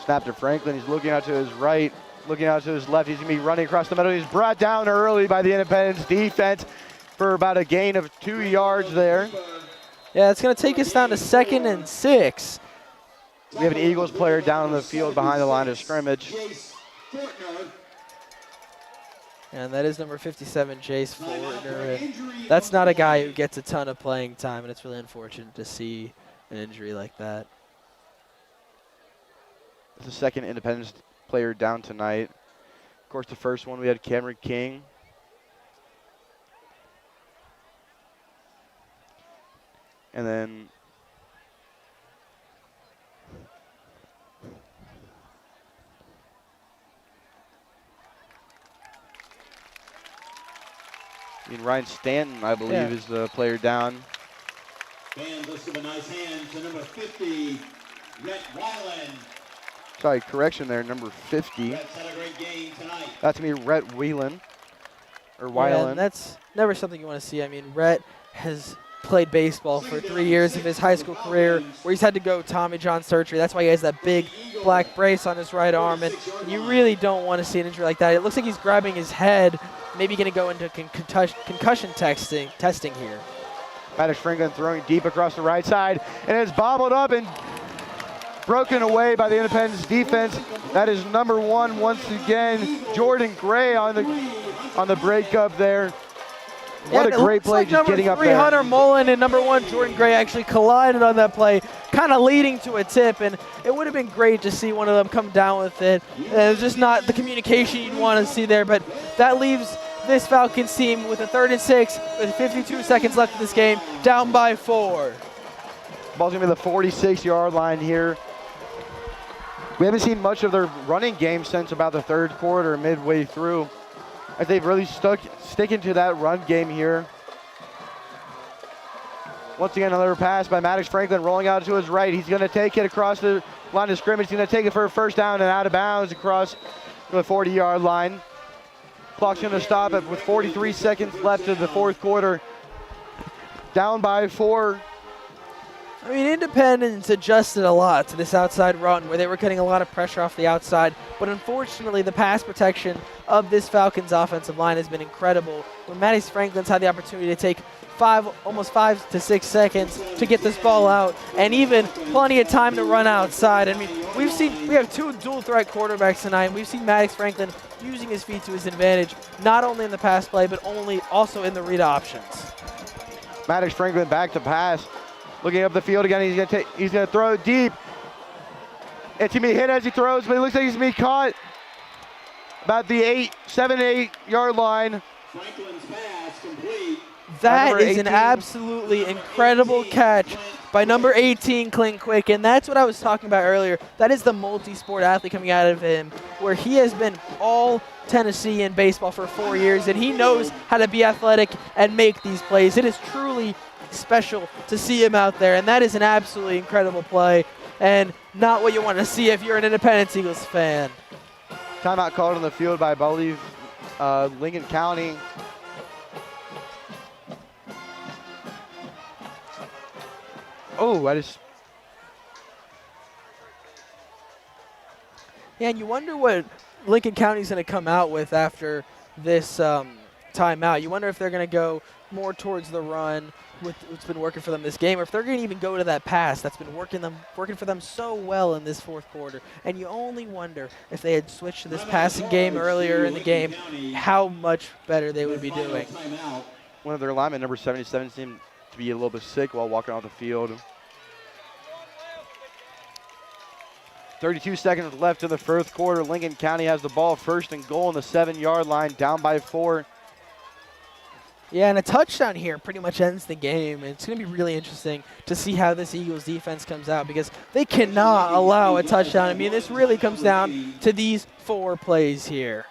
Snap to Franklin. He's looking out to his right, looking out to his left. He's going to be running across the middle. He's brought down early by the Independence defense for about a gain of 2 yards there. Yeah, it's going to take us down to 2nd and 6. We have an Eagles player down on the field behind the line of scrimmage. And that is number 57, Jace Fortner. And that's not a guy who gets a ton of playing time, and it's really unfortunate to see an injury like that. It's the 2nd Independence player down tonight. Of course, the first one we had Cameron King. And then Ryan Stanton, I believe, is the player down. Fans, let's give a nice hand to number 50, Rhett Weiland. Sorry, correction there, number 50. Rhett's had a great game tonight. That's going to be Rhett Whelan. Or Yeah, Weiland. and that's never something you want to see. I mean, Rhett has played baseball for 3 years of his high school career, where he's had to go Tommy John surgery. That's why he has that big black brace on his right arm, and you really don't want to see an injury like that. It looks like he's grabbing his head, maybe going to go into concussion testing here. Maddox Franklin throwing deep across the right side, and it's bobbled up and broken away by the Independence defense. That is number 1 once again, Jordan Gray on the breakup there. What a great play, just getting up there. Number 3, Hunter Mullen, and number 1, Jordan Gray, actually collided on that play, kind of leading to a tip, and it would have been great to see one of them come down with it. It's just not the communication you'd want to see there, but that leaves this Falcons team with a 3rd and 6, with 52 seconds left in this game, down by 4. Ball's going to be the 46-yard line here. We haven't seen much of their running game since about the 3rd quarter, midway through. As they've really sticking to that run game here. Once again, another pass by Maddox Franklin rolling out to his right. He's going to take it across the line of scrimmage. He's going to take it for a first down and out of bounds across the 40-yard line. Clock's going to stop it with 43 seconds left in the 4th quarter. Down by 4. I mean, Independence adjusted a lot to this outside run where they were getting a lot of pressure off the outside, but unfortunately the pass protection of this Falcons offensive line has been incredible. When Maddox Franklin's had the opportunity to take almost 5 to 6 seconds to get this ball out, and even plenty of time to run outside. I mean, we have 2 dual threat quarterbacks tonight, and we've seen Maddox Franklin using his feet to his advantage, not only in the pass play, but also in the read options. Maddox Franklin back to pass. Looking up the field again, he's gonna throw it deep. It's going to be hit as he throws, but it looks like he's going to be caught about the 7-8 yard line. Franklin's pass complete. That is an 18. absolutely incredible catch by number 18, Clint Quick, and that's what I was talking about earlier. That is the multi-sport athlete coming out of him, where he has been all Tennessee in baseball for 4 years, and he knows how to be athletic and make these plays. It is truly special to see him out there, and that is an absolutely incredible play, and not what you want to see if you're an Independence Eagles fan. Timeout called on the field by, I believe, Lincoln County. Oh, Yeah, and you wonder what Lincoln County's going to come out with after this timeout. You wonder if they're going to go more towards the run with what's been working for them this game, or if they're going to even go to that pass that's been working for them so well in this fourth quarter. And you only wonder if they had switched to this passing game earlier in the game, how much better they would be doing. One of their linemen, number 77, seemed to be a little bit sick while walking off the field. 32 seconds left in the first quarter. Lincoln County has the ball, 1st and goal on the 7-yard line, down by 4. Yeah, and a touchdown here pretty much ends the game. And it's going to be really interesting to see how this Eagles defense comes out, because they cannot allow a touchdown. I mean, this really comes down to these 4 plays here.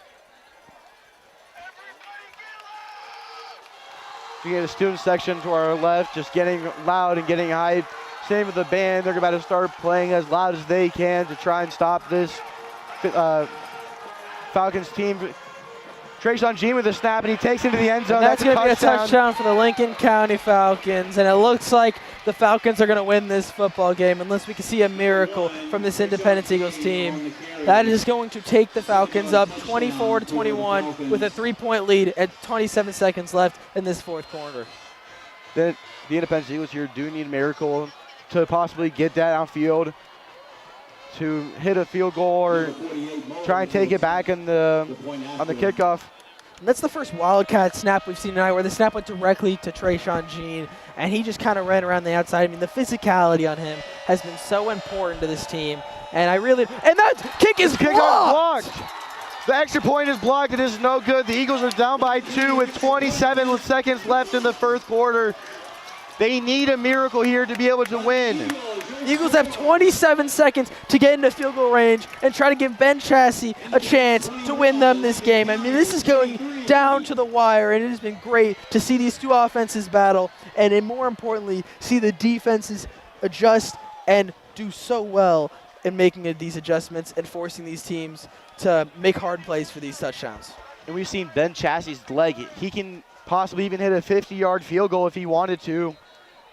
We get a student section to our left, just getting loud and getting hyped. Same with the band. They're about to start playing as loud as they can to try and stop this Falcons team. Trayshawn Jean with a snap, and he takes it to the end zone. That's going to be a touchdown for the Lincoln County Falcons, and it looks like the Falcons are going to win this football game unless we can see a miracle from this Independence Eagles team. That is going to take the Falcons up 24-21 with a 3-point lead at 27 seconds left in this fourth quarter. The Independence Eagles here do need a miracle to possibly get that outfield, to hit a field goal or try and take it back on the kickoff. And that's the first Wildcat snap we've seen tonight, where the snap went directly to Trayshawn Jean, and he just kind of ran around the outside. I mean, the physicality on him has been so important to this team, and that kick is blocked. The extra point is blocked. It is no good. The Eagles are down by 2 with 27 seconds left in the first quarter. They need a miracle here to be able to win. The Eagles have 27 seconds to get into field goal range and try to give Ben Chassie a chance to win them this game. I mean, this is going down to the wire, and it has been great to see these 2 offenses battle, and more importantly, see the defenses adjust and do so well in making these adjustments and forcing these teams to make hard plays for these touchdowns. And we've seen Ben Chassie's leg. He can possibly even hit a 50-yard field goal if he wanted to.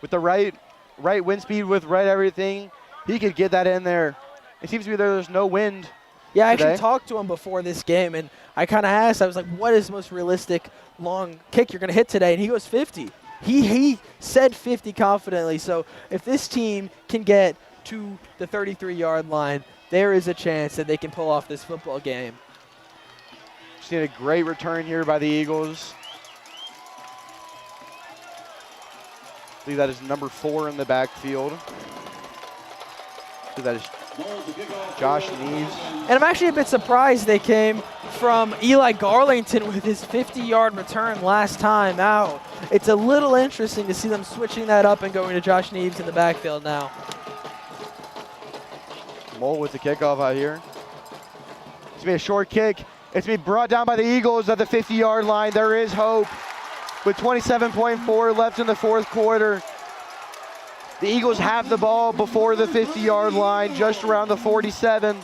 With the right wind speed, with right everything, he could get that in there. It seems to be there's no wind. Yeah, I today. actually talked to him before this game, and I kind of asked, I was like, what is the most realistic long kick you're going to hit today? And he goes 50. He said 50 confidently. So if this team can get to the 33-yard line, there is a chance that they can pull off this football game. Seen a great return here by the Eagles. I believe that is number 4 in the backfield. So that is Josh Neves. And I'm actually a bit surprised they came from Eli Garlington with his 50-yard return last time out. It's a little interesting to see them switching that up and going to Josh Neves in the backfield now. Mole with the kickoff out here. It's going to be a short kick. It's going to be brought down by the Eagles at the 50-yard line. There is hope. With 27.4 left in the fourth quarter, the Eagles have the ball before the 50-yard line, just around the 47.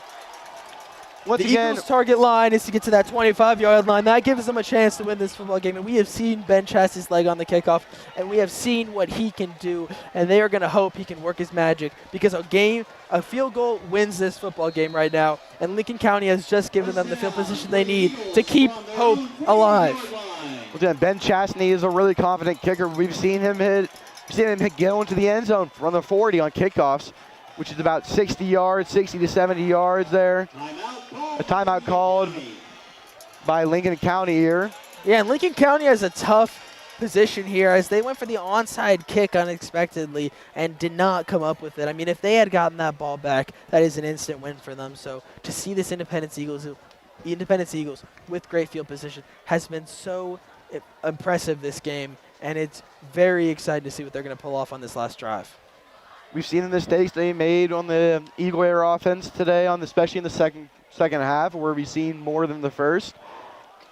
Once the again, Eagles' target line is to get to that 25-yard line. That gives them a chance to win this football game. And we have seen Ben Chassie's leg on the kickoff, and we have seen what he can do. And they are going to hope he can work his magic, because a field goal wins this football game right now. And Lincoln County has just given them the field position they need to keep hope alive. Ben Chastney is a really confident kicker. We've seen him go into the end zone from the 40 on kickoffs, which is about 60 yards, 60 to 70 yards there. A timeout called by Lincoln County here. Yeah, and Lincoln County has a tough position here as they went for the onside kick unexpectedly and did not come up with it. I mean, if they had gotten that ball back, that is an instant win for them. So to see this Independence Eagles with great field position has been so impressive this game, and it's very exciting to see what they're going to pull off on this last drive. We've seen the mistakes they made on the Eagle Air offense today, especially in the second half, where we've seen more than the first.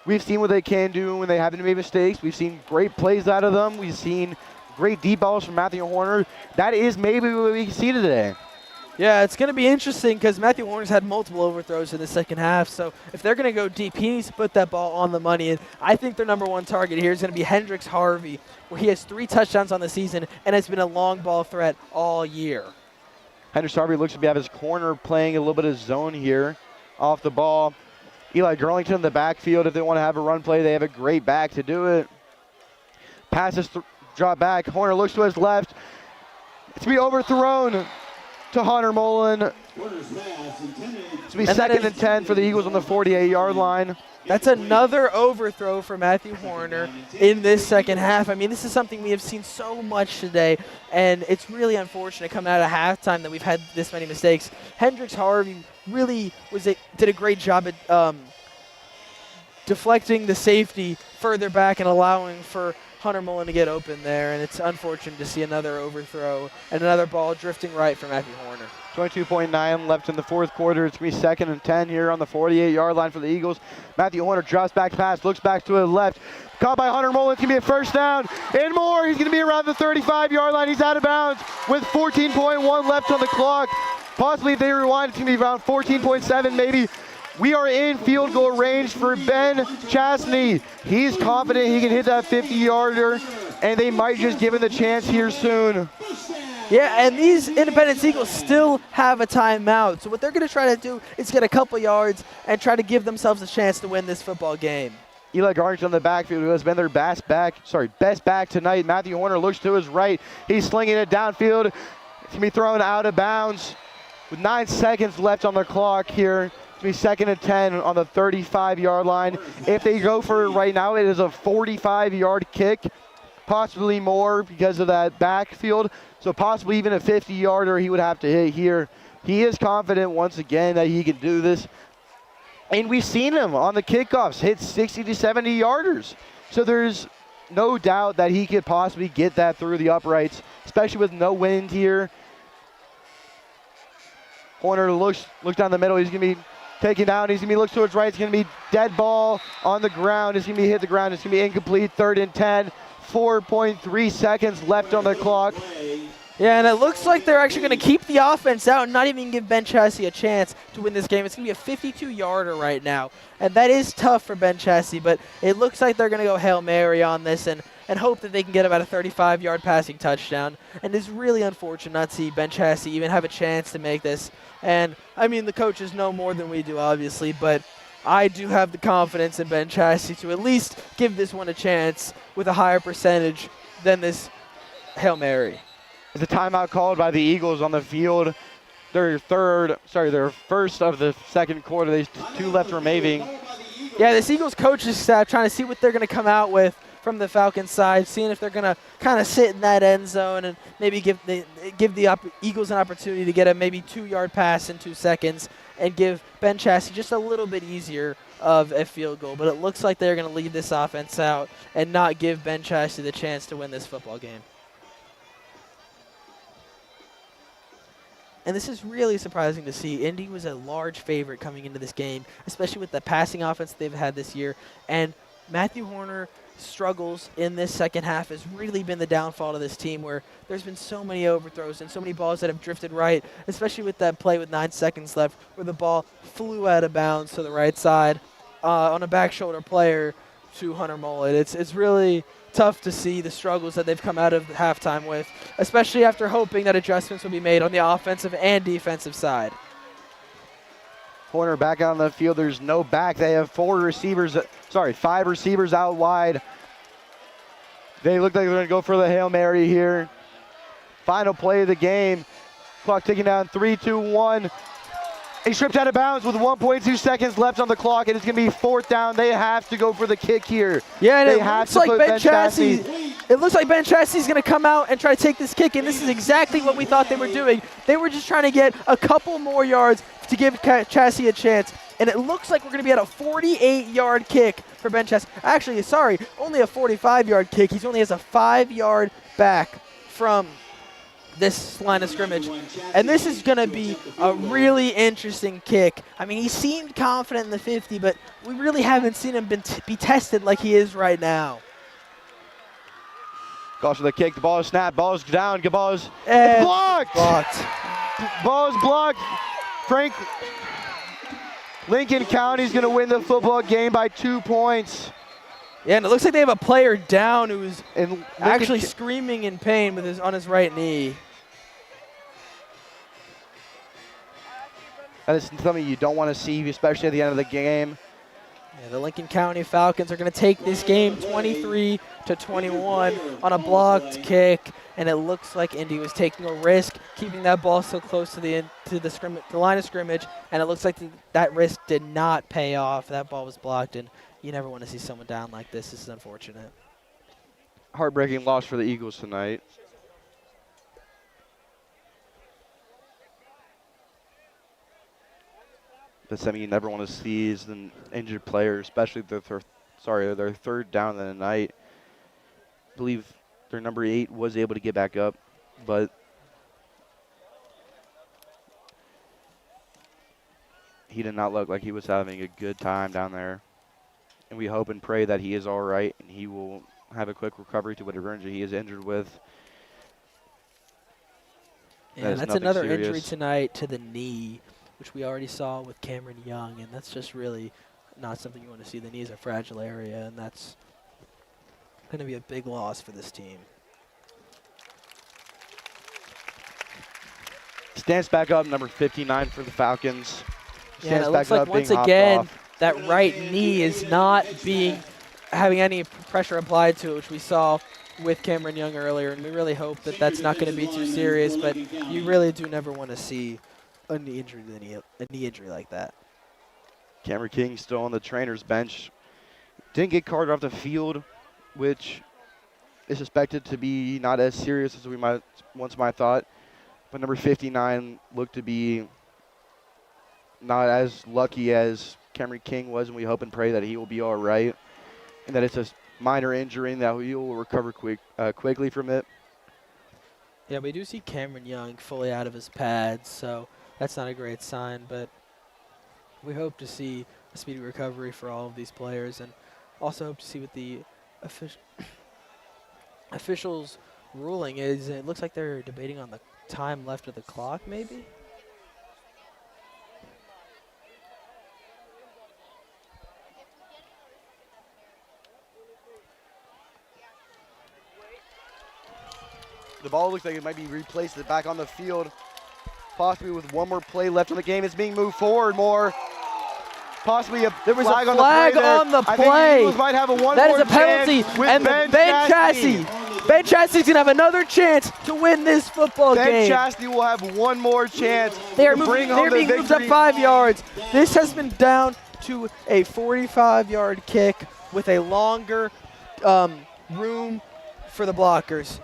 We've seen what they can do when they haven't made mistakes. We've seen great plays out of them. We've seen great deep balls from Matthew Horner. That is maybe what we can see today. Yeah, it's going to be interesting because Matthew Horner's had multiple overthrows in the second half. So if they're going to go deep, he needs to put that ball on the money. And I think their number one target here is going to be Hendricks Harvey, where he has 3 touchdowns on the season and has been a long ball threat all year. Hendricks Harvey looks to have his corner playing a little bit of zone here off the ball. Eli Gurlington in the backfield. If they want to have a run play, they have a great back to do it. Passes drop back. Horner looks to his left. It's going to be overthrown to Hunter Mullen. It's going to be second and 10 for the Eagles on the 48-yard line. That's another overthrow for Matthew Horner in this second half. I mean, this is something we have seen so much today, and it's really unfortunate coming out of halftime that we've had this many mistakes. Hendricks Harvey really did a great job at deflecting the safety further back and allowing for Hunter Mullen to get open there, and it's unfortunate to see another overthrow and another ball drifting right for Matthew Horner. 22.9 left in the fourth quarter. It's going to be second and 10 here on the 48-yard line for the Eagles. Matthew Horner drops back pass, looks back to the left. Caught by Hunter Mullen. It's going to be a first down and more. He's going to be around the 35-yard line. He's out of bounds with 14.1 left on the clock. Possibly if they rewind, it's going to be around 14.7 maybe. We are in field goal range for Ben Chastney. He's confident he can hit that 50-yarder, and they might just give him the chance here soon. Yeah, and these Independence Eagles still have a timeout. So what they're going to try to do is get a couple yards and try to give themselves a chance to win this football game. Eli Garnett on the backfield, who has been their best back tonight. Matthew Horner looks to his right. He's slinging it downfield. It's going to be thrown out of bounds with 9 seconds left on the clock here. It's going to be second and 10 on the 35-yard line. If they go for it right now, it is a 45-yard kick, possibly more because of that backfield. So possibly even a 50-yarder he would have to hit here. He is confident once again that he can do this. And we've seen him on the kickoffs hit 60 to 70-yarders. So there's no doubt that he could possibly get that through the uprights, especially with no wind here. Horner looks down the middle. He's going to be taken down. He's going to be looks towards right. It's going to be dead ball on the ground. It's going to be hit the ground. It's going to be incomplete. Third and 10. 4.3 seconds left on the clock. Yeah, and it looks like they're actually going to keep the offense out and not even give Ben Chassie a chance to win this game. It's going to be a 52-yarder right now, and that is tough for Ben Chassie, but it looks like they're going to go Hail Mary on this and hope that they can get about a 35-yard passing touchdown. And it's really unfortunate not to see Ben Chassie even have a chance to make this. And, I mean, the coaches know more than we do, obviously, but I do have the confidence in Ben Chassie to at least give this one a chance with a higher percentage than this Hail Mary. It's a timeout called by the Eagles on the field. Their first of the second quarter. There's 2 left remaining. Yeah, this Eagles coaching staff trying to see what they're going to come out with from the Falcons side, seeing if they're going to kind of sit in that end zone and maybe give the Eagles an opportunity to get a maybe 2-yard pass in 2 seconds and give Ben Chassie just a little bit easier of a field goal. But it looks like they're going to leave this offense out and not give Ben Chassie the chance to win this football game. And this is really surprising to see. Indy was a large favorite coming into this game, especially with the passing offense they've had this year. And Matthew Horner struggles in this second half has really been the downfall of this team, where there's been so many overthrows and so many balls that have drifted right, especially with that play with 9 seconds left where the ball flew out of bounds to the right side on a back shoulder player to Hunter Mullen. It's really tough to see the struggles that they've come out of halftime with, especially after hoping that adjustments will be made on the offensive and defensive side. Horner back out on the field. There's no back. They have 5 receivers out wide. They look like they're going to go for the Hail Mary here. Final play of the game. Clock ticking down. 3, 2, 1. He stripped out of bounds with 1.2 seconds left on the clock, and it's going to be 4th down. They have to go for the kick here. Yeah, and they it have looks to like put Ben Chassie. It looks like Ben Chassie's going to come out and try to take this kick, and this is exactly what we thought they were doing. They were just trying to get a couple more yards to give Chassie a chance, and it looks like we're going to be at a 48-yard kick for Ben Chassie. Actually, sorry, only a 45-yard kick. He only has a 5-yard back from this line of scrimmage, and this is going to be a really interesting kick. I mean, he seemed confident in the 50, but we really haven't seen him be tested like he is right now. Goes for the kick. The ball is snapped. Ball is down. Good ball is And blocked. Ball is blocked. Lincoln County is going to win the football game by 2 points. Yeah, and it looks like they have a player down who's And actually screaming in pain with on his right knee. That is something you don't want to see, especially at the end of the game. Yeah, the Lincoln County Falcons are going to take this game 23-21 on a blocked kick, and it looks like Indy was taking a risk, keeping that ball so close to the line of scrimmage, and it looks like that risk did not pay off. That ball was blocked, and you never want to see someone down like this. This is unfortunate. Heartbreaking loss for the Eagles tonight. That's something you never want to see is an injured player, especially their 3rd down of the night. I believe their number 8 was able to get back up, but he did not look like he was having a good time down there. And we hope and pray that he is all right and he will have a quick recovery to whatever injury he is injured with. Yeah, that's another injury tonight to the knee, which we already saw with Cameron Young, and that's just really not something you want to see. The knee is a fragile area, and that's going to be a big loss for this team. Stands back up, number 59 for the Falcons. Yeah, and it looks like once again that right knee is not having any pressure applied to it, which we saw with Cameron Young earlier, and we really hope that that's not going to be too serious, but you really do never want to see a knee injury like that. Cameron King still on the trainer's bench. Didn't get carted off the field, which is suspected to be not as serious as we once might thought. But number 59 looked to be not as lucky as Cameron King was, and we hope and pray that he will be all right and that it's a minor injury and that he will recover quickly from it. Yeah, we do see Cameron Young fully out of his pads, so that's not a great sign, but we hope to see a speedy recovery for all of these players, and also hope to see what the officials' ruling is. It looks like they're debating on the time left of the clock, maybe? The ball looks like it might be replaced back on the field, possibly with one more play left in the game. It's being moved forward more. Possibly there was flag a flag on the play. I think the Eagles might have that is a penalty, and Ben Chassie. Ben Chassie's going to have another chance to win this football game. Ben Chassie will have one more chance. They're being moved up 5 yards. This has been down to a 45-yard kick with a longer room for the blockers.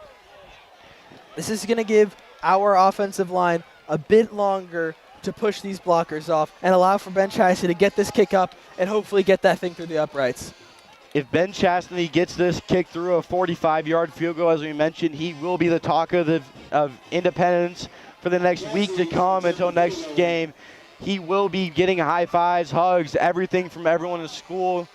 This is going to give our offensive line a bit longer to push these blockers off and allow for Ben Chassie to get this kick up and hopefully get that thing through the uprights. If Ben Chastity gets this kick through a 45-yard field goal, as we mentioned, he will be the talk of Independence for the next week to come until next game. He will be getting high fives, hugs, everything from everyone in school.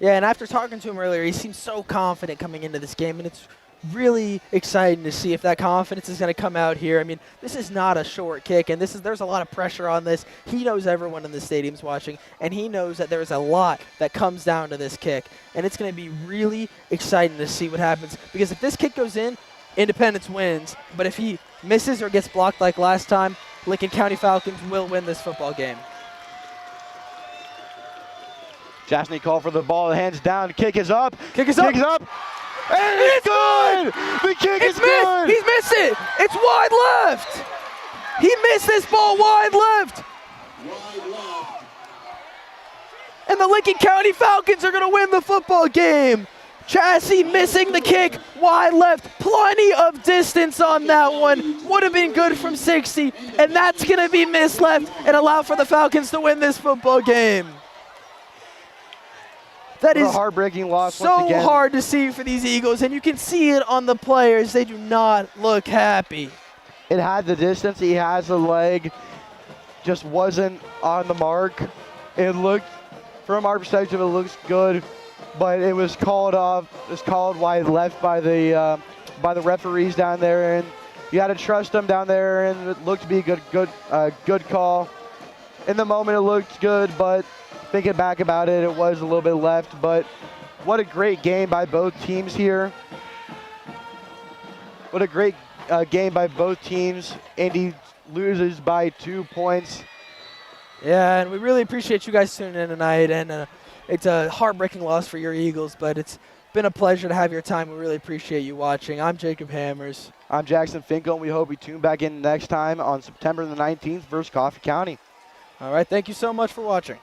Yeah, and after talking to him earlier, he seems so confident coming into this game, and it's really exciting to see if that confidence is going to come out here. I mean, this is not a short kick, and there's a lot of pressure on this. He knows everyone in the stadium's watching, and he knows that there's a lot that comes down to this kick. And it's going to be really exciting to see what happens, because if this kick goes in, Independence wins. But if he misses or gets blocked like last time, Lincoln County Falcons will win this football game. Chastity called for the ball, hands down, kick is up. Kick is up. And it's good! The kick is good! He's missed it! It's wide left! He missed this ball wide left! and the Lincoln County Falcons are going to win the football game. Chassis missing the kick, wide left, plenty of distance on that one. Would have been good from 60, and that's going to be missed left and allow for the Falcons to win this football game. That is a heartbreaking loss so once again. hard to see for these Eagles, and you can see it on the players. They do not look happy. It had the distance, he has the leg, just wasn't on the mark. It looked, from our perspective, it looks good, but it was called off. It was called wide left by the referees down there, and you got to trust them down there. And it looked to be a good call. In the moment, it looked good, but thinking back about it, it was a little bit left. But what a great game by both teams here. What a great game by both teams. Indy loses by 2 points. Yeah, and we really appreciate you guys tuning in tonight. And it's a heartbreaking loss for your Eagles, but it's been a pleasure to have your time. We really appreciate you watching. I'm Jacob Hammers. I'm Jackson Finkel, and we hope you tune back in next time on September the 19th versus Coffee County. All right, thank you so much for watching.